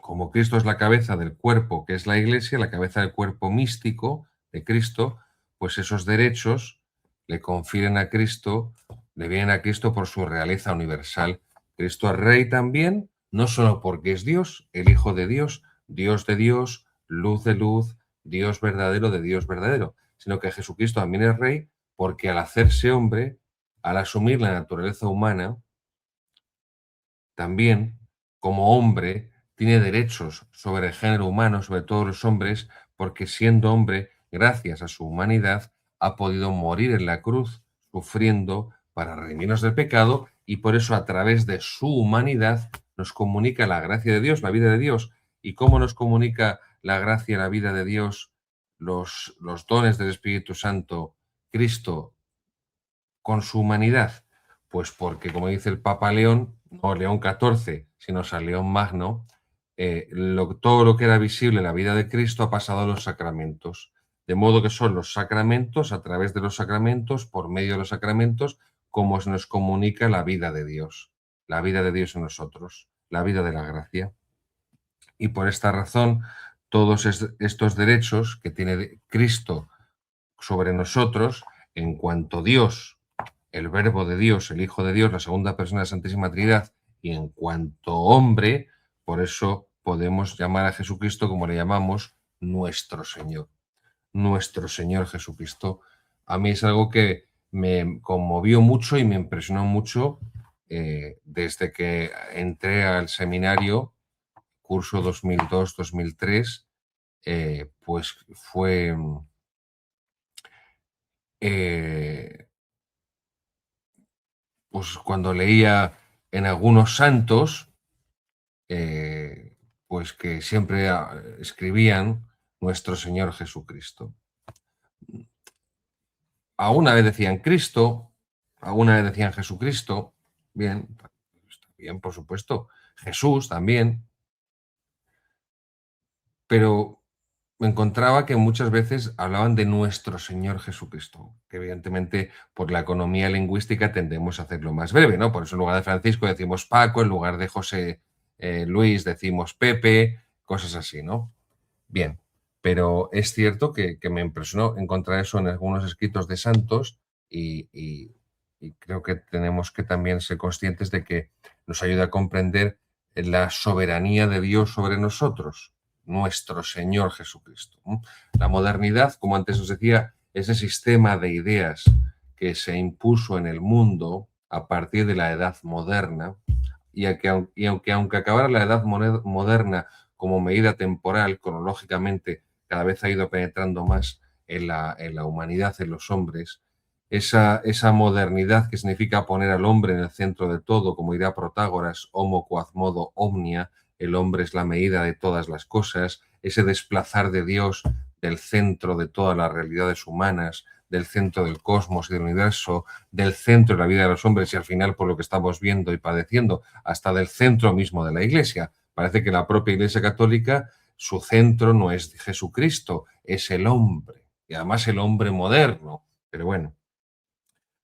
Como Cristo es la cabeza del cuerpo que es la Iglesia, la cabeza del cuerpo místico de Cristo, pues esos derechos le confieren a Cristo, le vienen a Cristo por su realeza universal. Cristo es Rey también, no solo porque es Dios, el Hijo de Dios, Dios de Dios, luz de luz, Dios verdadero de Dios verdadero, sino que Jesucristo también es Rey porque al hacerse hombre, al asumir la naturaleza humana, también, como hombre, tiene derechos sobre el género humano, sobre todos los hombres, porque siendo hombre, gracias a su humanidad, ha podido morir en la cruz, sufriendo para redimirnos del pecado, y por eso a través de su humanidad nos comunica la gracia de Dios, la vida de Dios. ¿Y cómo nos comunica la gracia y la vida de Dios, los dones del Espíritu Santo, Cristo, con su humanidad? Pues porque, como dice el Papa León, no León XIV, sino San León Magno, todo lo que era visible en la vida de Cristo ha pasado a los sacramentos. De modo que son los sacramentos, a través de los sacramentos, por medio de los sacramentos, como se nos comunica la vida de Dios en nosotros, la vida de la gracia. Y por esta razón, todos estos derechos que tiene Cristo sobre nosotros, en cuanto Dios, el Verbo de Dios, el Hijo de Dios, la segunda persona de la Santísima Trinidad, y en cuanto hombre, por eso podemos llamar a Jesucristo como le llamamos nuestro Señor Jesucristo. A mí es algo que me conmovió mucho y me impresionó mucho desde que entré al seminario, curso 2002-2003, pues fue pues cuando leía en algunos santos, pues que siempre escribían nuestro Señor Jesucristo. A una vez decían Cristo, a una vez decían Jesucristo, bien, está bien, por supuesto, Jesús también, pero me encontraba que muchas veces hablaban de nuestro Señor Jesucristo, que evidentemente por la economía lingüística tendemos a hacerlo más breve, ¿no? Por eso en lugar de Francisco decimos Paco, en lugar de José Luis decimos Pepe, cosas así, ¿no? Bien, pero es cierto que me impresionó encontrar eso en algunos escritos de santos y creo que tenemos que también ser conscientes de que nos ayuda a comprender la soberanía de Dios sobre nosotros, nuestro Señor Jesucristo. La modernidad, como antes os decía, ese sistema de ideas que se impuso en el mundo a partir de la edad moderna, aunque acabara la edad moderna como medida temporal, cronológicamente, cada vez ha ido penetrando más en la humanidad, en los hombres, esa modernidad que significa poner al hombre en el centro de todo, como dirá Protágoras, homo quod modo omnia, el hombre es la medida de todas las cosas, ese desplazar de Dios del centro de todas las realidades humanas, del centro del cosmos y del universo, del centro de la vida de los hombres y al final, por lo que estamos viendo y padeciendo, hasta del centro mismo de la Iglesia. Parece que la propia Iglesia Católica, su centro no es Jesucristo, es el hombre, y además el hombre moderno. Pero bueno,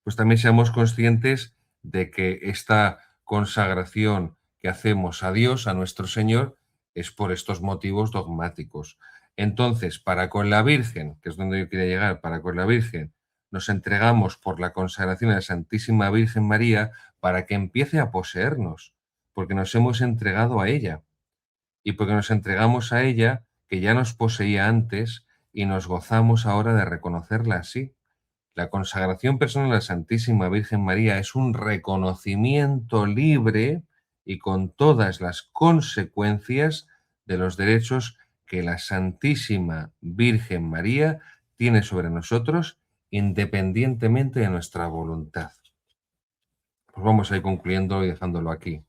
pues también seamos conscientes de que esta consagración que hacemos a Dios, a nuestro Señor, es por estos motivos dogmáticos. Entonces, para con la Virgen, que es donde yo quería llegar, para con la Virgen, nos entregamos por la consagración a la Santísima Virgen María para que empiece a poseernos, porque nos hemos entregado a ella y porque nos entregamos a ella, que ya nos poseía antes, y nos gozamos ahora de reconocerla así. La consagración personal a la Santísima Virgen María es un reconocimiento libre y con todas las consecuencias de los derechos que la Santísima Virgen María tiene sobre nosotros independientemente de nuestra voluntad. Pues vamos a ir concluyendo y dejándolo aquí.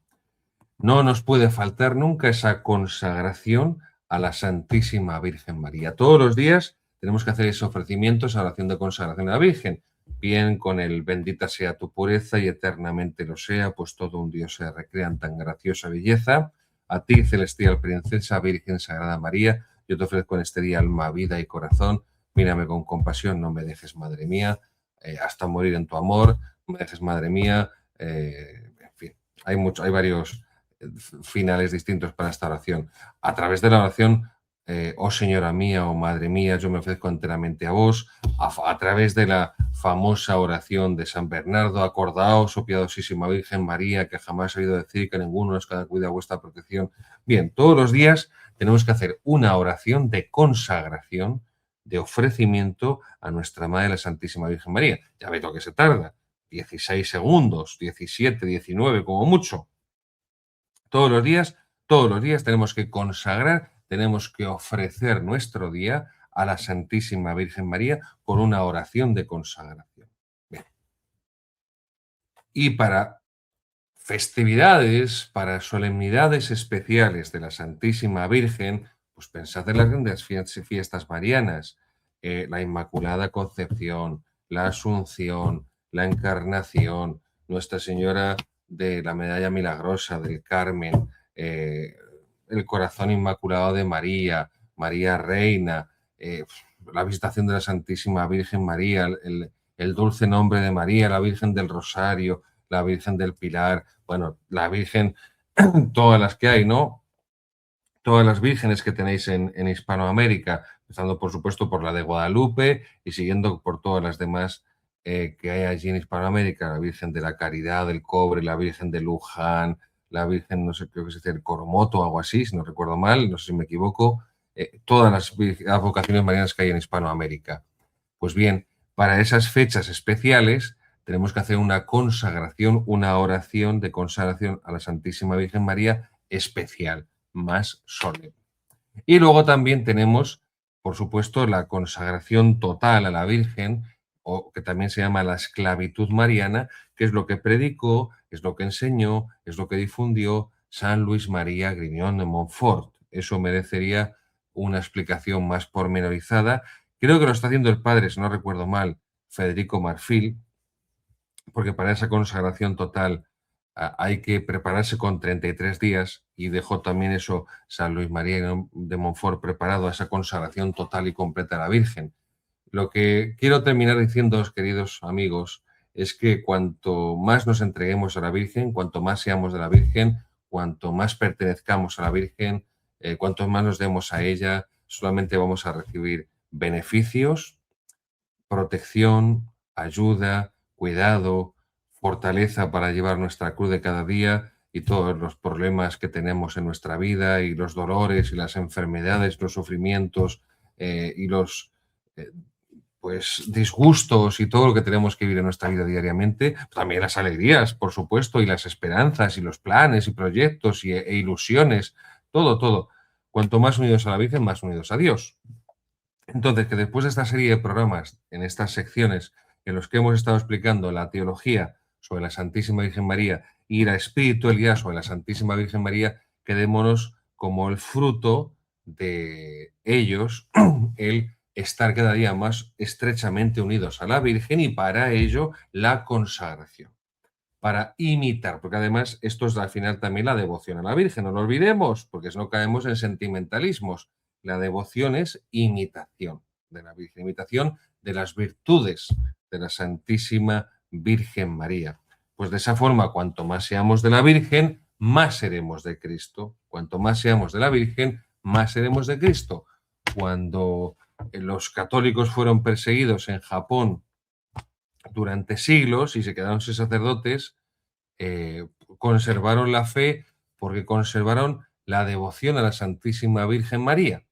No nos puede faltar nunca esa consagración a la Santísima Virgen María. Todos los días tenemos que hacer ese ofrecimiento, esa oración de consagración a la Virgen, bien con el bendita sea tu pureza y eternamente lo sea, pues todo un Dios se recrea en tan graciosa belleza. A ti, celestial princesa, Virgen Sagrada María, yo te ofrezco en este día alma, vida y corazón. Mírame con compasión, no me dejes, Madre mía, hasta morir en tu amor, no me dejes, Madre mía, en fin, hay varios finales distintos para esta oración. A través de la oración, oh Señora mía, oh Madre mía, yo me ofrezco enteramente a vos, a través de la famosa oración de San Bernardo, acordaos, oh piadosísima Virgen María, que jamás he oído decir que ninguno os cuida vuestra protección. Bien, todos los días tenemos que hacer una oración de consagración, de ofrecimiento a nuestra Madre la Santísima Virgen María. Ya veis lo que se tarda, 16 segundos, 17, 19 como mucho. Todos los días tenemos que consagrar, tenemos que ofrecer nuestro día a la Santísima Virgen María con una oración de consagración. Bien. Y para festividades, para solemnidades especiales de la Santísima Virgen, pues pensad en las grandes fiestas marianas, la Inmaculada Concepción, la Asunción, la Encarnación, Nuestra Señora de la Medalla Milagrosa, del Carmen, el Corazón Inmaculado de María, María Reina, la visitación de la Santísima Virgen María, el dulce nombre de María, la Virgen del Rosario, la Virgen del Pilar, bueno, la Virgen, todas las que hay, ¿no? Todas las vírgenes que tenéis en Hispanoamérica, empezando por supuesto por la de Guadalupe y siguiendo por todas las demás que hay allí en Hispanoamérica, la Virgen de la Caridad, del Cobre, la Virgen de Luján, la Virgen, no sé, creo que se dice el Coromoto o algo así, si no recuerdo mal, no sé si me equivoco, todas las vocaciones marianas que hay en Hispanoamérica. Pues bien, para esas fechas especiales tenemos que hacer una consagración, una oración de consagración a la Santísima Virgen María especial, más solemne. Y luego también tenemos, por supuesto, la consagración total a la Virgen, o que también se llama la esclavitud mariana, que es lo que predicó, es lo que enseñó, es lo que difundió San Luis María Griñón de Montfort. Eso merecería una explicación más pormenorizada. Creo que lo está haciendo el padre, si no recuerdo mal, Federico Marfil, porque para esa consagración total hay que prepararse con 33 días y dejó también eso San Luis María de Montfort preparado a esa consagración total y completa a la Virgen. Lo que quiero terminar diciendo, queridos amigos, es que cuanto más nos entreguemos a la Virgen, cuanto más seamos de la Virgen, cuanto más pertenezcamos a la Virgen, cuanto más nos demos a ella, solamente vamos a recibir beneficios, protección, ayuda, cuidado, fortaleza para llevar nuestra cruz de cada día y todos los problemas que tenemos en nuestra vida y los dolores y las enfermedades, los sufrimientos y los eh, pues disgustos y todo lo que tenemos que vivir en nuestra vida diariamente, también las alegrías, por supuesto, y las esperanzas y los planes y proyectos e ilusiones, todo, todo. Cuanto más unidos a la Virgen, más unidos a Dios. Entonces, que después de esta serie de programas, en estas secciones en los que hemos estado explicando la teología sobre la Santísima Virgen María y la espiritualidad sobre la Santísima Virgen María, quedémonos como el fruto de ellos, el estar cada día más estrechamente unidos a la Virgen y para ello la consagración, para imitar, porque además esto es al final también la devoción a la Virgen, no lo olvidemos, porque si no caemos en sentimentalismos. La devoción es imitación de la Virgen, imitación de las virtudes de la Santísima Virgen María. Pues de esa forma, cuanto más seamos de la Virgen, más seremos de Cristo. Cuanto más seamos de la Virgen, más seremos de Cristo. Cuando los católicos fueron perseguidos en Japón durante siglos y se quedaron sin sacerdotes, conservaron la fe porque conservaron la devoción a la Santísima Virgen María.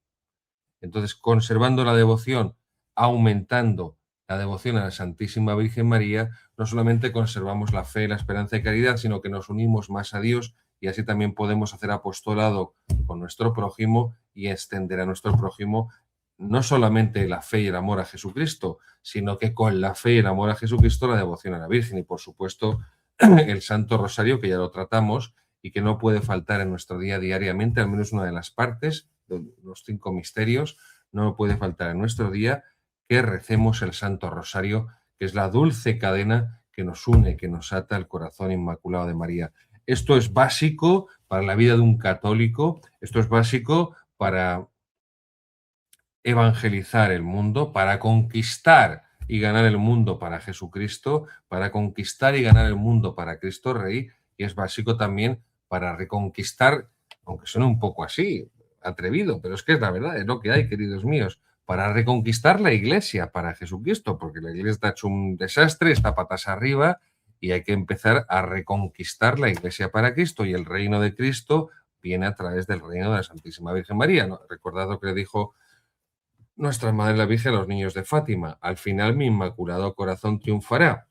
Entonces, conservando la devoción, aumentando la devoción a la Santísima Virgen María, no solamente conservamos la fe, la esperanza y caridad, sino que nos unimos más a Dios y así también podemos hacer apostolado con nuestro prójimo y extender a nuestro prójimo no solamente la fe y el amor a Jesucristo, sino que con la fe y el amor a Jesucristo la devoción a la Virgen y, por supuesto, el Santo Rosario, que ya lo tratamos y que no puede faltar en nuestro día diariamente, al menos una de las partes de los 5 misterios, no puede faltar en nuestro día que recemos el Santo Rosario, que es la dulce cadena que nos une, que nos ata al corazón inmaculado de María. Esto es básico para la vida de un católico, esto es básico para evangelizar el mundo, para conquistar y ganar el mundo para Jesucristo, para conquistar y ganar el mundo para Cristo Rey, y es básico también para reconquistar, aunque suene un poco así, atrevido, pero es que es la verdad, es lo que hay, queridos míos, para reconquistar la iglesia para Jesucristo, porque la iglesia está hecho un desastre, está patas arriba, y hay que empezar a reconquistar la iglesia para Cristo, y el reino de Cristo viene a través del reino de la Santísima Virgen María, ¿no? Recordad lo que le dijo nuestra Madre la Virgen a los niños de Fátima: al final mi inmaculado corazón triunfará.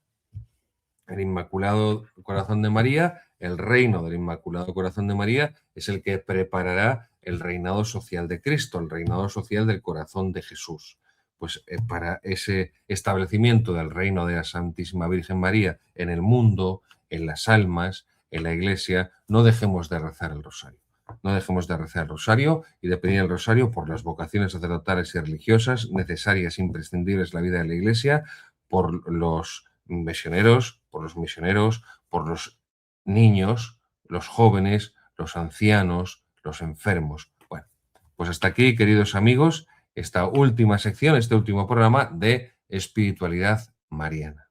El Inmaculado Corazón de María, el reino del Inmaculado Corazón de María, es el que preparará el reinado social de Cristo, el reinado social del corazón de Jesús. Pues para ese establecimiento del reino de la Santísima Virgen María en el mundo, en las almas, en la iglesia, no dejemos de rezar el rosario. No dejemos de rezar el rosario y de pedir el rosario por las vocaciones sacerdotales y religiosas necesarias, imprescindibles en la vida de la iglesia, por los misioneros, por los niños, los jóvenes, los ancianos, los enfermos. Bueno, pues hasta aquí, queridos amigos, esta última sección, este último programa de espiritualidad mariana.